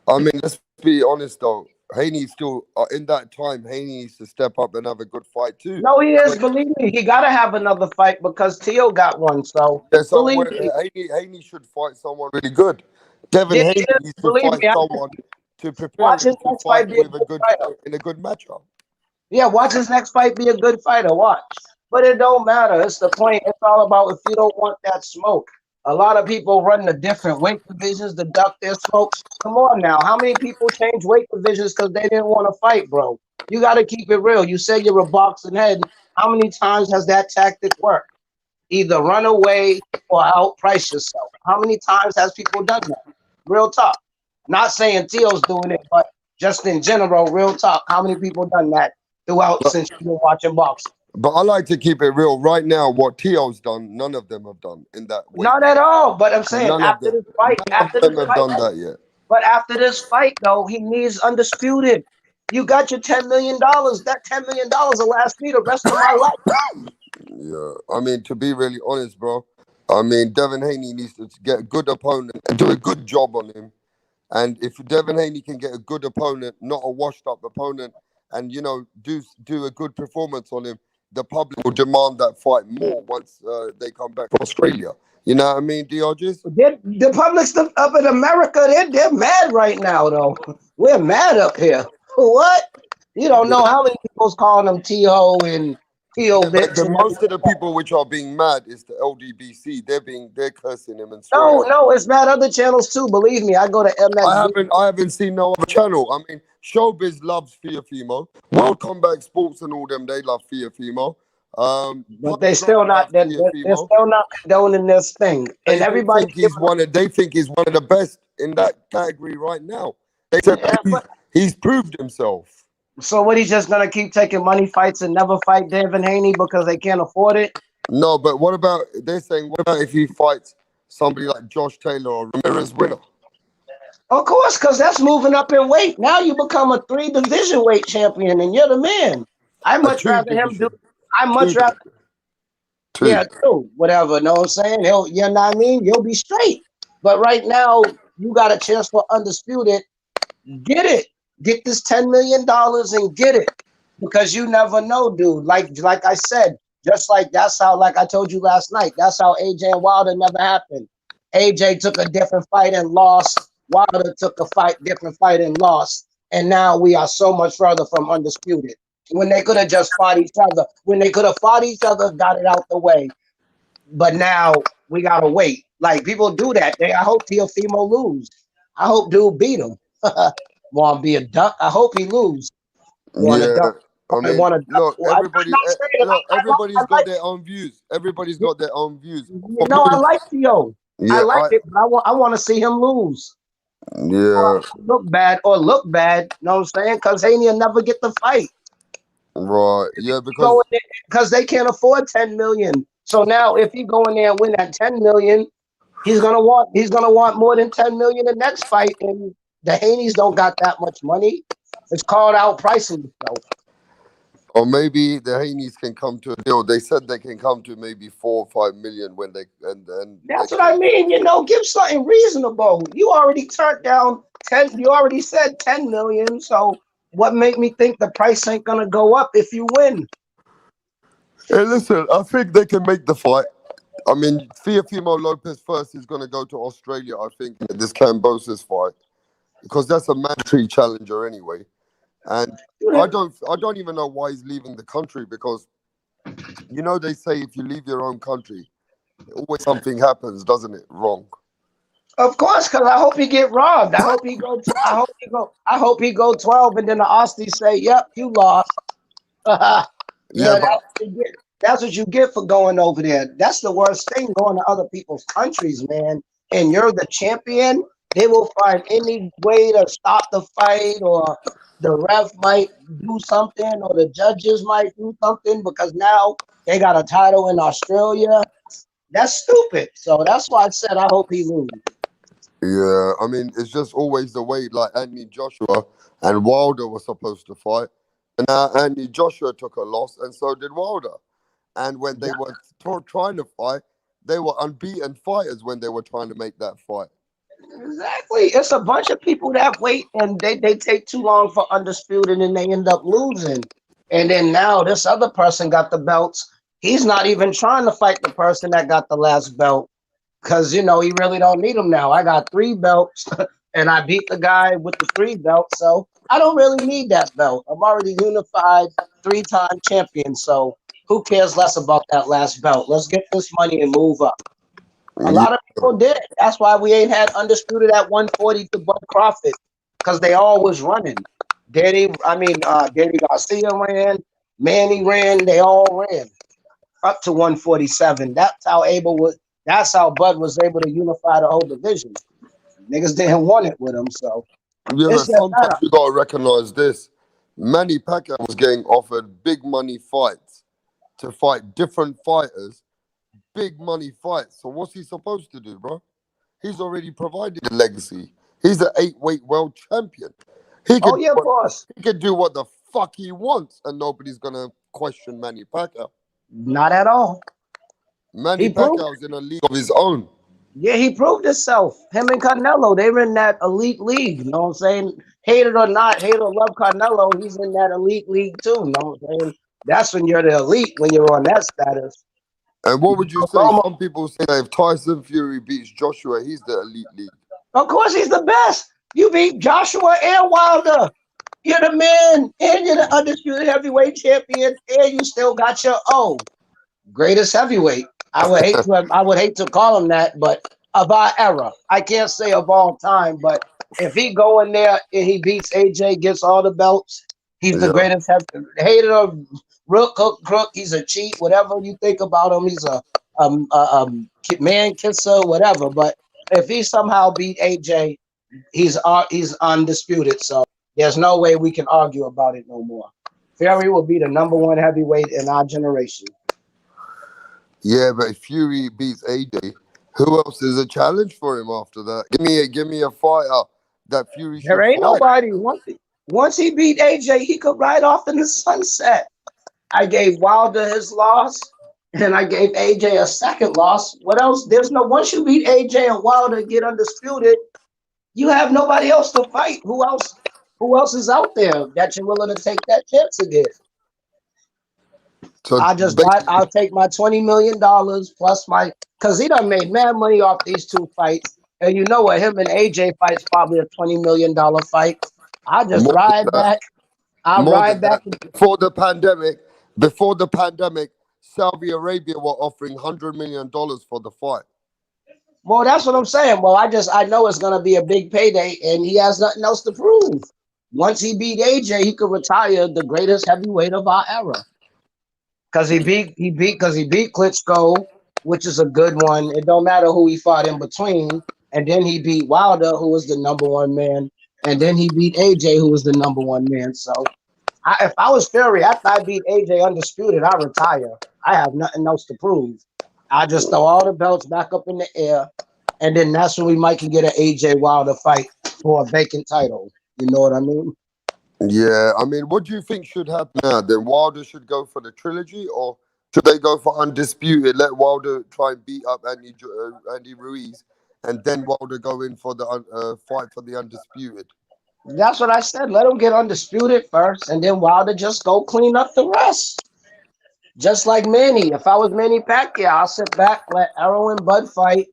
A: I mean, let's be honest though. Haney still in that time. Haney needs to step up and have a good fight too.
C: No, he is. Believe me, he gotta have another fight because Tio got one. So
A: Yeah, so
C: believe me,
A: Haney should fight someone really good. Devin
C: yeah,
A: Haney
C: yeah,
A: needs to
C: believe
A: fight
C: me.
A: someone to prepare
C: Watch
A: him
C: his
A: to
C: next
A: fight
C: fight be a
A: with
C: good fighter.
A: in a good matchup.
C: Yeah, watch his next fight be a good fighter. Watch, but it don't matter. It's the point. It's all about if you don't want that smoke. A lot of people run the different weight divisions to duck their smoke. Come on now, how many people change weight divisions because they didn't want to fight, bro? You got to keep it real. You said you're a boxing head. How many times has that tactic worked? Either run away or outprice yourself. How many times has people done that? Real talk. Not saying Tio's doing it, but just in general, real talk. How many people done that throughout
A: But
C: since you've been watching boxing?
A: I like to keep it real. Right now, what Tio's done, none of them have done in that weight.
C: Not at all. But I'm saying
A: None of them. None of them have done that yet.
C: but after this fight, though, he needs undisputed. You got your $10 million. That $10 million will last me the rest of my life.
A: Yeah, I mean, to be really honest, bro, I mean, Devin Haney needs to get a good opponent and do a good job on him. And if Devin Haney can get a good opponent, not a washed-up opponent, and do a good performance on him, the public will demand that fight more once they come back from Australia. You know what I mean, Diogenes?
C: The public's up in America, they're mad right now, though. We're mad up here. What? You don't know how many people's calling them T.O. and T.O.
A: Yeah, but
C: bitch and
A: most of
C: everything.
A: the people which are being mad is the LDBC. They're cursing him and swearing.
C: No, it's mad other channels too. Believe me, I go to MSB.
A: I haven't seen no other channel. I mean, Showbiz loves Fimo. World Combat Sports and all them, they love Fimo.
C: But they still not they're still not condoning this thing. And everybody
A: they think he's one of the best in that category right now. They said he's proved himself.
C: So what, he's just gonna keep taking money fights and never fight Devin Haney because they can't afford it?
A: No, but what about if he fights somebody like Josh Taylor or Ramirez Winner?
C: Of course, because that's moving up in weight. Now you become a 3 division weight champion and you're the man. I much rather him do yeah, too. Whatever, know what I'm saying? You know what I mean? You'll be straight. But right now, you got a chance for undisputed. Get it. Get this $10 million and get it. Because you never know, dude. Like I said, just like that's how, like I told you last night, that's how AJ and Wilder never happened. AJ took a different fight and lost. Wilder took a different fight and lost. And now we are so much further from undisputed. When they could have just fought each other. When they could have fought each other, got it out the way. But now we gotta wait. Like, people do that. I hope Teofimo lose. I hope dude beat him. Want to be a duck? I hope he lose. Want to duck?
A: I mean, look, everybody's got their own views. Everybody's got their own views.
C: No, I like Teo. Yeah, I like it, but I want to see him lose.
A: Yeah.
C: Look bad. Know what I'm saying? Because Haney will never get the fight.
A: Right. Yeah, because
C: they can't afford 10 million. So now if he go in there and win that 10 million, he's gonna want more than 10 million in the next fight. And the Haneys don't got that much money. It's called outpricing yourself.
A: Or maybe the Haneys can come to a deal. They said they can come to maybe 4 or 5 million when they and
C: that's what I mean. Give something reasonable. You already turned down 10. You already said 10 million. So what make me think the price ain't gonna go up if you win?
A: Hey, listen, I think they can make the fight. I mean, Teofimo Lopez first is going to go to Australia, I think, in this Cambosis fight, because that's a mandatory challenger anyway. And I don't even know why he's leaving the country, because they say if you leave your own country, always something happens, doesn't it? Wrong.
C: Of course, because I hope he get robbed. I hope he go. I hope he go. I hope he go 12, and then the Aussie say, "Yep, you lost." Yeah,
A: Yeah, but
C: that's what you get for going over there. That's the worst thing, going to other people's countries, man. And you're the champion. They will find any way to stop the fight, or the ref might do something, or the judges might do something because now they got a title in Australia. That's stupid. So that's why I said I hope he loses.
A: yeah, I mean, it's just always the way. Like Anthony Joshua and Wilder were supposed to fight, and now Anthony Joshua took a loss, and so did Wilder. And when they were trying to fight, they were unbeaten fighters when they were trying to make that fight.
C: Exactly. It's a bunch of people that wait and they take too long for undisputed and they end up losing. And then now this other person got the belts. He's not even trying to fight the person that got the last belt because he really don't need them now. I got 3 belts and I beat the guy with the 3 belts, so I don't really need that belt. I'm already unified 3-time champion, so who cares less about that last belt? Let's get this money and move up. A
A: Yeah,
C: lot of people did. That's why we ain't had undisputed at 140 to Bud Crawford, because they all was running. Danny Garcia ran, Manny ran, they all ran up to 147. That's how Bud was able to unify the whole division. Niggas didn't want it with him, so
A: but
C: it's just
A: sometimes you gotta recognize this. Manny Pacquiao was getting offered big money fights to fight different fighters, big money fights. So what's he supposed to do, bro? He's already provided a legacy. He's an 8-weight world champion. He
C: oh
A: could
C: yeah, boss.
A: he could do what the fuck he wants, and nobody's gonna question Manny Pacquiao.
C: Not at all.
A: Manny
C: He proved
A: Pacquiao's in a league of his own.
C: Yeah, he proved himself. Him and Canelo, they were in that elite league. You know what I'm saying? Hate it or not, hate or love Canelo, he's in that elite league too. You know what I'm saying? That's when you're the elite, when you're on that status.
A: And what would you say? Some people say that if Tyson Fury beats Joshua, he's the elite league.
C: Of course, he's the best. You beat Joshua and Wilder. You're the man, and you're the undisputed heavyweight champion, and you still got your greatest heavyweight. I would hate to call him that, but of our era. I can't say of all time, but if he go in there and he beats AJ, gets all the belts, he's the greatest. Hated or real crook, he's a cheat. Whatever you think about him, he's a man kisser, whatever. But if he somehow beat AJ, he's undisputed. So there's no way we can argue about it no more. Fury will be the #1 heavyweight in our generation.
A: Yeah, but if Fury beats AJ, who else is a challenge for him after that? Give me a fighter that Fury should
C: There ain't
A: fight.
C: nobody. Once he beat AJ, he could ride off in the sunset. I gave Wilder his loss, and I gave AJ a second loss. What else? Once you beat AJ and Wilder get undisputed, you have nobody else to fight. Who else? Who else is out there that you're willing to take that chance against?
A: So
C: I'll take my $20 million plus because he done made mad money off these 2 fights. And you know what? Him and AJ fight's probably a $20 million fight. I just ride back. I'll ride back.
A: Before the pandemic, Saudi Arabia were offering $100 million for the fight.
C: Well, that's what I'm saying. Well, I know it's gonna be a big payday, and he has nothing else to prove. Once he beat AJ, he could retire the greatest heavyweight of our era. Because he beat Klitschko, which is a good one. It don't matter who he fought in between. And then he beat Wilder, who was the #1 man. And then he beat AJ, who was the #1 man. So if I was Fury, after I beat AJ undisputed, I retire. I have nothing else to prove. I just throw all the belts back up in the air. And then that's when we might can get an AJ Wilder fight for a vacant title. You know what I mean?
A: Yeah, I mean, what do you think should happen now? Then Wilder should go for the trilogy, or should they go for undisputed? Let Wilder try and beat up Andy Ruiz, and then Wilder go in for the fight for the undisputed.
C: That's what I said. Let them get undisputed first, and then Wilder just go clean up the rest. Just like Manny. If I was Manny Pacquiao, I'll sit back, let Errol and Bud fight,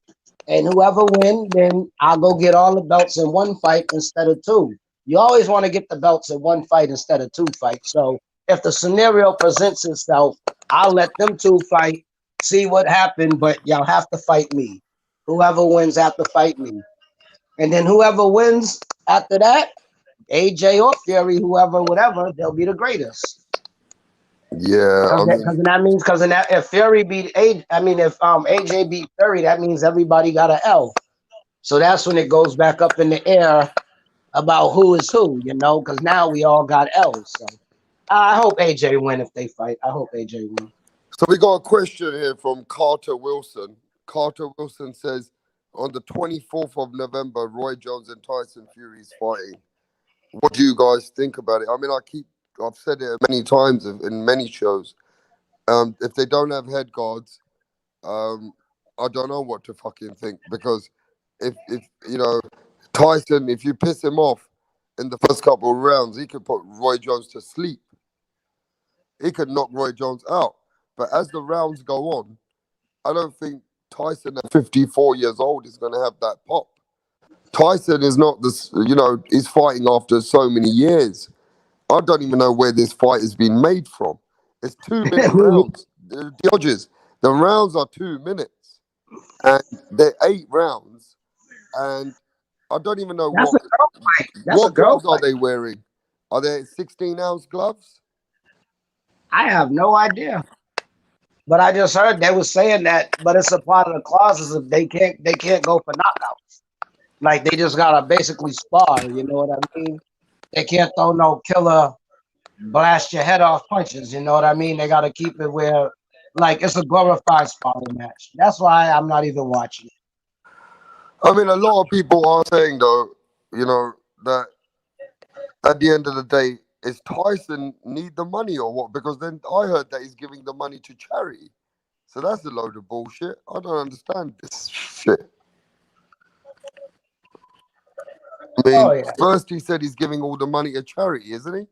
C: and whoever win, then I'll go get all the belts in one fight instead of two. You always want to get the belts in one fight instead of two fights. So if the scenario presents itself, I'll let them two fight, see what happened, but y'all have to fight me. Whoever wins have to fight me. And then whoever wins after that, AJ or Fury, whoever, whatever, they'll be the greatest.
A: Yeah, I mean,
C: Because that means if Fury beat if AJ beat Fury, that means everybody got an L. So that's when it goes back up in the air about who is who, because now we all got L's. So I hope AJ win if they fight. I hope AJ win.
A: so we got a question here from Carter Wilson. Carter Wilson says, on the 24th of November, Roy Jones and Tyson Fury is fighting. What do you guys think about it? I mean, I've said it many times in many shows. If they don't have head guards, I don't know what to fucking think, because if Tyson, if you piss him off in the first couple of rounds, he could put Roy Jones to sleep. He could knock Roy Jones out. But as the rounds go on, I don't think Tyson at 54 years old is going to have that pop. Tyson is not this, he's fighting after so many years. I don't even know where this fight has been made from. It's 2 minute rounds. The judges, the rounds are 2 minutes, and they're 8 rounds, and I don't even know
C: That's a girl fight. That's a
A: what
C: girl
A: gloves are
C: fight.
A: they wearing. Are they 16-ounce gloves?
C: I have no idea. But I just heard they were saying that, but it's a part of the clauses if they can't go for knockouts. Like they just gotta basically spar, you know what I mean? They can't throw no killer blast your head off punches, you know what I mean? They gotta keep it where like it's a glorified sparring match. That's why I'm not even watching.
A: I mean, a lot of people are saying though, that at the end of the day, is Tyson need the money or what? Because then I heard that he's giving the money to charity. So that's a load of bullshit. I don't understand this shit. I mean,
C: Oh yeah.
A: first he said he's giving all the money to charity, isn't he?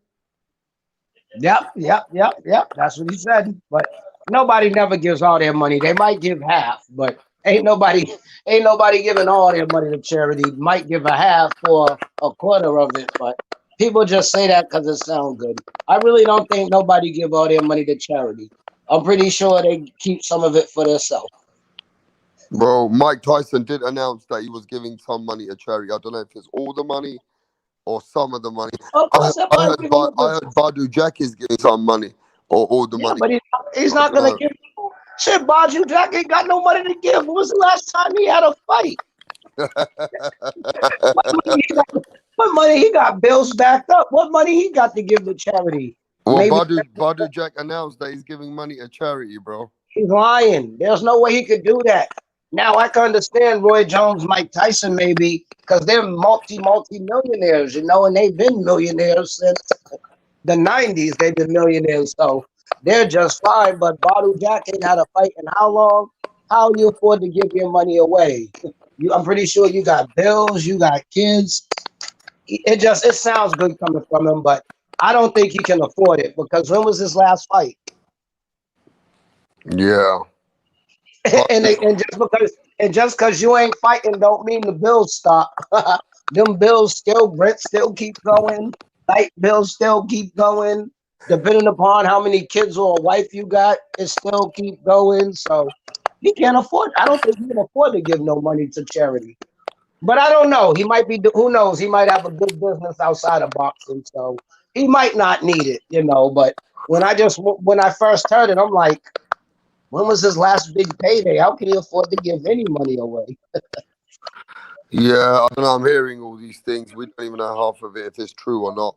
C: Yep. That's what he said. But nobody never gives all their money. They might give half, but ain't nobody giving all their money to charity. Might give a half or a quarter of it, but people just say that because it sounds good. I really don't think nobody give all their money to charity. I'm pretty sure they keep some of it for themselves.
A: Well, Mike Tyson did announce that he was giving some money to charity. I don't know if it's all the money or some of the money.
C: Of
A: I,
C: course,
A: I
C: everybody
A: heard
C: give them a
A: I
C: good.
A: heard Badu Jack is giving some money or all the
C: Yeah,
A: money.
C: but he's
A: I
C: not
A: don't
C: gonna
A: know.
C: give. Shit, Baju Jack ain't got no money to give. When was the last time he had a fight? What money he got bills backed up? What money he got to give to charity?
A: Well,
C: Maybe
A: Badu Jack announced that he's giving money to charity, bro.
C: he's lying. There's no way he could do that. Now I can understand Roy Jones, Mike Tyson, maybe because they're multi millionaires, and they've been millionaires since the '90s. They've been millionaires, so they're just fine. But Badu Jack ain't had a fight in how long? How you afford to give your money away? I'm pretty sure you got bills, you got kids. It sounds good coming from him, but I don't think he can afford it because when was his last fight?
A: Yeah.
C: and just because you ain't fighting don't mean the bills stop. Them bills rent still keep going, light bills still keep going. Depending upon how many kids or a wife you got, it still keep going. So he can't afford. I don't think he can afford to give no money to charity. But I don't know. He might be. Who knows? He might have a good business outside of boxing, so he might not need it. But when I first heard it, I'm like, when was his last big payday? How can he afford to give any money away?
A: Yeah, I don't know. I'm hearing all these things. We don't even know half of it if it's true or not.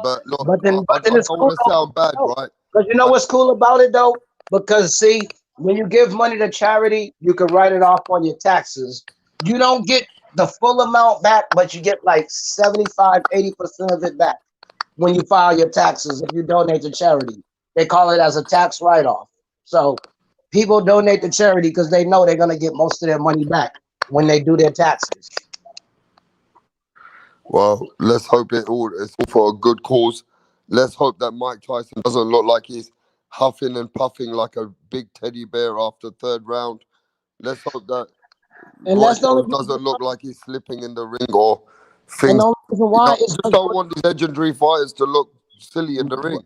A: But look,
C: But then,
A: I
C: but then
A: don't
C: it's cool.
A: want to sound bad, right?
C: Because you know what's cool about it though? Because see, when you give money to charity, you can write it off on your taxes. You don't get the full amount back, but you get like 75, 80% of it back when you file your taxes if you donate to charity. They call it as a tax write-off. So people donate to charity because they know they're going to get most of their money back when they do their taxes.
A: Well, let's hope it's all for a good cause. Let's hope that Mike Tyson doesn't look like he's huffing and puffing like a big teddy bear after third round. Let's hope that
C: And
A: Roy
C: that's the only
A: Jones
C: reason,
A: doesn't look like he's slipping in the ring or
C: and
A: things.
C: the only reason
A: You know,
C: why
A: I
C: is
A: just don't want these legendary fighters to look silly in the ring.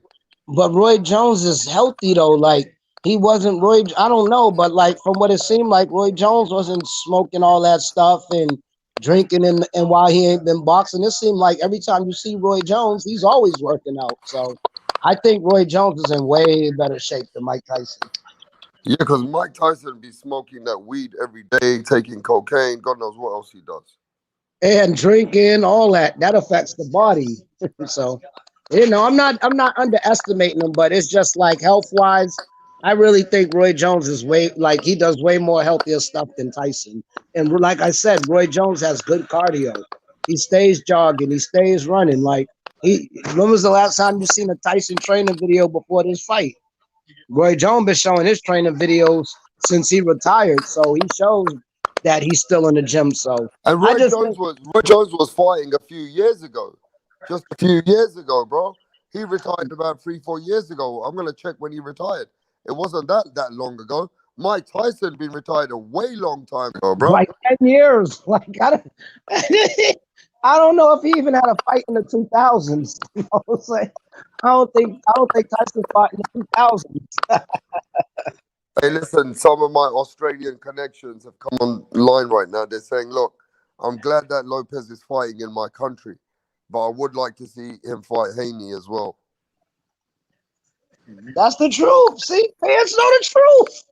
C: but Roy Jones is healthy though. Like he wasn't Roy. I don't know, but like from what it seemed like, Roy Jones wasn't smoking all that stuff and drinking and while he ain't been boxing. It seemed like every time you see Roy Jones, he's always working out. So I think Roy Jones is in way better shape than Mike Tyson.
A: Yeah, because Mike Tyson be smoking that weed every day, taking cocaine. God knows what else he does.
C: And drinking, all that affects the body. So, I'm not underestimating him, but it's just like health wise, I really think Roy Jones is way like he does way more healthier stuff than Tyson. And like I said, Roy Jones has good cardio. He stays jogging, he stays running. Like when was the last time you seen a Tyson training video before this fight? Roy Jones been showing his training videos since he retired, so he shows that he's still in the gym. So
A: And
C: I just think
A: Roy Jones was fighting a few years ago, just a few years ago, bro. He retired about 3, 4 years ago. I'm gonna check when he retired. It wasn't that long ago. Mike Tyson been retired a way long time ago, bro.
C: like 10 years. Like I don't know if he even had a fight in the 2000s. You know what I'm saying? I don't think Tyson fought in the 2000s.
A: Hey, listen, some of my Australian connections have come online right now. They're saying, look, I'm glad that Lopez is fighting in my country, but I would like to see him fight Haney as well.
C: That's the truth. See, fans know the truth.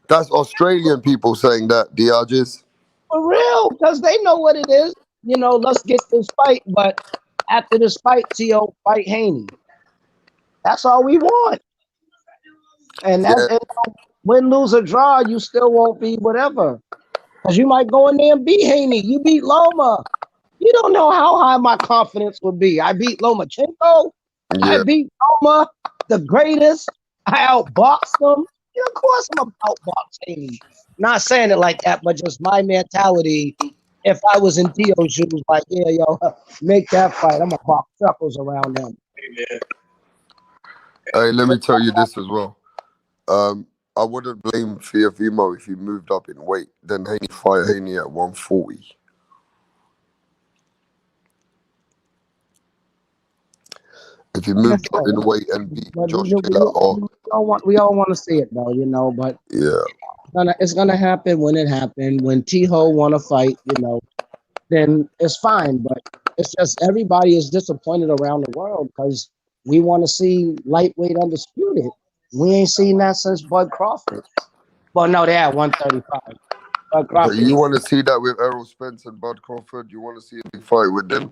A: That's Australian people saying that, Diages.
C: For real, because they know what it is. Let's get this fight, but after this fight, T.O. fight Haney. That's all we want. And
A: Yeah,
C: win, lose, or draw, you still won't be whatever. Because you might go in there and beat Haney. You beat Loma. You don't know how high my confidence would be. I beat Lomachenko. I
A: yeah.
C: beat Loma, the greatest. I outboxed him. Of course I'm about outbox Haney. Not saying it like that, but just my mentality. If I was in Tio's shoes, like, yeah, yo, make that fight. I'm going to box circles around them.
A: Hey, let me tell you this as well. I wouldn't blame Fiafimo if he moved up in weight. Then Haney fight Haney at 140. If he moved up in weight and beat
C: But
A: Josh Taylor, or
C: we all want to see it, though, but
A: yeah,
C: it's gonna happen when it happened. When T-Ho want to fight, then it's fine. But it's just everybody is disappointed around the world because we want to see lightweight undisputed. We ain't seen that since Bud Crawford. Well, no, they had 135. Bud
A: but
C: Crawford.
A: you want to see that with Errol Spence and Bud Crawford. You want to see a big fight with them.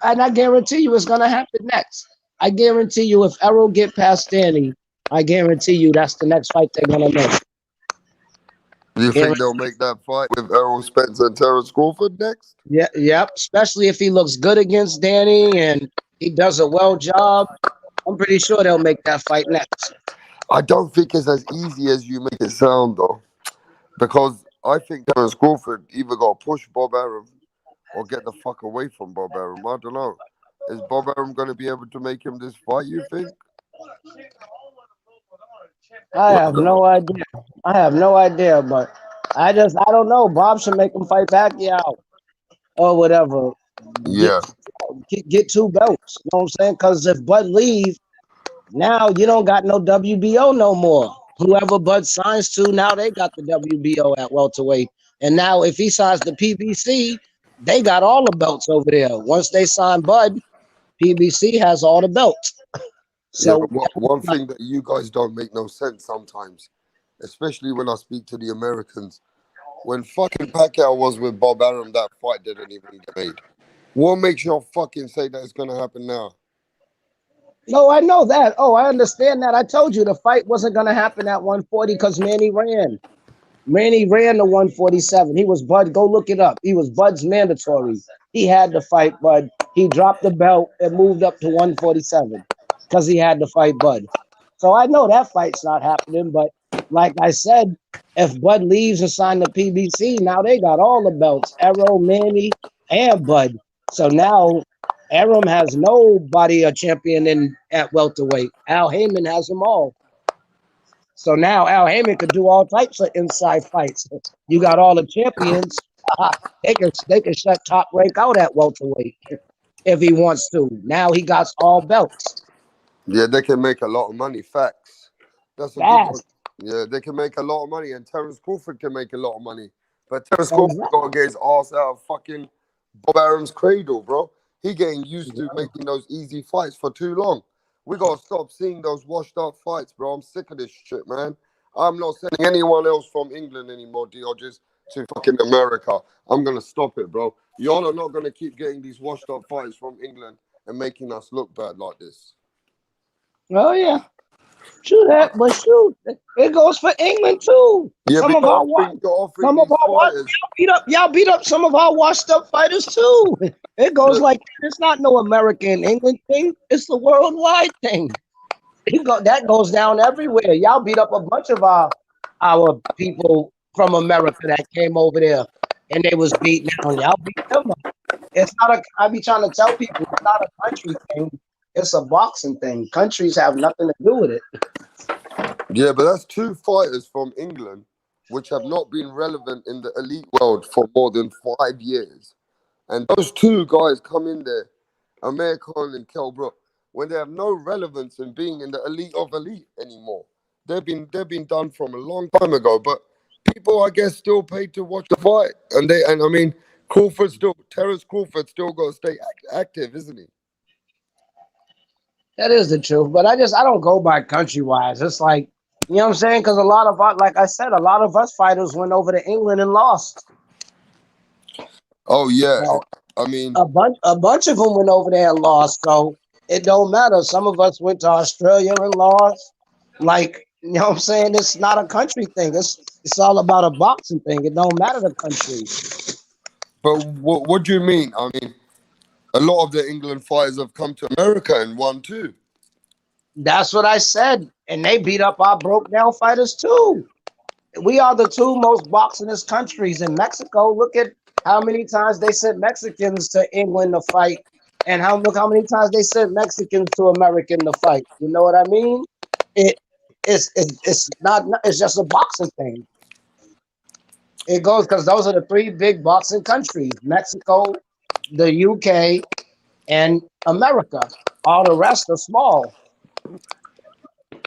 C: And I guarantee you it's gonna happen next. I guarantee you if Errol get past Danny, I guarantee you that's the next fight they're gonna make.
A: Do you think they'll make that fight with Errol Spence and Terrence Crawford next?
C: Yeah, yep. Especially if he looks good against Danny and he does a well job. I'm pretty sure they'll make that fight next.
A: I don't think it's as easy as you make it sound, though, because I think Terrence Crawford either got to push Bob Arum or get the fuck away from Bob Arum. I don't know. Is Bob Arum going to be able to make him this fight, you think?
C: I have no idea. But I don't know. Bob should make him fight Pacquiao or whatever.
A: Yeah.
C: Get two belts. You know what I'm saying? Because if Bud leave, now you don't got no WBO no more. Whoever Bud signs to, now they got the WBO at welterweight. And now if he signs the PBC, they got all the belts over there. Once they sign Bud, PBC has all the belts.
A: So
C: So
A: one thing that you guys don't make no sense sometimes, especially when I speak to the Americans, when fucking Pacquiao was with Bob Arum, that fight didn't even get made. What makes y'all fucking say that it's gonna happen now?
C: no, I know that. Oh, I understand that. I told you the fight wasn't going to happen at 140 because Manny ran. Manny ran to 147. He was Bud. Go look it up. He was Bud's mandatory. He had to fight Bud. He dropped the belt and moved up to 147 because he had to fight Bud. So I know that fight's not happening. But like I said, if Bud leaves and sign the PBC, now they got all the belts. Arrow, Manny, and Bud. So now Arum has nobody a champion in at welterweight. Al Heyman has them all. So now Al Heyman could do all types of inside fights. You got all the champions. They can shut Top Rank out at welterweight if he wants to. Now he got all belts.
A: Yeah, they can make a lot of money. Facts. That's a good one.
C: Fast.
A: Yeah, they can make a lot of money, and Terence Crawford can make a lot of money. But Terence Crawford
C: Exactly.
A: got to get his ass out of fucking Bob Arum's cradle, bro. He getting used to making those easy fights for too long. We gotta stop seeing those washed up fights, bro. I'm sick of this shit, man. I'm not sending anyone else from England anymore, Dodgers, to fucking America. I'm gonna stop it, bro. Y'all are not gonna keep getting these washed up fights from England and making us look bad like this.
C: Oh yeah. True that, but shoot, it goes for England too.
A: Yeah, but
C: Some of our wa-
A: you're offering
C: some of
A: these
C: our wa-
A: fighters.
C: y'all beat up some of our washed up fighters too. It goes
A: The,
C: like it's not no American England thing. It's the worldwide thing. That goes down everywhere. Y'all beat up a bunch of our people from America that came over there and they was beaten down. Y'all beat them up. It's not a. I be trying to tell people it's not a country thing. It's a boxing thing. Countries have nothing to do with it.
A: yeah, but that's two fighters from England which have not been relevant in the elite world for more than 5 years. And those two guys come in there, Amir Khan and Kell Brook, when they have no relevance in being in the elite of elite anymore. They've been done from a long time ago, but people I guess still paid to watch the fight. And I mean Terence Crawford still got to stay active, isn't he?
C: That is the truth. But I don't go by country wise. It's like, you know what I'm saying? Because a lot of us, like I said, a lot of us fighters went over to England and lost.
A: Oh yeah.
C: So
A: I mean,
C: a bunch of them went over there and lost. So it don't matter. Some of us went to Australia and lost. Like, you know what I'm saying? It's not a country thing. It's all about a boxing thing. It don't matter the country.
A: but what do you mean? I mean, a lot of the England fighters have come to America and won too.
C: That's what I said. And they beat up our broke down fighters too. We are the two most boxingest countries in Mexico. Look at how many times they sent Mexicans to England to fight, and look how many times they sent Mexicans to America to fight. You know what I mean? It it's not. It's just a boxing thing. It goes because those are the three big boxing countries: Mexico, the UK, and America. All the rest are small.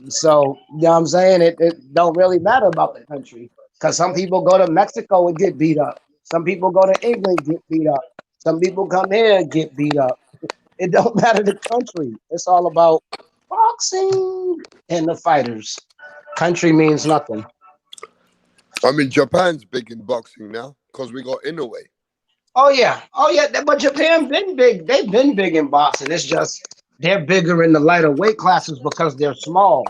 C: So, you know what I'm saying? It don't really matter about the country. Because some people go to Mexico and get beat up. Some people go to England and get beat up. Some people come here and get beat up. It don't matter the country. It's all about boxing and the fighters. Country means nothing.
A: I mean, Japan's big in boxing now because we got Inoue.
C: Oh yeah. But Japan been big. They've been big in boxing. It's just they're bigger in the lighter weight classes because they're small.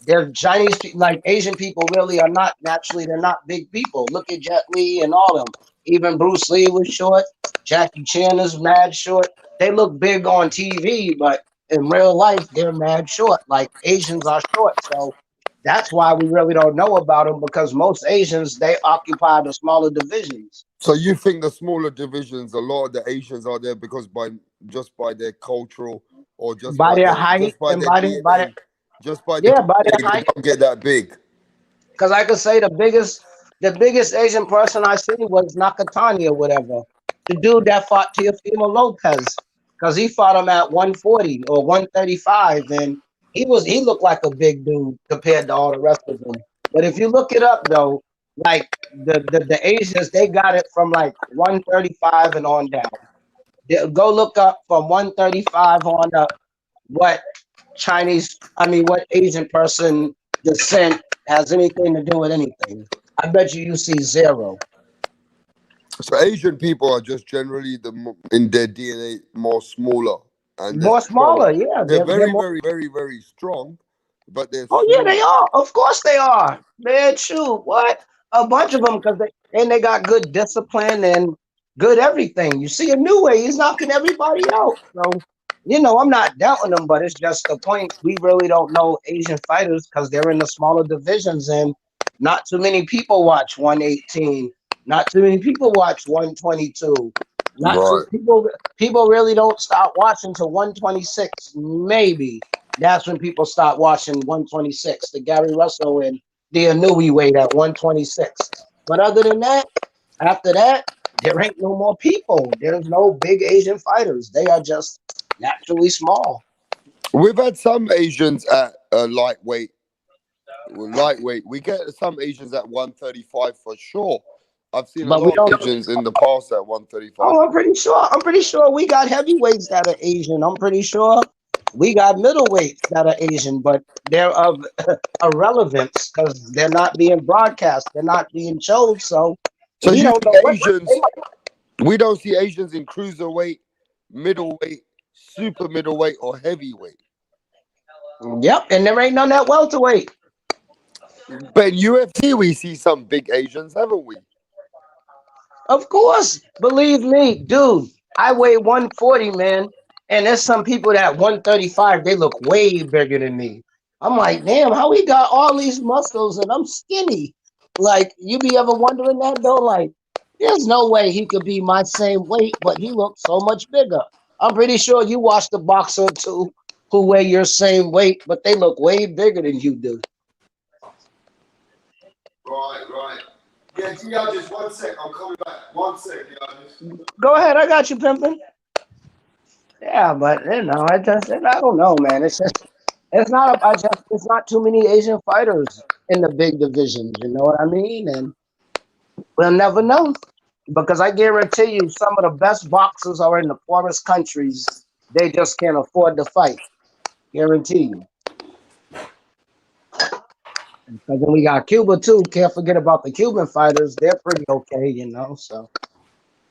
C: They're Chinese, like Asian people, really are not naturally. They're not big people. Look at Jet Li and all of them. Even Bruce Lee was short. Jackie Chan is mad short. They look big on TV, but in real life, they're mad short. Like Asians are short, so that's why we really don't know about them because most Asians they occupy the smaller divisions
A: So you think the smaller divisions, a lot of the Asians are there because by their cultural or
C: by their height
A: just by
C: and
A: their
C: by their
A: DNA, just by their
C: yeah by their
A: DNA, they
C: height.
A: don't get that big.
C: Because I could say the biggest Asian person I seen was Nakatani or whatever. The dude that fought Teofimo Lopez. Because he fought him at 140 or 135. And he looked like a big dude compared to all the rest of them. But if you look it up though, like the Asians, they got it from like 135 and on down. Go look up from 135 on up what what Asian person descent has anything to do with anything. I bet you see zero.
A: So Asian people are just generally in their DNA more smaller and they're
C: More
A: strong.
C: smaller, yeah.
A: They're
C: They're
A: very,
C: more.
A: very, very, very strong, but they're
C: Oh yeah,
A: small.
C: they are. Of course they are. Man, shoot, what? A bunch of them because they got good discipline and good everything. You see a new way, he's knocking everybody out. So I'm not doubting them, but it's just the point. We really don't know Asian fighters because they're in the smaller divisions and not too many people watch 118. Not too many people watch 122. Not too, people really don't start watching to 126. Maybe that's when people start watching 126. The Gary Russell and the Anui weight at 126. But other than that, after that, there ain't no more people. There's no big Asian fighters. They are just naturally small.
A: We've had some Asians at lightweight. Lightweight. We get some Asians at 135 for sure. I've seen a
C: But we
A: lot
C: don't.
A: of Asians in the past at 135.
C: Oh, I'm pretty sure. I'm pretty sure we got heavyweights that are Asian. I'm pretty sure we got middleweights that are Asian, but they're of irrelevance because they're not being broadcast. They're not being shown. So
A: So
C: we
A: you
C: don't know
A: see
C: what
A: Asians, we don't see Asians in cruiserweight, middleweight, super middleweight, or heavyweight.
C: Yep, and there ain't none that welterweight.
A: But in UFC, we see some big Asians, haven't we?
C: Of course, believe me, dude. I weigh 140, man, and there's some people that 135. They look way bigger than me. I'm like, damn, how he got all these muscles and I'm skinny? Like, you be ever wondering that though? Like, there's no way he could be my same weight, but he looks so much bigger. I'm pretty sure you watched a boxer or two who weigh your same weight, but they look way bigger than you do.
A: Right. Yeah, Dion, just 1 sec. I'm coming back. 1 sec, Dion.
C: Go ahead, I got you, pimping. Yeah, but I don't know, man. It's not too many Asian fighters in the big divisions. You know what I mean? And we'll never know because I guarantee you, some of the best boxers are in the poorest countries. They just can't afford to fight. Guarantee you. Because then we got Cuba too. Can't forget about the Cuban fighters. They're pretty okay, So,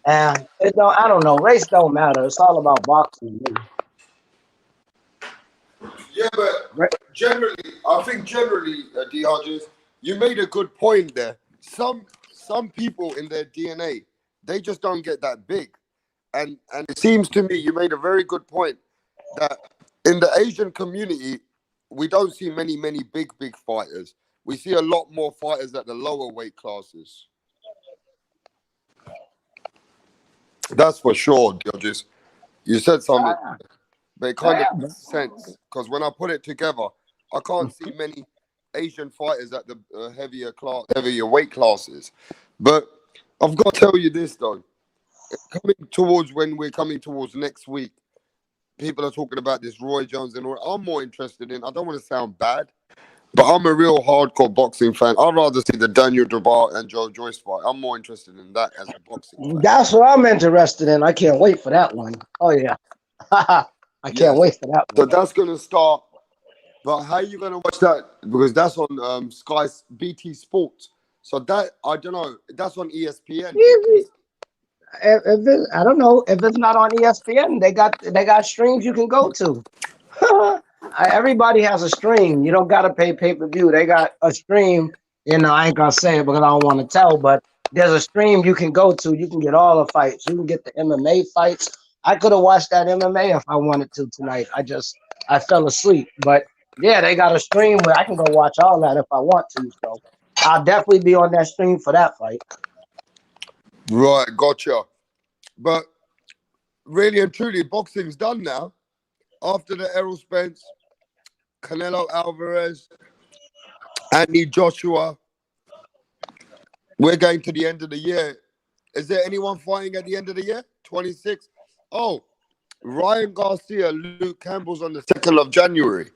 C: and I don't know. Race don't matter. It's all about boxing.
A: Yeah, but generally, I think D. Hodges, you made a good point there. Some people in their DNA, they just don't get that big, and it seems to me you made a very good point that in the Asian community, we don't see many big fighters. We see a lot more fighters at the lower weight classes. That's for sure, D. Hodges. You said something. But it kind of makes sense because when I put it together, I can't see many Asian fighters at the heavier weight classes. But I've got to tell you this though, when we're coming towards next week, people are talking about this Roy Jones and all. I'm more interested in. I don't want to sound bad, but I'm a real hardcore boxing fan. I'd rather see the Daniel Dubois and Joe Joyce fight. I'm more interested in that as a boxing fan.
C: That's what I'm interested in. I can't wait for that one. Oh yeah. I can't wait for that one.
A: So that's going to start. But how are you going to watch that? Because that's on Sky BT Sports. So that, I don't know, that's on ESPN.
C: I don't know if it's not on ESPN. They got streams you can go to. Everybody has a stream. You don't got to pay pay-per-view. They got a stream. I ain't going to say it because I don't want to tell, but there's a stream you can go to. You can get all the fights. You can get the MMA fights. I could have watched that MMA if I wanted to tonight. I fell asleep. But yeah, they got a stream where I can go watch all that if I want to. So I'll definitely be on that stream for that fight.
A: Right, gotcha. But really and truly, boxing's done now. After the Errol Spence, Canelo Alvarez, Anthony Joshua, we're going to the end of the year. Is there anyone fighting at the end of the year? 26? Oh, Ryan Garcia, Luke Campbell's on the 2nd of January.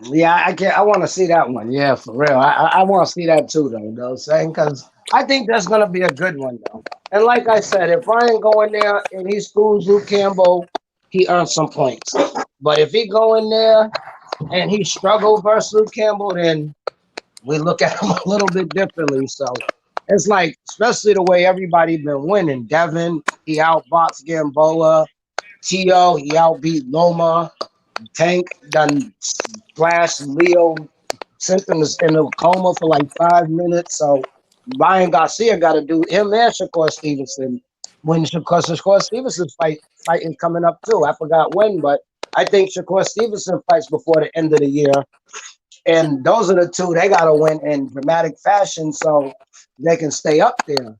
C: Yeah, I want to see that one. Yeah, for real. I want to see that too, though. You know what I'm saying? Because I think that's going to be a good one, though. And like I said, if Ryan go in there and he schools Luke Campbell, he earns some points. But if he go in there and he struggle versus Luke Campbell, then we look at him a little bit differently. So it's like, especially the way everybody been winning. Devin, he outboxed Gamboa. Tio, he outbeat Loma. Tank done splashed Leo, sent him in a coma for like 5 minutes. So Ryan Garcia got to do him and Shakur Stevenson. When Shakur Stevenson's fight is coming up too. I forgot when, but I think Shakur Stevenson fights before the end of the year. And those are the two they got to win in dramatic fashion so they can stay up there.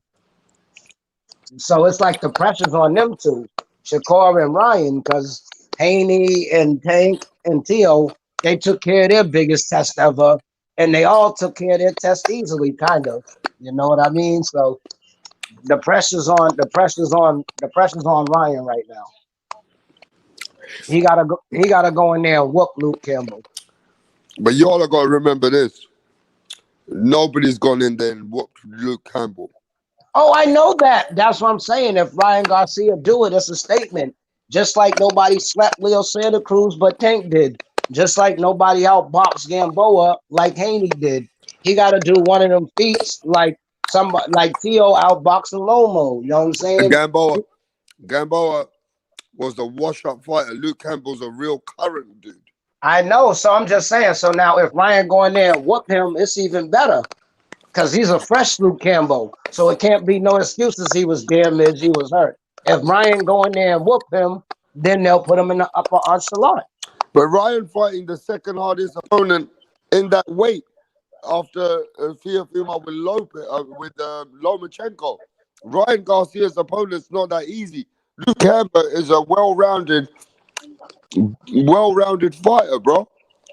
C: So it's like the pressure's on them two, Shakur and Ryan, because Haney and Tank and Theo, they took care of their biggest test ever, and they all took care of their test easily, kind of. You know what I mean? So the pressure's on Ryan right now. He gotta go in there and whoop Luke Campbell.
A: But y'all are gonna remember this. Nobody's gone in there and whooped Luke Campbell.
C: Oh, I know that. That's what I'm saying. If Ryan Garcia do it, it's a statement. Just like nobody slapped Leo Santa Cruz, but Tank did. Just like nobody outboxed Gamboa like Haney did. He got to do one of them feats like somebody like Theo outboxing Lomo. You know what I'm
A: And
C: saying?
A: Gamboa was the wash-up fighter. Luke Campbell's a real current dude.
C: I know. So I'm just saying. So now if Ryan go in there and whoop him, it's even better. Because he's a fresh Luke Campbell. So it can't be no excuses he was damaged, he was hurt. If Ryan go in there and whoop him, then they'll put him in the upper echelon.
A: But Ryan fighting the second hardest opponent in that weight after Teofimo with Lomachenko. Ryan Garcia's opponent's not that easy. Luke Campbell is a well-rounded fighter, bro.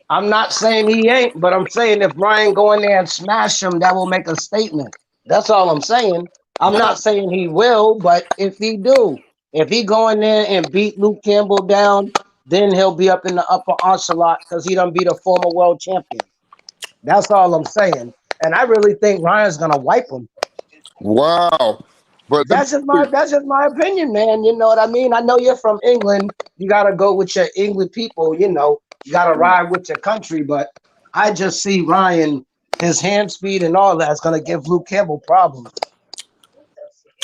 C: I'm not saying he ain't, but I'm saying if Ryan go in there and smash him, that will make a statement. That's all I'm saying. I'm not saying he will, but if he do, if he go in there and beat Luke Campbell down, then he'll be up in the upper echelon because he done beat a former world champion. That's all I'm saying. And I really think Ryan's gonna wipe him.
A: Wow. But
C: That's just my opinion, man. You know what I mean? I know you're from England. You gotta go with your England people, you gotta ride with your country, but I just see Ryan, his hand speed and all that's gonna give Luke Campbell problems.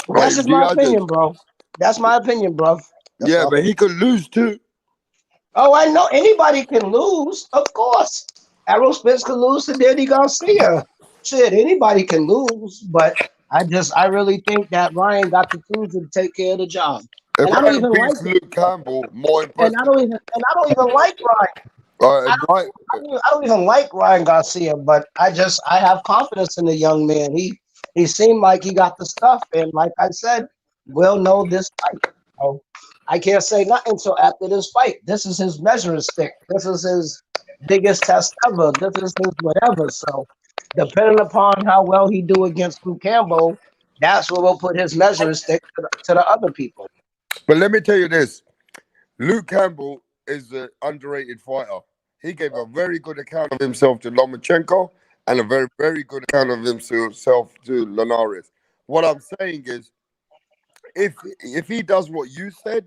A: right,
C: That's just my opinion, bro. That's my opinion, bro. That's
A: yeah,
C: all.
A: but he could lose too.
C: Oh, I know anybody can lose, of course. Errol Spence can lose to Danny Garcia. Shit, anybody can lose, but I really think that Ryan got the tools to take care of the job.
A: If
C: And I don't
A: Ryan
C: even like
A: beats
C: it.
A: Luke Campbell, more
C: And
A: impressive.
C: I don't even like Ryan. I don't,
A: Right,
C: I don't even like Ryan Garcia, but I have confidence in the young man. He seemed like he got the stuff, and like I said, we'll know this fight. So I can't say nothing until after this fight. This is his measuring stick. This is his biggest test ever. This is his whatever. So depending upon how well he do against Luke Campbell, that's where we'll put his measuring stick to the other people.
A: but let me tell you this: Luke Campbell is an underrated fighter. He gave a very good account of himself to Lomachenko and a very, very good account of himself to Linares. What I'm saying is, if he does what you said,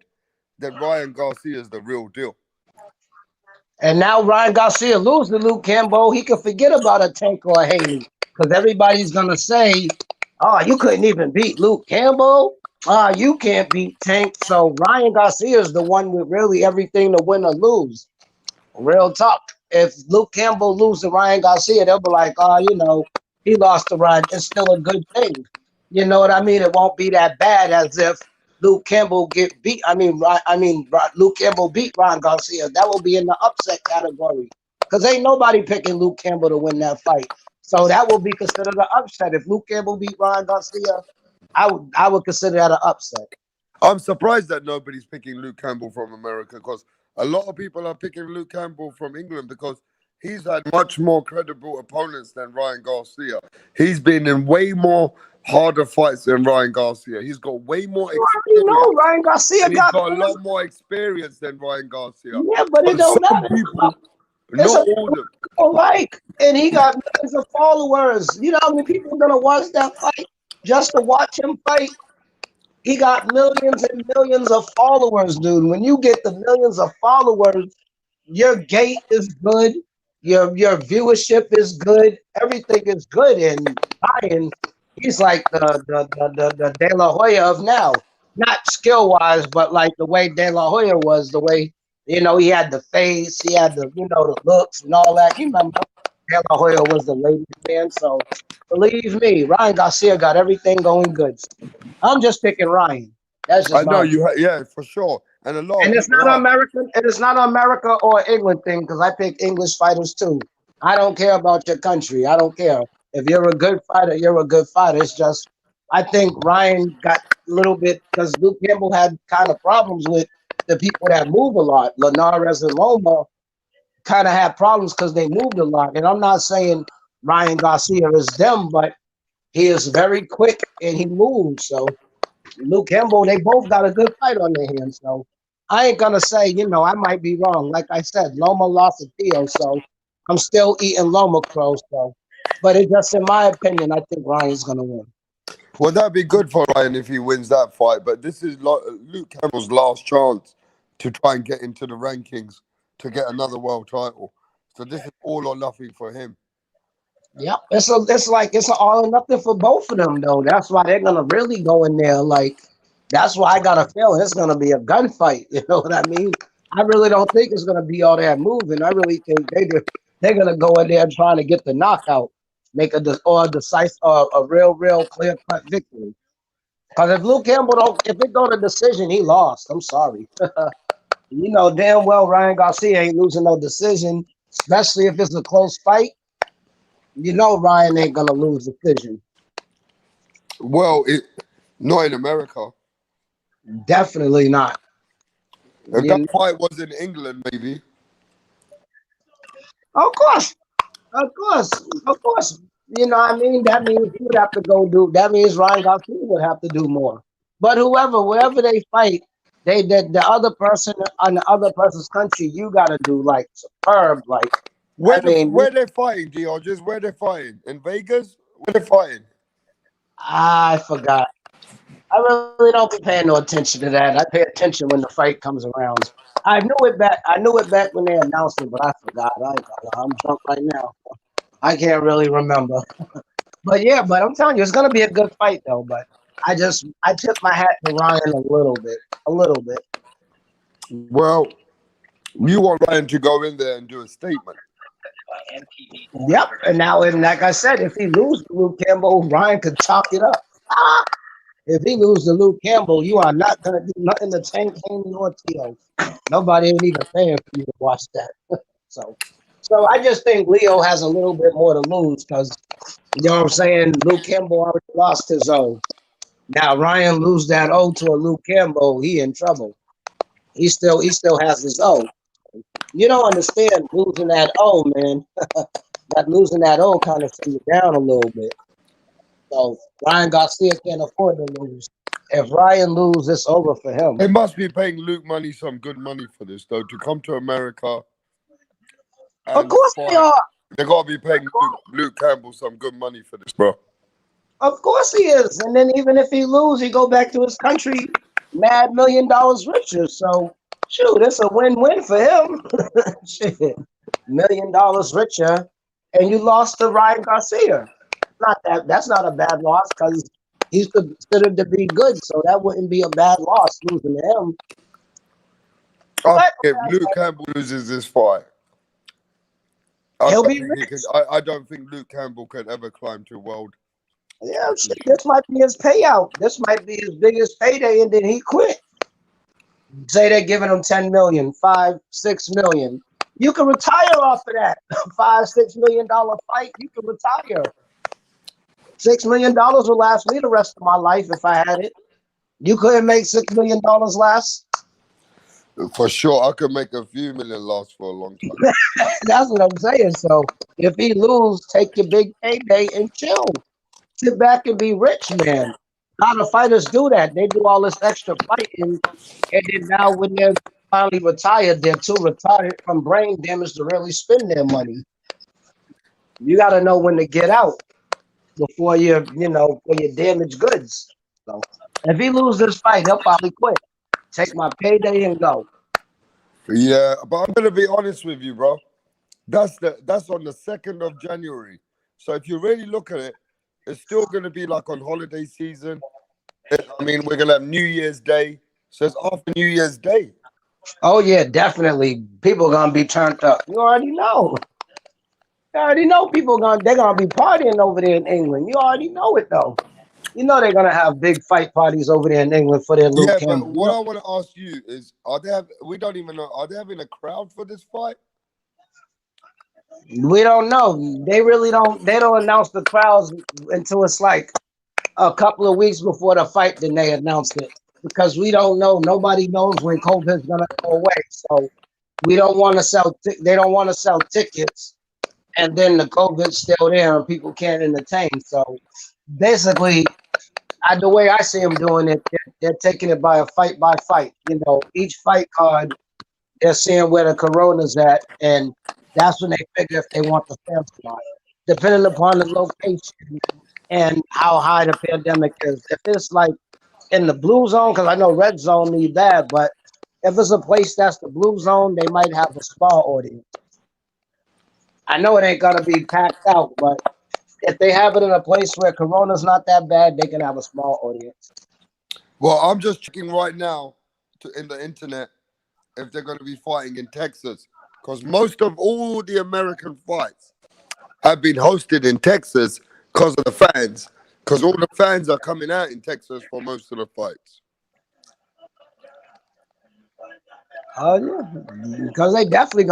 A: then Ryan Garcia is the real deal.
C: And now Ryan Garcia lose to Luke Campbell, he could forget about a Tank or a Haney because everybody's gonna say, "Oh, you couldn't even beat Luke Campbell. You can't beat Tank." So Ryan Garcia is the one with really everything to win or lose. Real talk. If Luke Campbell lose to Ryan Garcia, they'll be like, "Oh, he lost to Ryan. It's still a good thing." You know what I mean? It won't be that bad as if Luke Campbell get beat. Luke Campbell beat Ryan Garcia. That will be in the upset category because ain't nobody picking Luke Campbell to win that fight. So that will be considered an upset. If Luke Campbell beat Ryan Garcia, I would consider that an upset.
A: I'm surprised that nobody's picking Luke Campbell from America because a lot of people are picking Luke Campbell from England because he's had much more credible opponents than Ryan Garcia. He's been in way more harder fights than Ryan Garcia. He's got way more
C: You already
A: experience.
C: know Ryan Garcia
A: And he's
C: got
A: got a
C: fans.
A: lot more experience than Ryan Garcia.
C: Yeah, but it
A: But
C: don't
A: some
C: matter.
A: people,
C: It's
A: not
C: a
A: all of them.
C: people like, and he got millions of followers. You know how many people are gonna watch that fight just to watch him fight? He got millions and millions of followers, dude. When you get the millions of followers, your gate is good, your viewership is good, everything is good. And Ryan, he's like the De La Hoya of now, not skill wise, but like the way De La Hoya was, the way he had the face, he had the looks and all that. You remember De La Hoya was the ladies man, so believe me, Ryan Garcia got everything going good. I'm just picking Ryan. That's
A: I
C: just
A: know
C: my
A: you, yeah, for sure. And a lot of
C: and it's
A: people
C: not
A: are.
C: American. It is not America or England thing because I pick English fighters too. I don't care about your country. I don't care if you're a good fighter. You're a good fighter. It's just I think Ryan got a little bit because Luke Campbell had kind of problems with the people that move a lot. Linares and Loma kind of had problems because they moved a lot. And I'm not saying Ryan Garcia is them, but he is very quick and he moves. So Luke Campbell, they both got a good fight on their hands. So I ain't gonna say, I might be wrong. Like I said, Loma lost to Theo, so I'm still eating Loma Crow. So, but it's just in my opinion, I think Ryan's gonna win.
A: Well, that'd be good for Ryan if he wins that fight. But this is Luke Campbell's last chance to try and get into the rankings to get another world title. So this is all or nothing for him.
C: Yep, it's an all or nothing for both of them though. That's why they're gonna really go in there. Like that's why I got a feeling it's gonna be a gunfight. You know what I mean? I really don't think it's gonna be all that moving. I really think they're gonna go in there trying to get the knockout, make a decisive, a real clear cut victory. Because if Luke Campbell if it go to decision, he lost. I'm sorry. You know damn well Ryan Garcia ain't losing no decision, especially if it's a close fight. You know Ryan ain't gonna lose decision.
A: Well, not in America.
C: Definitely not.
A: If
C: You
A: that
C: know,
A: fight was in England, maybe.
C: of course, of course. You know what I mean? That means he would have to go do. That means Ryan Garcia would have to do more. But wherever they fight, the other person on the other person's country, you got to do like superb. Like I mean,
A: Where they fighting, Georges? Where they fighting? In Vegas? Where they fighting?
C: I forgot. I really don't be paying no attention to that. I pay attention when the fight comes around. I knew it back when they announced it, but I forgot. I'm drunk right now. I can't really remember. But yeah, but I'm telling you, it's gonna be a good fight though. But I tip my hat to Ryan a little bit. A little bit.
A: Well, you want Ryan to go in there and do a statement.
C: Yep. And like I said, if he loses to Luke Campbell, Ryan could chalk it up. Ah! If he loses to Luke Campbell, you are not gonna do nothing to Tank Haney or Tio. Nobody ain't even paying for you to watch that. So so I just think Leo has a little bit more to lose because you know what I'm saying? Luke Campbell already lost his O. Now Ryan lose that O to a Luke Campbell, he in trouble. He still has his O. You don't understand losing that O, man. That losing that O kind of sends you down a little bit. So Ryan Garcia can't afford to lose. If Ryan loses, it's over for him.
A: They must be paying Luke some good money for this, though, to come to America.
C: Of course they are.
A: They gotta be paying Luke Campbell some good money for this, bro.
C: Of course he is. And then even if he loses, he go back to his country mad $1,000,000 richer. So shoot, it's a win-win for him. Shit. $1,000,000 richer. And you lost to Ryan Garcia. That's not a bad loss because he's considered to be good. So that wouldn't be a bad loss losing to him.
A: If Luke Campbell loses this fight, I don't think Luke Campbell can ever climb to world.
C: Yeah, shit, this might be his payout. This might be his biggest payday, and then he quit. Say they're giving him 10 million, 5, 6 million. You can retire off of that. $5-6 million fight, you can retire. $6 million will last me the rest of my life if I had it. You couldn't make $6 million last?
A: For sure, I could make a few million last for a long time.
C: That's what I'm saying. So if he lose, take your big payday and chill. Sit back and be rich, man. A lot of fighters do that. They do all this extra fighting, and then now when they're finally retired, they're too retired from brain damage to really spend their money. You got to know when to get out before before you damage goods. So if he loses this fight, he'll probably quit. Take my payday and go.
A: Yeah, but I'm gonna be honest with you, bro. That's on the 2nd of January. So if you really look at it, it's still gonna be like on holiday season. I mean, we're gonna have New Year's Day. So it's after New Year's Day.
C: Oh yeah, definitely. People are gonna be turned up. You already know. You already know they're gonna be partying over there in England. You already know it though. You know they're gonna have big fight parties over there in England for their Luke Campbell.
A: But what I want to ask you is, we don't even know, are they having a crowd for this fight?
C: We don't know. They really don't. They don't announce the crowds until it's like a couple of weeks before the fight, then they announced it because we don't know. Nobody knows when COVID is gonna go away. So we don't want to sell. They don't want to sell tickets, and then the COVID's still there and people can't entertain. So basically, the way I see them doing it, they're taking it by fight. You know, each fight card, they're seeing where the corona's at, and that's when they figure if they want the fans or not, depending upon the location and how high the pandemic is. If it's like in the blue zone, because I know red zone need bad, but if it's a place that's the blue zone, they might have a small audience. I know it ain't gonna be packed out, but if they have it in a place where corona's not that bad, they can have a small audience.
A: Well, I'm just checking right now in the internet if they're going to be fighting in Texas, because most of all the American fights have been hosted in Texas because of the fans, because all the fans are coming out in Texas for most of the fights.
C: Oh yeah, because they definitely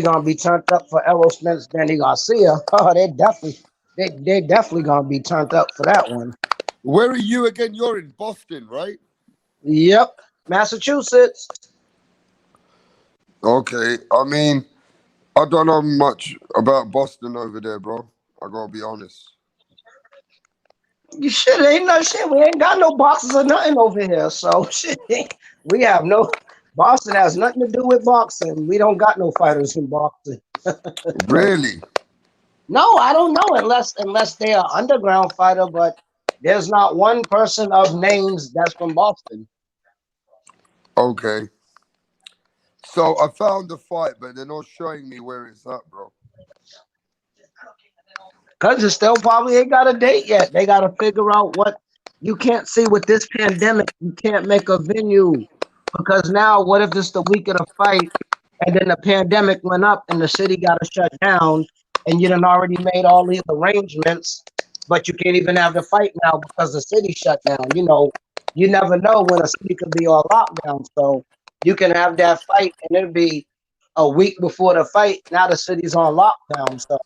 C: gonna be turned up for Errol Spence, Danny Garcia. Oh, they definitely gonna be turned up for that one.
A: Where are you again? You're in Boston, right?
C: Yep, Massachusetts.
A: Okay, I mean, I don't know much about Boston over there, bro. I gotta be honest.
C: You shit ain't no shit. We ain't got no boxes or nothing over here. So shit, we have no. Boston has nothing to do with boxing. We don't got no fighters in boxing.
A: Really?
C: No, I don't know unless they are underground fighter, but there's not one person of names that's from Boston.
A: Okay. So I found the fight, but they're not showing me where it's at, bro.
C: Cause it still probably ain't got a date yet. They gotta figure out what you can't see with this pandemic. You can't make a venue because now what if it's the week of the fight and then the pandemic went up and the city got to shut down and you done already made all these arrangements, but you can't even have the fight now because the city shut down. You know, you never know when a city could be on lockdown. So you can have that fight and it'll be a week before the fight. Now the city's on lockdown. So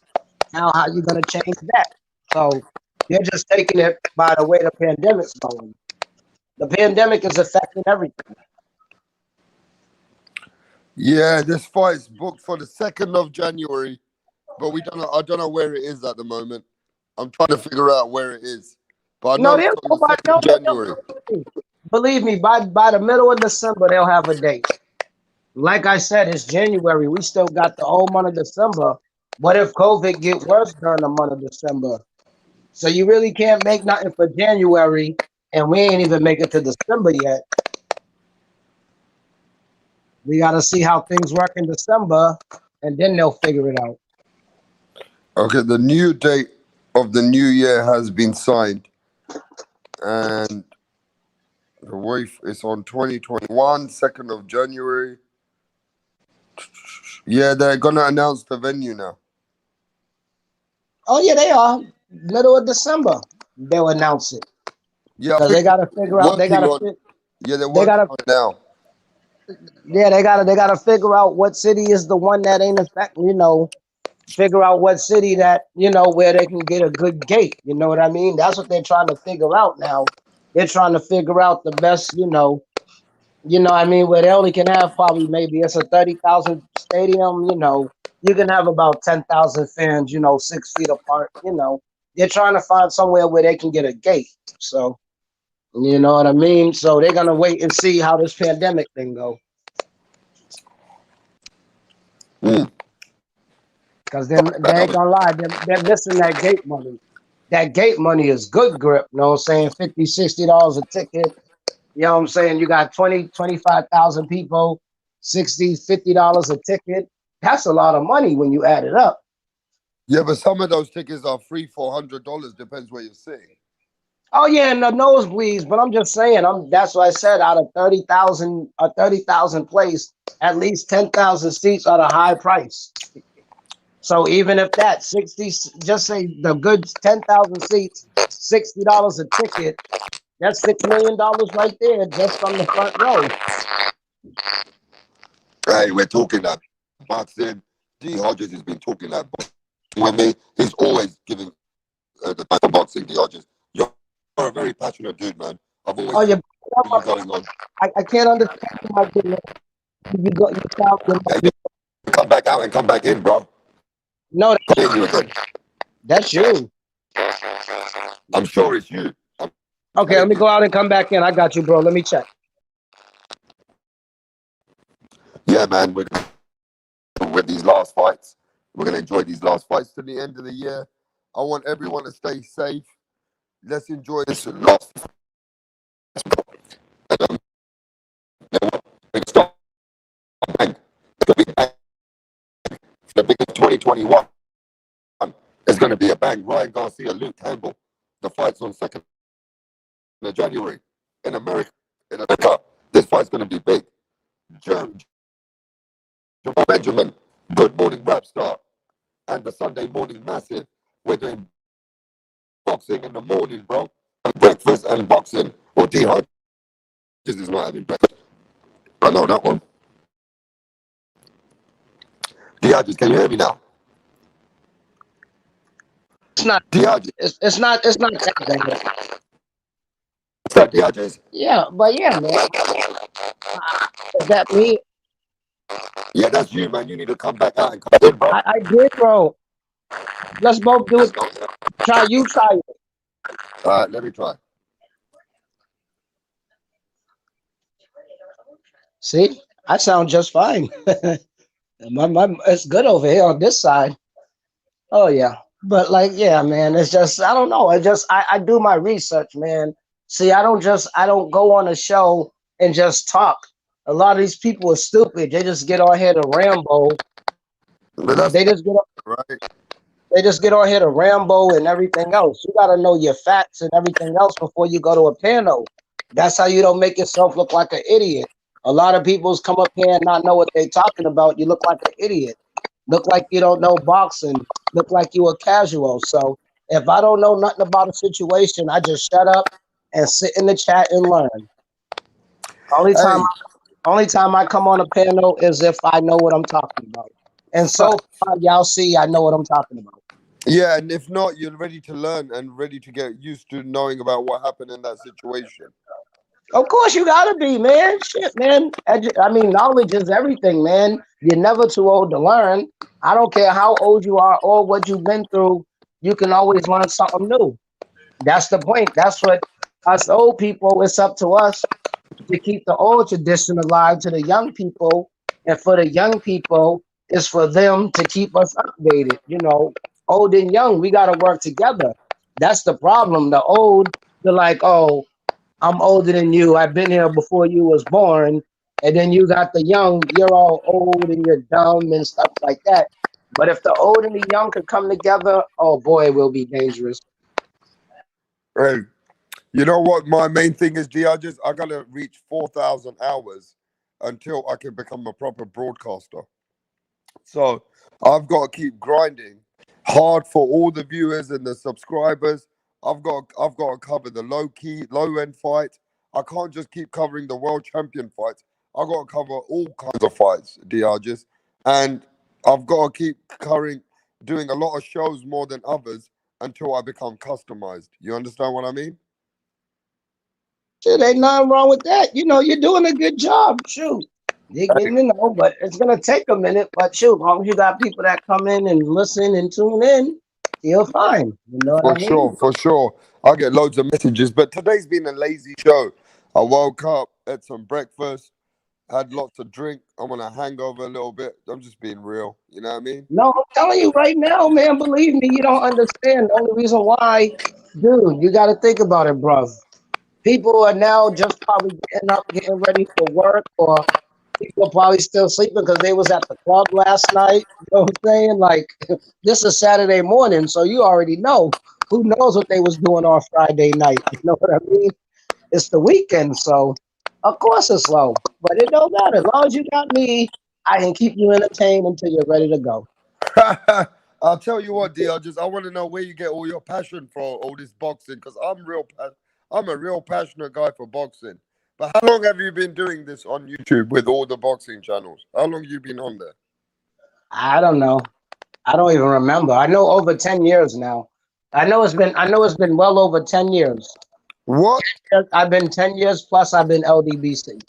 C: now how you gonna change that? So they're just taking it by the way the pandemic's going. The pandemic is affecting everything.
A: Yeah, this fight's booked for the 2nd of January, but we don't know. I don't know where it is at the moment. I'm trying to figure out where it is, but I know
C: No,
A: it's
C: they'll
A: on
C: go
A: the
C: by
A: 2nd of January.
C: believe me, by the middle of December they'll have a date. Like I said, it's January. We still got the whole month of December. What if COVID get worse during the month of December? So you really can't make nothing for January, and we ain't even make it to December yet. We got to see how things work in December, and then they'll figure it out.
A: Okay, the new date of the new year has been signed, and the wave is on 2021, 2nd of January. Yeah, they're gonna announce the venue now.
C: Oh yeah, they are. Middle of December, they'll announce it
A: Yeah, I
C: because
A: think
C: they got to figure out.
A: working on. Yeah, they're
C: They
A: working
C: got to.
A: on it now.
C: Yeah, they gotta figure out what city is the one that ain't affecting. You know, figure out what city that where they can get a good gate. You know what I mean? That's what they're trying to figure out now. They're trying to figure out the best. I mean, where they only can have probably maybe it's a 30,000 stadium. You can have about 10,000 fans. 6 feet apart. They're trying to find somewhere where they can get a gate. So you know what I mean. So they're gonna wait and see how this pandemic thing go. Because they ain't gonna lie, they're missing that gate money. That gate money is good grip, you know what I'm saying? $50, $60 a ticket. You know what I'm saying? You got 20, 25,000 people, $60, $50 a ticket. That's a lot of money when you add it up.
A: Yeah, but some of those tickets are $300-$400, depends where you're sitting.
C: Oh yeah, and the nosebleeds, but I'm just saying, that's what I said. Out of 30,000 place, at least 10,000 seats are the high price. So even if that 60, just say the good 10,000 seats, $60 a ticket, that's $6 million right there just from the front row.
A: Hey, we're talking that boxing. D. Hodges has been talking that boxing with me. He's always giving the time for boxing, D. Hodges. Yo, a very passionate dude, man. I've always
C: Oh,
A: seen
C: you
A: you going on.
C: I can't understand you, my goodness. You go, you sound,
A: Hey, you come back out and come back in, bro.
C: no,
A: Come in, you again.
C: that's you.
A: I'm sure it's you. I'm
C: Okay, let
A: telling
C: me
A: you.
C: go out and come back in. I got you, bro. Let me check.
A: Yeah, man. With these last fights, we're gonna enjoy these last fights to the end of the year. I want everyone to stay safe. Let's enjoy this last. Big stop. Bang. It's gonna be bang. The biggest 2021 is gonna be a bang. Ryan Garcia, Luke Campbell. The fight's on 2nd of January in America. In America, this fight's gonna be big. Jamal Benjamin, Good Morning Rap Star, and the Sunday Morning Massive. We're doing boxing in the morning, bro. Breakfast and boxing. Or D Hodges is not having breakfast. I know that one. D Hodges, can you hear me now?
C: It's not.
A: D Hodges.
C: It's not. It's not that bad.
A: What's that, D Hodges?
C: Yeah, but yeah, man. Is that me?
A: Yeah, that's you, man. You need to come back out and come in, bro.
C: I did, bro. Let's both do it.
A: Let's go.
C: Try you. Try it.
A: All right, let me try.
C: See, I sound just fine. It's good over here on this side. Oh yeah, but like yeah, man, it's just I don't know. I do my research, man. See, I don't go on a show and just talk. A lot of these people are stupid. They just get on here to ramble.
A: But that's
C: They just get
A: right.
C: they just get on here to ramble and everything else. You got to know your facts and everything else before you go to a panel. That's how you don't make yourself look like an idiot. A lot of people's come up here and not know what they're talking about. You look like an idiot. Look like you don't know boxing. Look like you a casual. So if I don't know nothing about a situation, I just shut up and sit in the chat and learn. Only time,
A: Hey,
C: only time I come on a panel is if I know what I'm talking about. And so far, y'all see, I know what I'm talking about.
A: yeah, and if not, you're ready to learn and ready to get used to knowing about what happened in that situation.
C: Of course, you gotta be, man. Shit, man. I mean, knowledge is everything, man. You're never too old to learn. I don't care how old you are or what you've been through. You can always learn something new. That's the point. That's what us old people. It's up to us to keep the old tradition alive to the young people, and for the young people, it's for them to keep us updated. You know, old and young, we gotta work together. That's the problem. The old, they're like, oh, I'm older than you. I've been here before you was born. And then you got the young, you're all old and you're dumb and stuff like that. But if the old and the young could come together, oh boy, it will be dangerous.
A: Hey, you know what? My main thing is, D. I gotta reach 4,000 hours until I can become a proper broadcaster. So I've got to keep grinding hard for all the viewers and the subscribers. I've got to cover the low end fights. I can't just keep covering the world champion fights. I've got to cover all kinds of fights, Diageo. And I've got to keep covering doing a lot of shows more than others until I become customized. You understand what I mean?
C: Shit, ain't nothing wrong with that. You know, you're doing a good job. Shoot. You know, but it's gonna take a minute. But shoot, as long as you got people that come in and listen and tune in, you're fine. You know what I
A: For
C: mean?
A: sure, for sure. I get loads of messages, but today's been a lazy show. I woke up, had some breakfast, had lots of drink. I'm on a hangover a little bit. I'm just being real. You know what I mean?
C: No, I'm telling you right now, man. Believe me, you don't understand. The only reason why, dude, you got to think about it, bro. People are now just probably getting up, getting ready for work, or people are probably still sleeping because they was at the club last night. You know what I'm saying? Like this is Saturday morning, so you already know. Who knows what they was doing on Friday night? You know what I mean? It's the weekend, so of course it's low. But it don't matter. As long as you got me, I can keep you entertained until you're ready to go.
A: I'll tell you what, D. I want to know where you get all your passion for all this boxing because I'm a real passionate guy for boxing. But how long have you been doing this on YouTube with all the boxing channels? How long you been on there?
C: I don't know. I don't even remember. I know over 10 years now. I know it's been well over 10 years.
A: What?
C: I've been 10 years plus. I've been LDBC.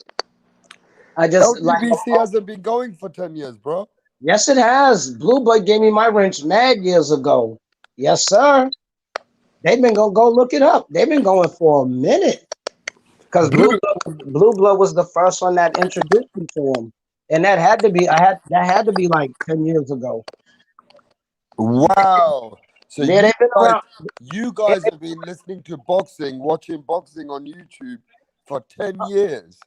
C: I just like,
A: LGBC hasn't been going for 10 years, bro.
C: yes, it has. Blue Boy gave me my wrench mad years ago. Yes, sir. They've been gonna go look it up. They've been going for a minute because Blue Blood was the first one that introduced me to him, and that had to be that had to be like 10 years ago.
A: Wow. So
C: Yeah, they've been around.
A: you guys have been listening to boxing, watching boxing on YouTube for 10 years.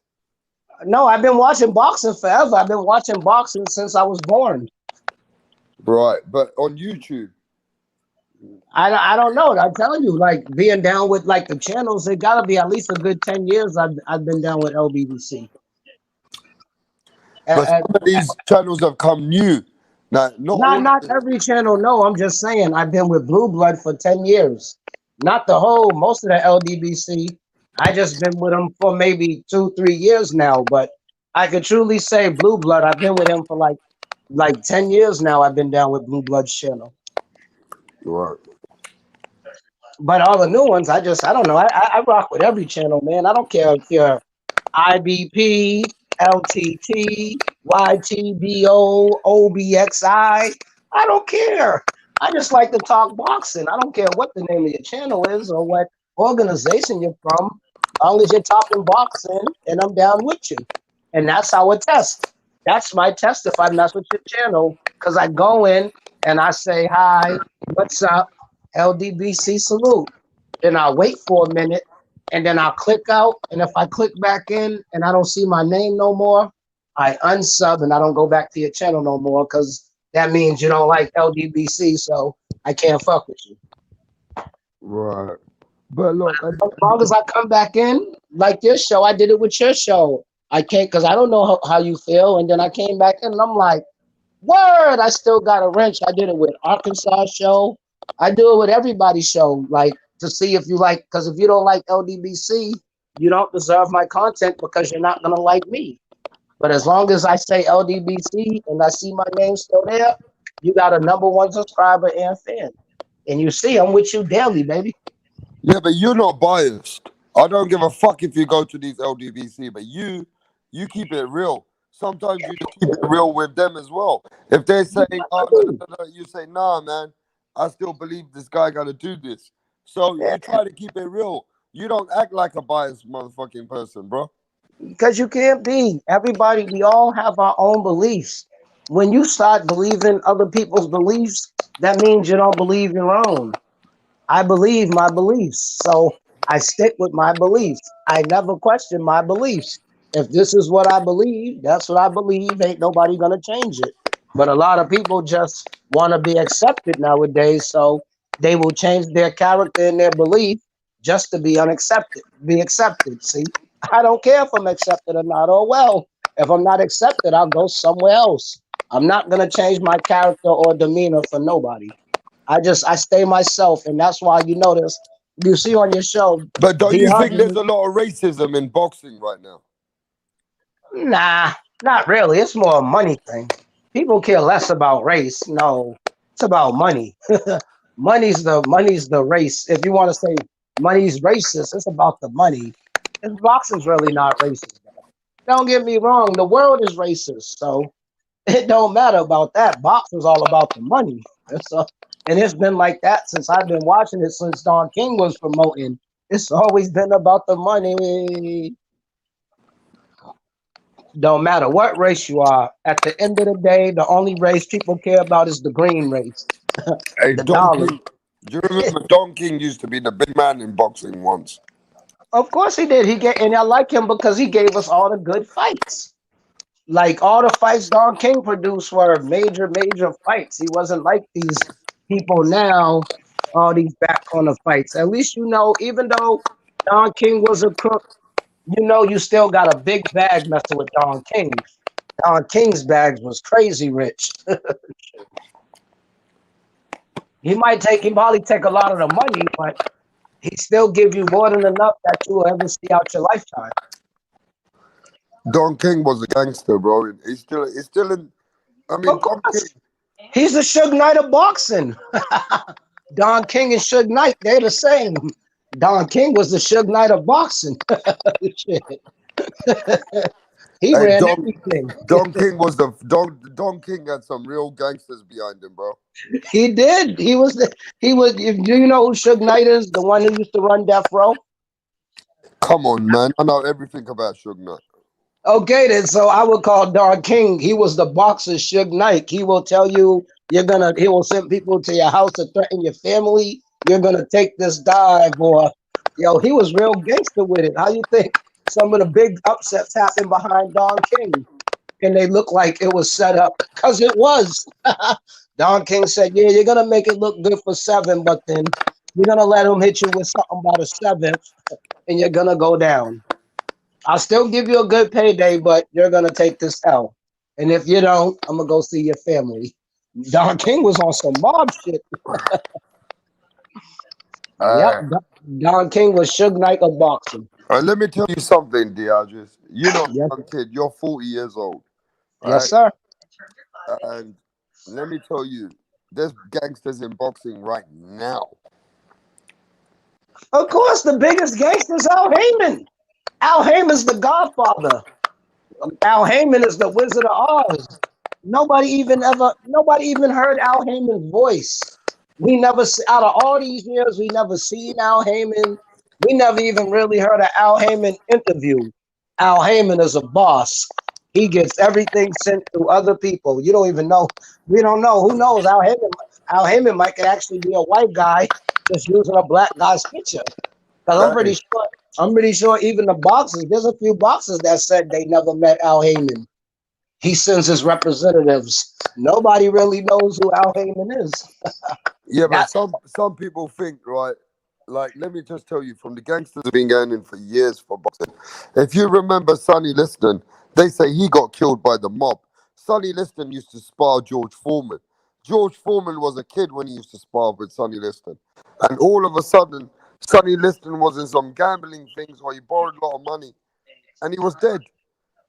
C: No, I've been watching boxing forever. I've been watching boxing since I was born.
A: Right, but on YouTube.
C: I don't know. I'm telling you, like being down with like the channels, it gotta be at least a good 10 years. I've been down with LBBC.
A: But some of these channels have come new. Now,
C: Not every channel. No, I'm just saying I've been with Blue Blood for 10 years. Not the whole, most of the LDBC. I just been with them for maybe 2-3 years now. But I could truly say Blue Blood. I've been with him for like 10 years now. I've been down with Blue Blood's channel.
A: Right.
C: But all the new ones, I don't know. I rock with every channel, man. I don't care if you're IBP, LTT, YTBO, OBXI. I don't care. I just like to talk boxing. I don't care what the name of your channel is or what organization you're from. As long as you're talking boxing, and I'm down with you. And that's our test. That's my test if I mess with your channel. Because I go in and I say, hi, what's up? LDBC salute. Then I'll wait for a minute and then I'll click out. And if I click back in and I don't see my name no more, I unsub and I don't go back to your channel no more because that means you don't like LDBC, so I can't fuck with you.
A: Right. But look,
C: as long as I come back in, like your show, I did it with your show. I can't because I don't know how you feel. And then I came back in and I'm like, word, I still got a wrench. I did it with Arkansas show. I do it with everybody's show, like to see if you like, because if you don't like LDBC, you don't deserve my content because you're not going to like me. But as long as I say LDBC and I see my name still there, you got a #1 subscriber and fan. And you see, I'm with you daily, baby.
A: Yeah, but you're not biased. I don't give a fuck if you go to these LDBC, but you keep it real. Sometimes you just keep it real with them as well. If they're saying, oh, no, you say, nah, man, I still believe this guy got to do this. So you try to keep it real. You don't act like a biased motherfucking person, bro.
C: Because you can't be. Everybody, we all have our own beliefs. When you start believing other people's beliefs, that means you don't believe your own. I believe my beliefs, so I stick with my beliefs. I never question my beliefs. If this is what I believe, that's what I believe. Ain't nobody gonna change it. But a lot of people just want to be accepted nowadays, so they will change their character and their belief just to be unaccepted, be accepted. See, I don't care if I'm accepted or not. Oh well, if I'm not accepted, I'll go somewhere else. I'm not gonna change my character or demeanor for nobody. I stay myself, and that's why you notice you see on your show.
A: But don't you think there's a lot of racism in boxing right now?
C: Nah, not really. It's more a money thing. People care less about race. No, it's about money. money's the race. If you want to say money's racist, it's about the money. And boxing's really not racist. Don't get me wrong. The world is racist, so it don't matter about that. Boxing's all about the money. And it's been like that since I've been watching it since Don King was promoting. It's always been about the money. Don't matter what race you are. At the end of the day, the only race people care about is the green race.
A: Hey,
C: the
A: Don
C: dollar.
A: King, do you remember Don King used to be the big man in boxing once?
C: Of course he did. And I like him because he gave us all the good fights. Like all the fights Don King produced were major fights. He wasn't like these people now, all these back corner fights. At least you know, even though Don King was a crook, you know you still got a big bag messing with Don King. Don King's bags was crazy rich. He probably take a lot of the money, but he still give you more than enough that you will ever see out your lifetime.
A: Don King was a gangster, bro. He's still in. I mean, Don King.
C: He's the Suge Knight of boxing. Don King and Suge Knight, they're the same. Don King was the Suge Knight of boxing. Shit. He
A: Hey,
C: ran everything.
A: Don King was the Don King had some real gangsters behind him, bro.
C: He did. He was. Do you know who Suge Knight is? The one who used to run Death Row.
A: Come on, man. I know everything about Suge Knight.
C: Okay, then. So I would call Don King. He was the boxer Suge Knight. He will tell you you're gonna. He will send people to your house to threaten your family. You're gonna take this dive, or he was real gangster with it. How you think some of the big upsets happened behind Don King, and they look like it was set up? Cause it was. Don King said, "Yeah, you're gonna make it look good for 7, but then you're gonna let him hit you with something by the 7th, and you're gonna go down. I'll still give you a good payday, but you're gonna take this L. And if you don't, I'm gonna go see your family." Don King was on some mob shit. Yep, Don King was Suge Knight of boxing.
A: Let me tell you something, Diagis. You're not
C: Yes,
A: a young kid. You're 40 years old,
C: yes,
A: right?
C: sir.
A: And let me tell you, there's gangsters in boxing right now.
C: Of course, the biggest gangster is Al Heyman. Al Heyman's the Godfather. Al Heyman is the Wizard of Oz. Nobody even heard Al Heyman's voice. We never, out of all these years, we never seen Al Heyman. We never even really heard an Al Heyman interview. Al Heyman is a boss. He gets everything sent to other people. You don't even know. We don't know. Who knows? Al Heyman might could actually be a white guy just using a black guy's picture. Because I'm pretty sure even the boxers, there's a few boxers that said they never met Al Heyman. He sends his representatives. Nobody really knows who Al Heyman is.
A: Yeah, but some people think, right? Like, let me just tell you, from the gangsters have been going in for years for boxing. If you remember Sonny Liston, they say he got killed by the mob. Sonny Liston used to spar George Foreman. George Foreman was a kid when he used to spar with Sonny Liston. And all of a sudden, Sonny Liston was in some gambling things where he borrowed a lot of money and he was dead.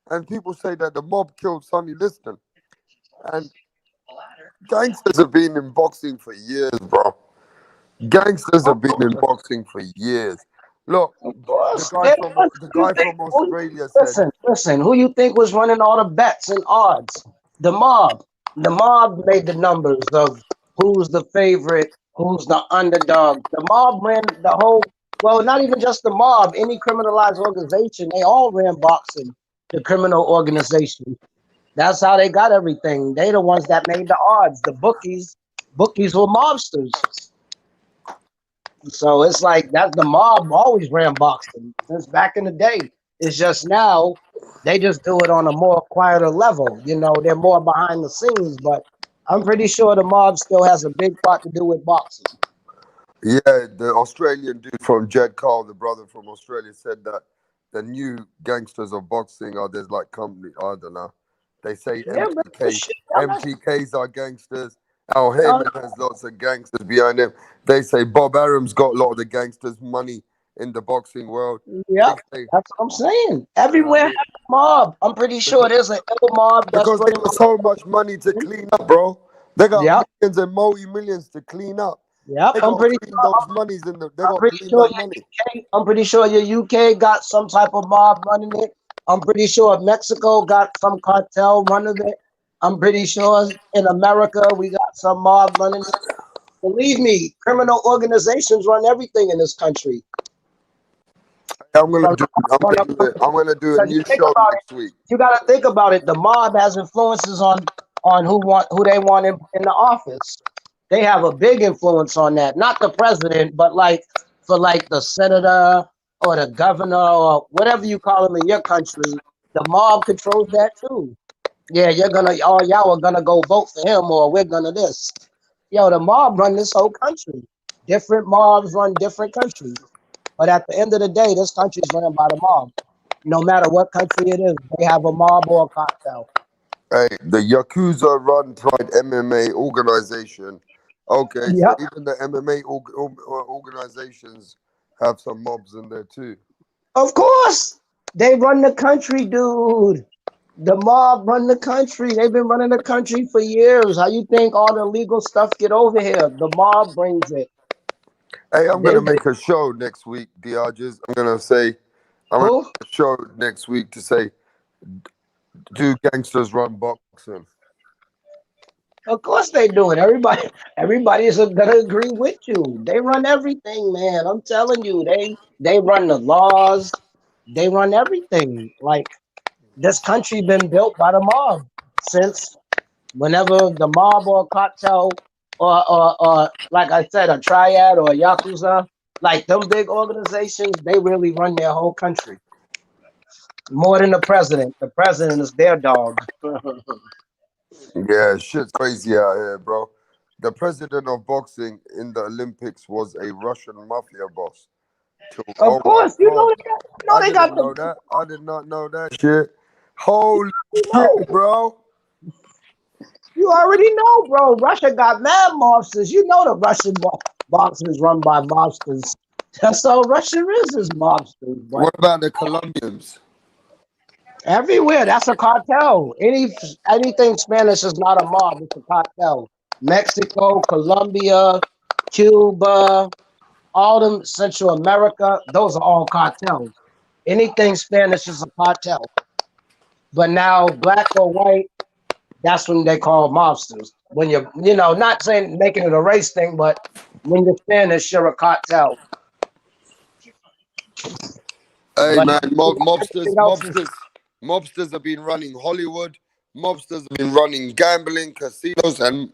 A: And people say that the mob killed Sonny Liston. And gangsters have been in boxing for years, bro. Gangsters have been in boxing for years. Look, the guy from Australia said,
C: Listen. Who you think was running all the bets and odds? The mob. The mob made the numbers of who's the favorite, who's the underdog. The mob ran the whole. Well, not even just the mob. Any criminalized organization, they all ran boxing. The criminal organization. That's how they got everything. They the ones that made the odds. The bookies were mobsters. So it's like that the mob always ran boxing since back in the day. It's just now they just do it on a more quieter level. They're more behind the scenes, but I'm pretty sure the mob still has a big part to do with boxing.
A: yeah, the Australian dude from Jed Carl, the brother from Australia, said that the new gangsters of boxing are there's like company, I don't know. They say
C: Yeah,
A: MTKs are gangsters. Al Heyman has lots of gangsters behind him. They say Bob Arum's got a lot of the gangsters' money in the boxing world.
C: Yeah, that's what I'm saying. Everywhere has a mob. I'm pretty sure there's an ill mob that's
A: because they got so much money to clean up, bro. They got millions and multi-millions to clean up.
C: Yep,
A: I'm pretty sure those monies in the. They got clean that money.
C: I'm pretty sure your UK got some type of mob running it. I'm pretty sure Mexico got some cartel running it. I'm pretty sure in America we got some mob running it. Believe me, criminal organizations run everything in this country.
A: I'm gonna do a new show next week.
C: You gotta think about it. The mob has influences on who they want in the office. They have a big influence on that. Not the president, but for the senator or the governor or whatever you call them in your country. The mob controls that too. Yeah, y'all are gonna go vote for him, or we're gonna this. The mob run this whole country. Different mobs run different countries. But at the end of the day, this country is run by the mob. No matter what country it is, they have a mob or a cartel.
A: Hey, the Yakuza run Pride MMA organization. Okay, so even the MMA organizations have some mobs in there too.
C: Of course, they run the country, dude. The mob run the country. They've been running the country for years. How you think all the legal stuff get over here? The mob brings it.
A: Hey, I'm
C: They
A: gonna make a show next week, Diages. I'm gonna
C: who?
A: make a show next week to say, do gangsters run boxing?
C: Of course they do it. Everybody is gonna agree with you. They run everything, man. I'm telling you, they run the laws. They run everything. Like this country been built by the mob since whenever the mob or cartel or like I said, a triad or a yakuza, like them big organizations, they really run their whole country more than the president. The president is their dog.
A: Yeah, shit's crazy out here, bro. The president of boxing in the Olympics was a Russian mafia boss.
C: Of
A: Oh my
C: course,
A: god,
C: you know
A: I
C: they got
A: didn't
C: the.
A: know that. I did not know that shit. Holy
C: You
A: shit,
C: know,
A: bro.
C: you already know, bro. Russia got mad mobsters. You know the Russian boxers run by mobsters. That's all Russia is mobsters. But
A: What about the Colombians?
C: everywhere, that's a cartel. Anything Spanish is not a mob, it's a cartel. Mexico, Colombia, Cuba, all them Central America, those are all cartels. Anything Spanish is a cartel. But now black or white, that's when they call mobsters. When you're not saying making it a race thing, but when you're Spanish, you're a cartel.
A: Hey
C: But
A: man,
C: everything else is
A: mobsters have been running Hollywood. Mobsters have been running gambling, casinos, and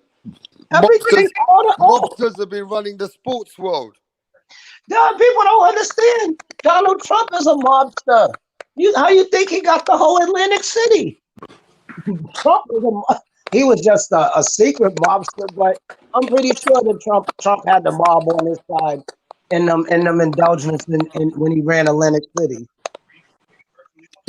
C: everything.
A: mobsters mobsters have been running the sports world.
C: People don't understand. Donald Trump is a mobster. How you think he got the whole Atlantic City? Trump he was just a secret mobster, but I'm pretty sure that Trump had the mob on his side in them indulgences in when he ran Atlantic City.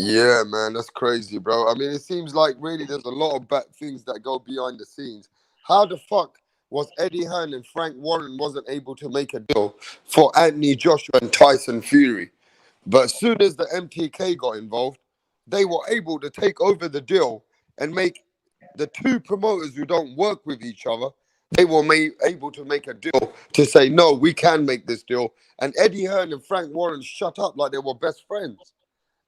A: Yeah, man, that's crazy, bro. I mean, it seems like really there's a lot of bad things that go behind the scenes. How the fuck was Eddie Hearn and Frank Warren wasn't able to make a deal for Anthony Joshua and Tyson Fury? But as soon as the MTK got involved, they were able to take over the deal and make the two promoters who don't work with each other, they were able to make a deal to say, no, we can make this deal. And Eddie Hearn and Frank Warren shut up like they were best friends.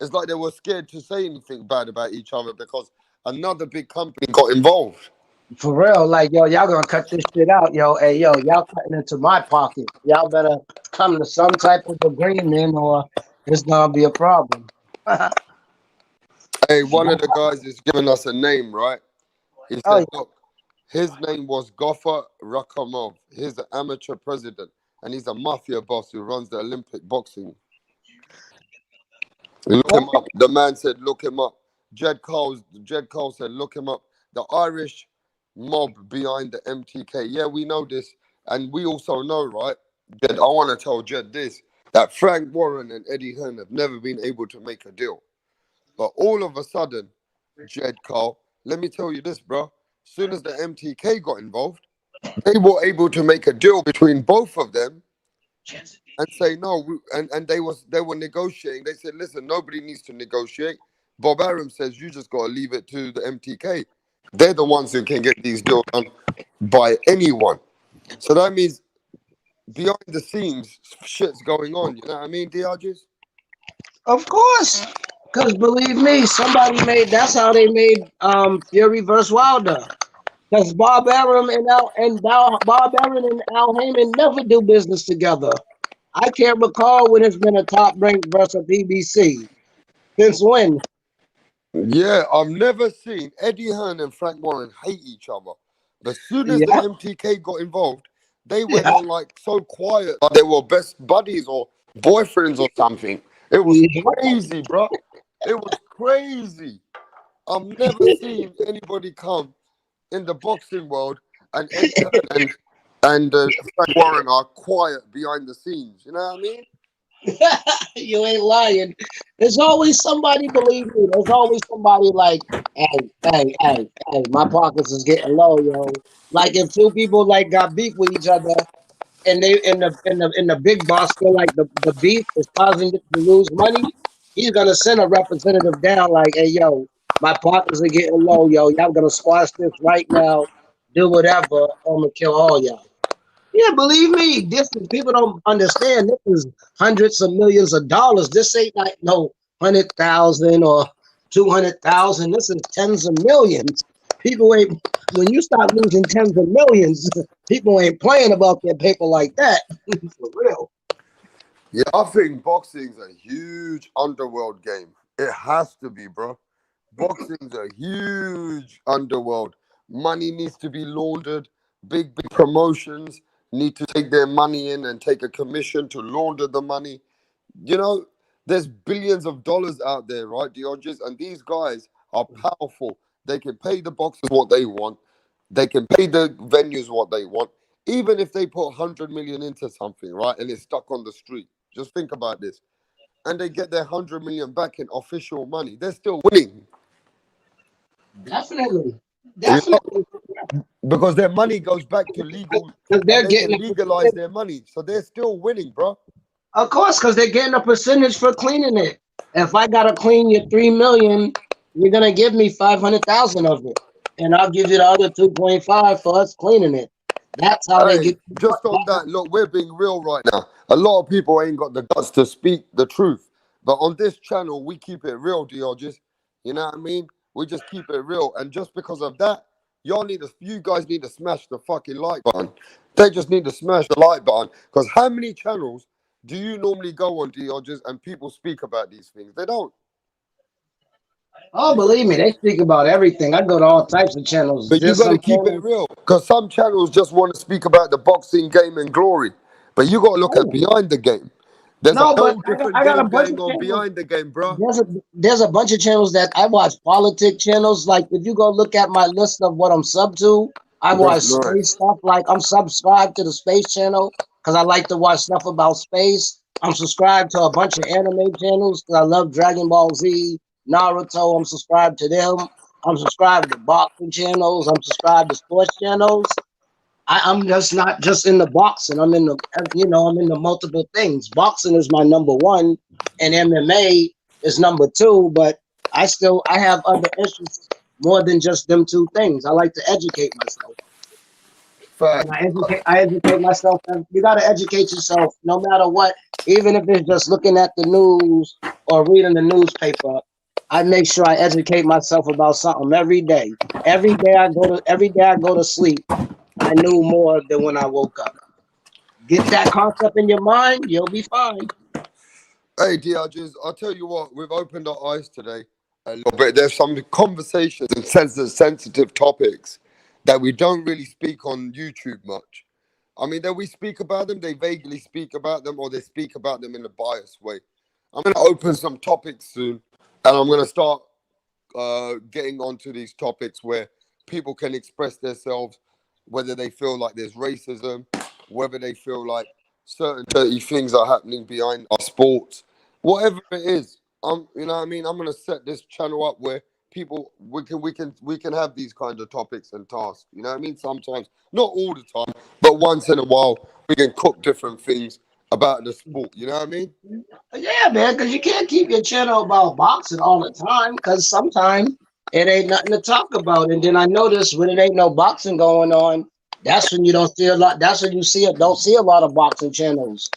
A: It's like they were scared to say anything bad about each other because another big company got involved.
C: For real, like y'all gonna cut this shit out, yo. Hey, yo, y'all cutting into my pocket. Y'all better come to some type of agreement, or it's gonna be a problem. oh
A: Hey, one of the guys is giving us a name, right? He
C: yeah,
A: said, look, his name was Goffer Rakhimov. He's the amateur president, and he's a mafia boss who runs the Olympic boxing. Look him up. The man said, look him up. Jed Cole said, look him up. The Irish mob behind the MTK. Yeah, we know this. And we also know, right, Jed, I want to tell Jed this, that Frank Warren and Eddie Hearn have never been able to make a deal. But all of a sudden, Jed Cole, let me tell you this, bro. As soon as the MTK got involved, they were able to make a deal between both of them and say no. And they were negotiating. They said, listen, nobody needs to negotiate. Bob Arum says you just got to leave it to the MTK. They're the ones who can get these deals done by anyone. So that means behind the scenes, shit's going on. You know what I mean, DRGs?
C: of course. Cause believe me, somebody made. That's how they made Fury versus Wilder. Cause Bob Arum and Al Heyman never do business together. I can't recall when it's been a top rank versus BBC. Since when?
A: Yeah, I've never seen Eddie Hearn and Frank Warren hate each other. But as soon as the
C: Yeah,
A: MTK got involved, they went
C: yeah,
A: on like so quiet, like they were best buddies or boyfriends or something. It was
C: yeah.
A: crazy, bro. It was crazy. I've never seen anybody come in the boxing world and Eddie Hearn and Frank Warren are quiet behind the scenes. You know what I mean?
C: You ain't lying. There's always somebody, believe me, there's always somebody like, hey, my pockets is getting low, yo. Like if two people like got beef with each other and they in the big boss feel like the beef is causing them to lose money, he's gonna send a representative down like, hey yo, my pockets are getting low, yo. Y'all gonna squash this right now, do whatever, I'm gonna kill all y'all. Yeah, believe me, this is people don't understand. This is hundreds of millions of dollars. This ain't like no 100,000 or 200,000. This is tens of millions. People ain't when you start losing tens of millions, people ain't playing about their paper like that. For real.
A: Yeah, I think boxing's a huge underworld game. It has to be, bro. Boxing's a huge underworld. Money needs to be laundered. Big promotions need to take their money in and take a commission to launder the money. You know, there's billions of dollars out there, right, Diogenes? And these guys are powerful. They can pay the boxers what they want. They can pay the venues what they want. Even if they put 100 million into something, right, and it's stuck on the street. Just think about this. And they get their 100 million back in official money. They're still winning.
C: Definitely.
A: You know,
C: Definitely.
A: because their money goes back to legal
C: Because
A: and
C: they're
A: they
C: getting
A: can
C: a
A: legalize
C: percentage.
A: their money. So they're still winning, bro.
C: Of course, because they're getting a percentage for cleaning it. If I gotta clean your 3 million, you're gonna give me 500,000 of it, and I'll give you the other 2.5 for us cleaning it. That's how they
A: Hey,
C: get.
A: just on that, look, we're being real right now. A lot of people ain't got the guts to speak the truth. But on this channel, we keep it real, Diogenes. You know what I mean? We just keep it real. And just because of that, you guys need to smash the fucking like button. They just need to smash the like button. Because how many channels do you normally go on, Diogenes, and people speak about these things? They don't.
C: Oh,
A: You got
C: believe me, they speak about everything. I go to all types of channels.
A: But you
C: There's
A: got to
C: some
A: keep it
C: channels.
A: real because some channels just want to speak about the boxing game and glory. But you got to look at
C: Oh,
A: behind the game. There's a
C: no, but
A: whole different
C: I got a
A: game
C: bunch
A: going
C: of
A: on
C: channels.
A: behind the game, bro.
C: There's a bunch of channels that I watch. Politic channels. Like if you go look at my list of what I'm sub to, I watch
A: That's
C: space
A: nice.
C: stuff. Like I'm subscribed to the space channel because I like to watch stuff about space. I'm subscribed to a bunch of anime channels because I love Dragon Ball Z, Naruto. I'm subscribed to them. I'm subscribed to boxing channels. I'm subscribed to sports channels. I'm just not just in the boxing. I'm in the I'm in the multiple things. Boxing is my number one, and MMA is number two. But I have other interests more than just them two things. I like to educate myself, and
A: Fact.
C: I educate myself. And you got to educate yourself, no matter what. Even if it's just looking at the news or reading the newspaper, I make sure I educate myself about something every day. Every day I go to sleep. I knew more than when I woke up. Get that concept in your mind, you'll be fine.
A: Hey, Diages, I'll tell you what, we've opened our eyes today a little bit. There's some conversations and sensitive topics that we don't really speak on YouTube much. I mean, that we speak about them, they vaguely speak about them, or they speak about them in a biased way. I'm going to open some topics soon, and I'm going to start getting onto these topics where people can express themselves, whether they feel like there's racism, whether they feel like certain dirty things are happening behind our sports, whatever it is. You know what I mean? I'm gonna set this channel up where people we can have these kinds of topics and tasks. You know what I mean? Sometimes, not all the time, but once in a while, we can cook different things about the sport. You know what I mean?
C: Yeah, man, because you can't keep your channel about boxing all the time because sometimes it ain't nothing to talk about. And then I notice when it ain't no boxing going on, that's when you don't see a lot. That's when you see it. Don't see a lot of boxing channels.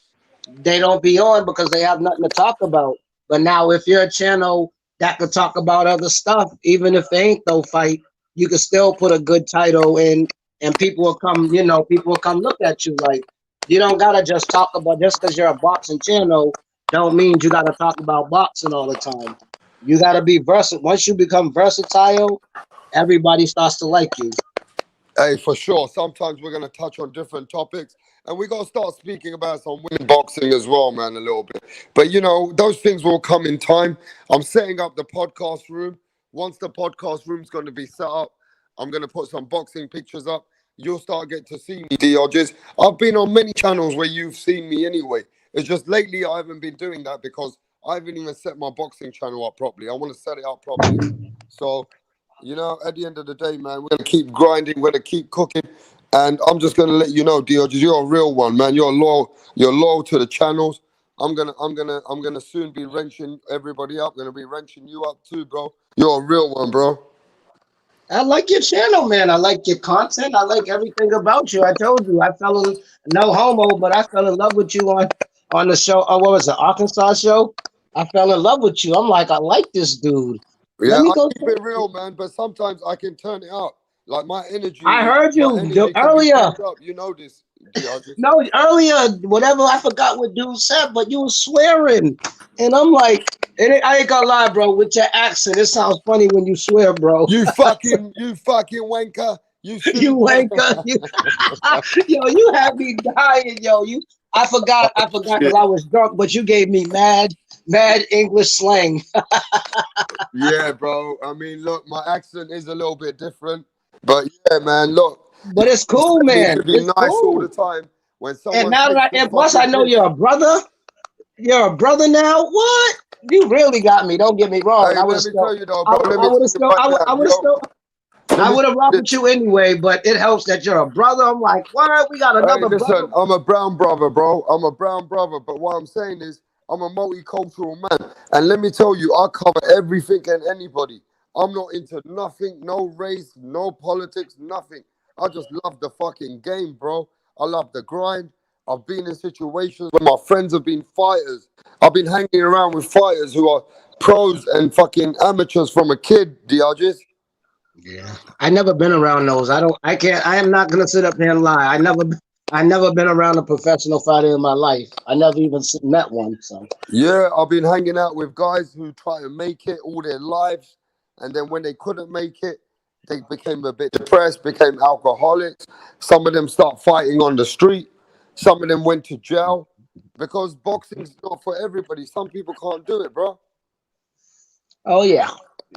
C: They don't be on because they have nothing to talk about. But now, if you're a channel that could talk about other stuff, even if they ain't no fight, you can still put a good title in, and people will come. People will come look at you. Like you don't gotta just talk about just because you're a boxing channel. Don't mean you gotta talk about boxing all the time. You gotta be versatile. Once you become versatile, everybody starts to like you.
A: Hey, for sure. Sometimes we're gonna touch on different topics, and we're gonna start speaking about some women boxing as well, man, a little bit. But those things will come in time. I'm setting up the podcast room. Once the podcast room's gonna be set up, I'm gonna put some boxing pictures up. You'll start getting to see me, Dodges. I've been on many channels where you've seen me anyway. It's just lately I haven't been doing that because I haven't even set my boxing channel up properly. I want to set it up properly. So at the end of the day, man, we're gonna keep grinding, we're gonna keep cooking, and I'm just gonna let you know, Diogenes, you're a real one, man. You're loyal to the channels. I'm gonna soon be wrenching everybody up. Gonna be wrenching you up too, bro. You're a real one, bro.
C: I like your channel, man. I like your content. I like everything about you. I told you, I fell in no homo, but I fell in love with you on the show. Oh, what was it, Arkansas show? I fell in love with you. I'm like, I like this dude. Let
A: Yeah,
C: me
A: I
C: go.
A: keep it real, man. But sometimes I can turn it up. Like
C: I heard
A: my
C: you
A: energy can be
C: earlier.
A: turned up. You know this, DRG.
C: No, earlier, whatever, I forgot what dude said, but you were swearing. And I'm like, I ain't gonna lie, bro, with your accent, it sounds funny when you swear, bro.
A: You fucking wanker. You
C: You
A: silly boy.
C: wanker. Yo, you had me dying, yo. I forgot because
A: Shit.
C: I was drunk, but you gave me mad English slang.
A: Yeah, bro. I mean, look, my accent is a little bit different. But yeah, man, look.
C: But it's cool,
A: It
C: man.
A: should be
C: It's
A: nice all the
C: cool.
A: time when
C: And
A: someone
C: now that
A: takes the
C: and plus I
A: fucking
C: know
A: piss.
C: you're a brother. You're a brother now. What? You really got me. Don't get me wrong.
A: Hey,
C: I would have
A: let me tell
C: still,
A: you though, bro. Let
C: I
A: me
C: would
A: tell
C: have
A: you
C: still,
A: right now,
C: I would have
A: yo.
C: still,
A: Let
C: I
A: me
C: would have
A: tell
C: rocked
A: you
C: with
A: this.
C: you anyway. But it helps that you're a brother. I'm like, what? We got
A: Hey,
C: another brother.
A: listen, I'm a brown brother, bro. I'm a brown brother. But what I'm saying is, I'm a multicultural man. And let me tell you, I cover everything and anybody. I'm not into nothing, no race, no politics, nothing. I just love the fucking game, bro. I love the grind. I've been in situations where my friends have been fighters. I've been hanging around with fighters who are pros and fucking amateurs from a kid, DRGs.
C: Yeah, I never been around those. I don't. I can't. I am not gonna sit up here and lie. I never been around a professional fighter in my life. I never even met one. So
A: Yeah, I've been hanging out with guys who try to make it all their lives, and then when they couldn't make it, they became a bit depressed, became alcoholics. Some of them start fighting on the street. Some of them went to jail because boxing's not for everybody. Some people can't do it, bro.
C: oh yeah,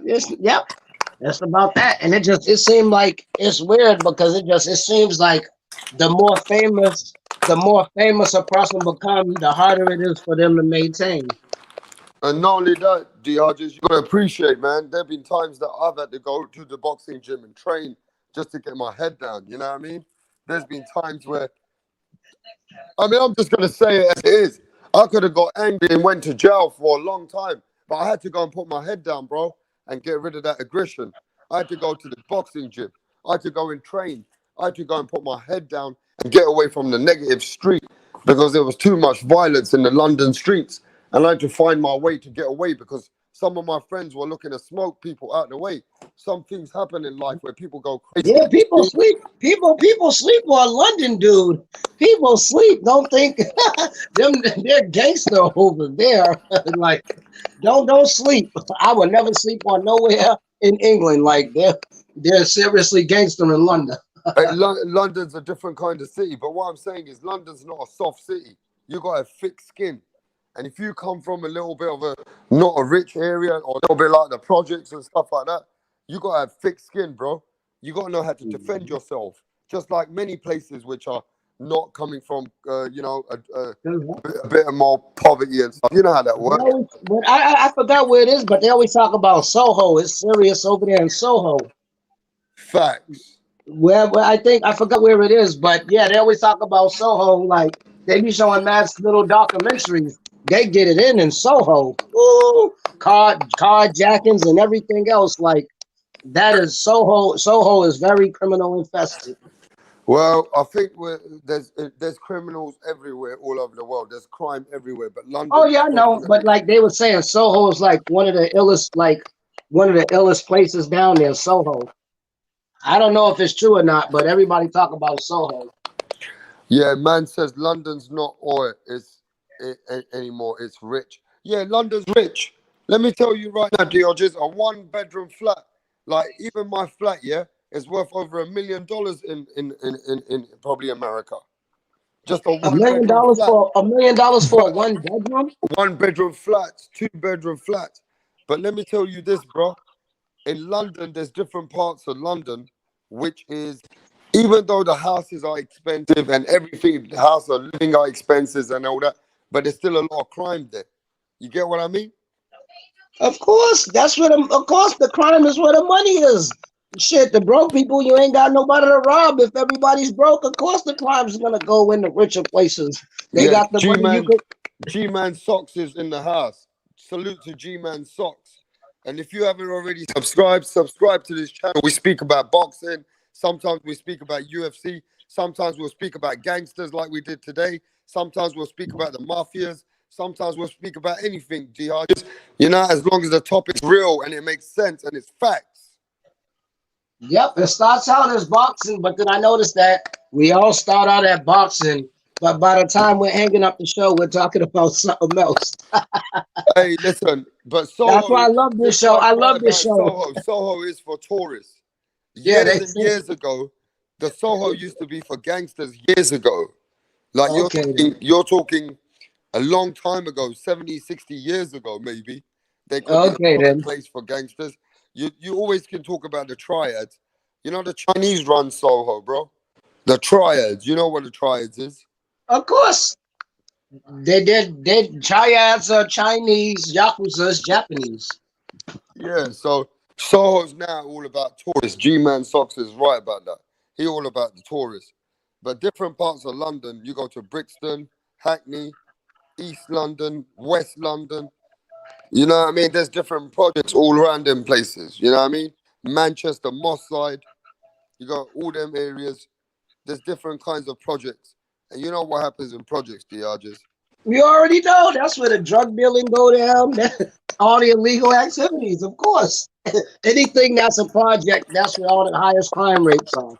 C: yep. That's about that. And it seemed like it's weird because it seems like the more famous a person become, the harder it is for them to maintain.
A: And not only that, DRGs, you gotta appreciate, man. There've been times that I've had to go to the boxing gym and train just to get my head down. You know what I mean? There's been times where I mean, I'm just gonna say it as it is. I could have got angry and went to jail for a long time, but I had to go and put my head down, bro, and get rid of that aggression. I had to go to the boxing gym. I had to go and train. I had to go and put my head down and get away from the negative street because there was too much violence in the London streets. And I had to find my way to get away because some of my friends were looking to smoke people out the way. Some things happen in life where people go crazy.
C: Yeah, people sleep. People sleep on London, dude. People sleep. Don't think they're gangster over there. Like, don't sleep. I would never sleep on nowhere in England. Like they're seriously gangster in London.
A: Hey, London's a different kind of city, but what I'm saying is London's not a soft city. You got a thick skin, and if you come from a little bit of a not a rich area or a little bit like the projects and stuff like that, you got to have thick skin, bro. You got to know how to defend yourself, just like many places which are not coming from, a bit of more poverty and stuff. You know how that
C: They
A: works.
C: always, but I forgot where it is, but they always talk about Soho. It's serious over there in Soho.
A: Facts.
C: Where I think I forgot where it is, but yeah, they always talk about Soho. Like they be showing mad little documentaries. They get it in Soho. Ooh, carjackings and everything else. Like that is Soho. Soho is very criminal infested.
A: Well, I think there's criminals everywhere, all over the world. There's crime everywhere, but
C: Oh
A: London
C: yeah,
A: is
C: I know. But
A: definitely.
C: like they were saying, Soho is like one of the illest places down there. Soho. I don't know if it's true or not, but everybody talk about Soho.
A: Yeah, man says London's not oil. Anymore. It's rich. Yeah, London's rich. Let me tell you right now, Diogenes, a one-bedroom flat, like even my flat, yeah, is worth over $1 million in probably America. Just a
C: A million
A: one-bedroom
C: dollars
A: flat.
C: for a
A: But
C: one bedroom?
A: one-bedroom flats, two-bedroom flats. But let me tell you this, bro. In London, there's different parts of London, which is even though the houses are expensive and everything, the house of living are expenses and all that, but there's still a lot of crime there. You get what I mean?
C: Of course, that's where of course the crime is where the money is. Shit, the broke people, you ain't got nobody to rob. If everybody's broke, of course the crime's gonna go in the richer places. They
A: Yeah,
C: got the money. You could
A: G Man Socks is in the house. Salute to G Man Socks. And if you haven't already subscribe to this channel. We speak about boxing. Sometimes we speak about UFC. Sometimes we'll speak about gangsters like we did today. Sometimes we'll speak about the mafias. Sometimes we'll speak about anything, DR. Just, as long as the topic's real and it makes sense and it's facts.
C: Yep, it starts out as boxing, but then I noticed that we all start out at boxing, but by the time we're hanging up the show, we're talking about something else.
A: Hey, listen, but Soho.
C: That's why I love this show. I love this show.
A: Soho is for tourists.
C: Yeah,
A: Years and years ago, the Soho used to be for gangsters years ago. Like you're talking a long time ago, 70, 60 years ago, maybe. They could be a place for gangsters. You always can talk about the triads. The Chinese run Soho, bro. The triads. You know what the triads is?
C: Of course. They triads are Chinese, Yakuza's Japanese.
A: Yeah, so Soho's now all about tourists. G-Man Socks is right about that. He all about the tourists. But different parts of London, you go to Brixton, Hackney, East London, West London. You know what I mean? There's different projects all around them places. You know what I mean? Manchester, Moss Side. You got all them areas. There's different kinds of projects. And you know what happens in projects, DRJs?
C: You already know. That's where the drug dealing go down. All the illegal activities, of course. Anything that's a project, that's where all the highest crime rates are.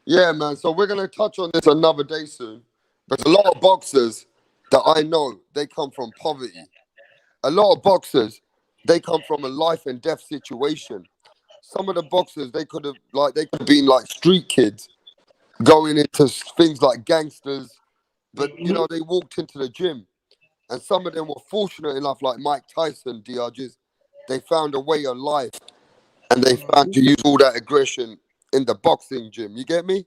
A: Yeah, man. So we're going to touch on this another day soon. But a lot of boxers that I know, they come from poverty. A lot of boxers, they come from a life and death situation. Some of the boxers, they could have been like street kids going into things like gangsters. But, they walked into the gym. And some of them were fortunate enough, like Mike Tyson, DRJs. They found a way of life. And they found to use all that aggression in the boxing gym. You get me?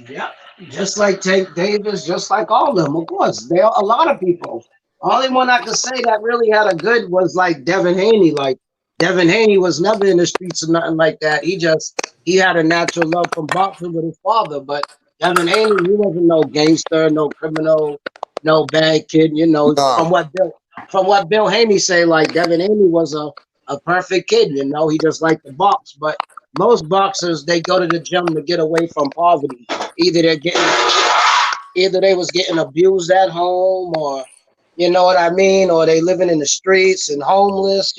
C: Yeah. Just like Tank Davis, just like all of them, of course. There are a lot of people. Only one I could say that really had a good was like Devin Haney. Like Devin Haney was never in the streets or nothing like that. He had a natural love for boxing with his father. But Devin Haney, he wasn't no gangster, no criminal, no bad kid. From what Bill Haney say, like Devin Haney was a perfect kid. He just liked to box. But most boxers, they go to the gym to get away from poverty. Either they was getting abused at home, or you know what I mean, or they living in the streets and homeless.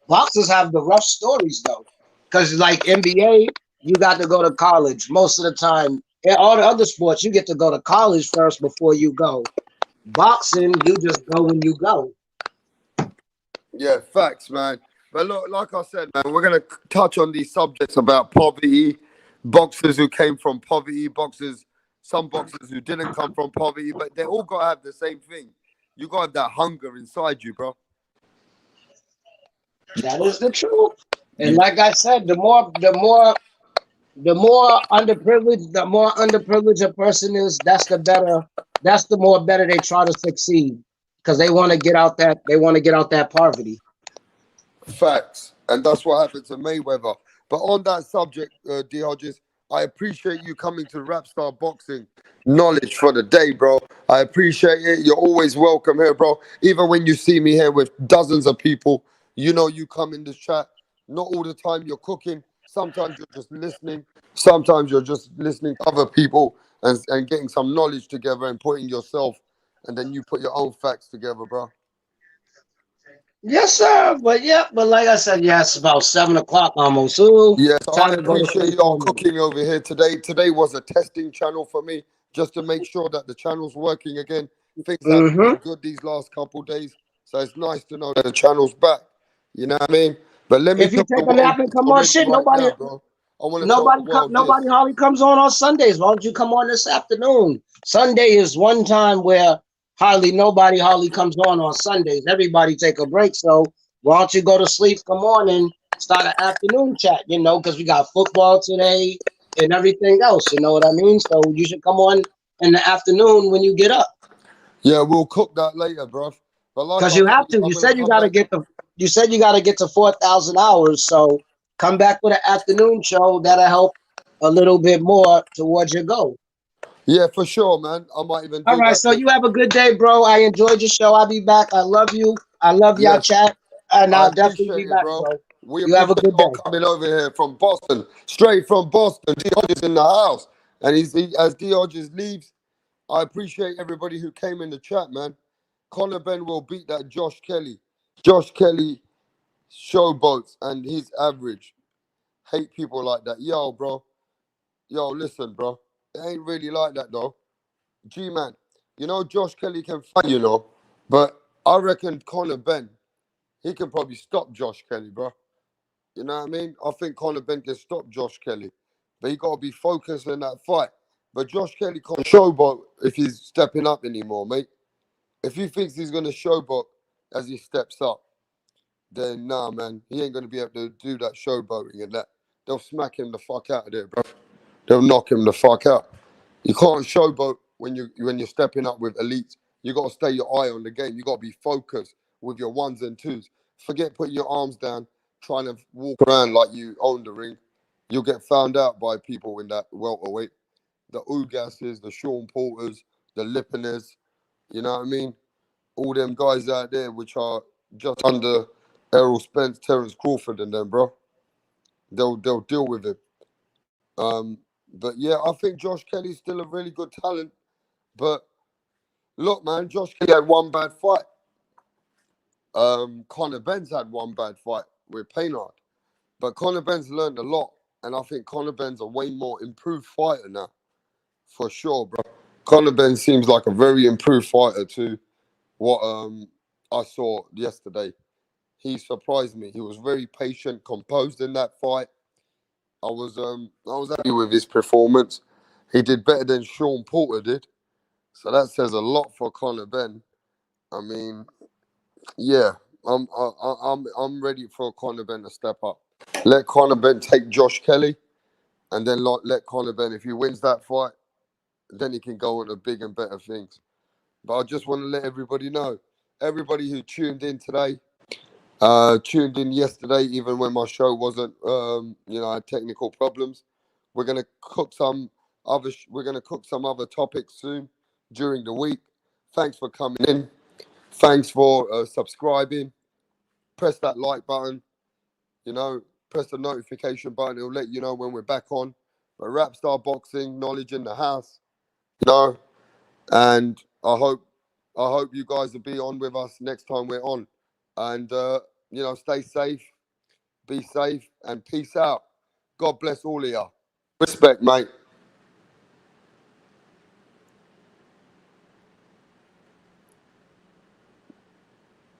C: Boxers have the rough stories though, because like NBA, you got to go to college most of the time. In all the other sports, you get to go to college first before you go. Boxing, you just go when you go.
A: Yeah, facts, man. But look, like I said, man, we're going to touch on these subjects about poverty, boxers who came from poverty, some boxers who didn't come from poverty, but they all got to have the same thing. You got to have that hunger inside you, bro.
C: That is the truth. And like I said, the more underprivileged a person is, that's the more better they try to succeed, because they want to get out that poverty.
A: Facts. And that's what happened to Mayweather. But on that subject, D. Hodges, I appreciate you coming to Rapstar Boxing Knowledge for the day, bro. I appreciate it. You're always welcome here, bro. Even when you see me here with dozens of people, you come in this chat. Not all the time you're cooking. Sometimes you're just listening. Sometimes you're just listening to other people and getting some knowledge together and putting yourself, and then you put your own facts together, bro.
C: Yes, sir. But like I said, it's about 7 o'clock almost. So
A: yes, I appreciate y'all cooking over here today. Today was a testing channel for me, just to make sure that the channel's working again. Things have been good these last couple days, so it's nice to know that the channel's back. You know what I mean? But let me.
C: If you take a nap and come on, shit, nobody hardly comes on Sundays. Why don't you come on this afternoon? Sunday is one time where nobody comes on Sundays. Everybody take a break. So why don't you go to sleep, come on and start an afternoon chat, because we got football today and everything else. You know what I mean? So you should come on in the afternoon when you get up.
A: Yeah, we'll cook that later, bro.
C: Because you have to. You said you got to get to 4,000 hours. So come back with an afternoon show. That'll help a little bit more towards your goal.
A: Yeah, for sure, man. I might even do
C: All right, so you have a good day, bro. I enjoyed your show. I'll be back. I love you. I love y'all, chat. And
A: I
C: I'll definitely
A: appreciate
C: be
A: it,
C: back,
A: bro.
C: bro.
A: We
C: You have a
A: appreciate
C: good
A: y'all
C: day.
A: coming over here from Boston, straight from Boston. D Hodges in the house, and as D Hodges leaves, I appreciate everybody who came in the chat, man. Conor Benn will beat that Josh Kelly. Josh Kelly showboats, and he's average. Hate people like that. Yo, bro. Yo, listen, bro. It ain't really like that, though. G-man, you know Josh Kelly can fight, but I reckon Conor Benn, he can probably stop Josh Kelly, bro. You know what I mean? I think Conor Benn can stop Josh Kelly, but he got to be focused in that fight. But Josh Kelly can't showboat if he's stepping up anymore, mate. If he thinks he's going to showboat as he steps up, then nah, man, he ain't going to be able to do that showboating and that. They'll smack him the fuck out of there, bro. They'll knock him the fuck out. You can't showboat when you're stepping up with elites. You got to stay your eye on the game. You got to be focused with your ones and twos. Forget putting your arms down, trying to walk around like you own the ring. You'll get found out by people in that welterweight. The Ugases, the Sean Porters, the Lipiners. You know what I mean? All them guys out there which are just under Errol Spence, Terence Crawford, and them, bro. They'll deal with it. But yeah, I think Josh Kelly's still a really good talent. But look, man, Josh Kelly had one bad fight. Conor Benn's had one bad fight with Paynard. But Conor Benn's learned a lot. And I think Conor Benn's a way more improved fighter now. For sure, bro. Conor Benn seems like a very improved fighter to what I saw yesterday. He surprised me. He was very patient, composed in that fight. I was happy with his performance. He did better than Sean Porter did. So that says a lot for Conor Benn. I mean, yeah, I'm ready for Conor Benn to step up. Let Conor Benn take Josh Kelly, and then let Conor Benn, if he wins that fight, then he can go on to big and better things. But I just want to let everybody know, everybody who tuned in today, tuned in yesterday, even when my show wasn't, I had technical problems. We're gonna cook some we're gonna cook some other topics soon during the week. Thanks for coming in. Thanks for subscribing. Press that like button. You know, press the notification button. It'll let you know when we're back on. But Rapstar Boxing, knowledge in the house. You know, and I hope you guys will be on with us next time we're on. And stay safe, be safe, and peace out. God bless all of you. Respect, mate.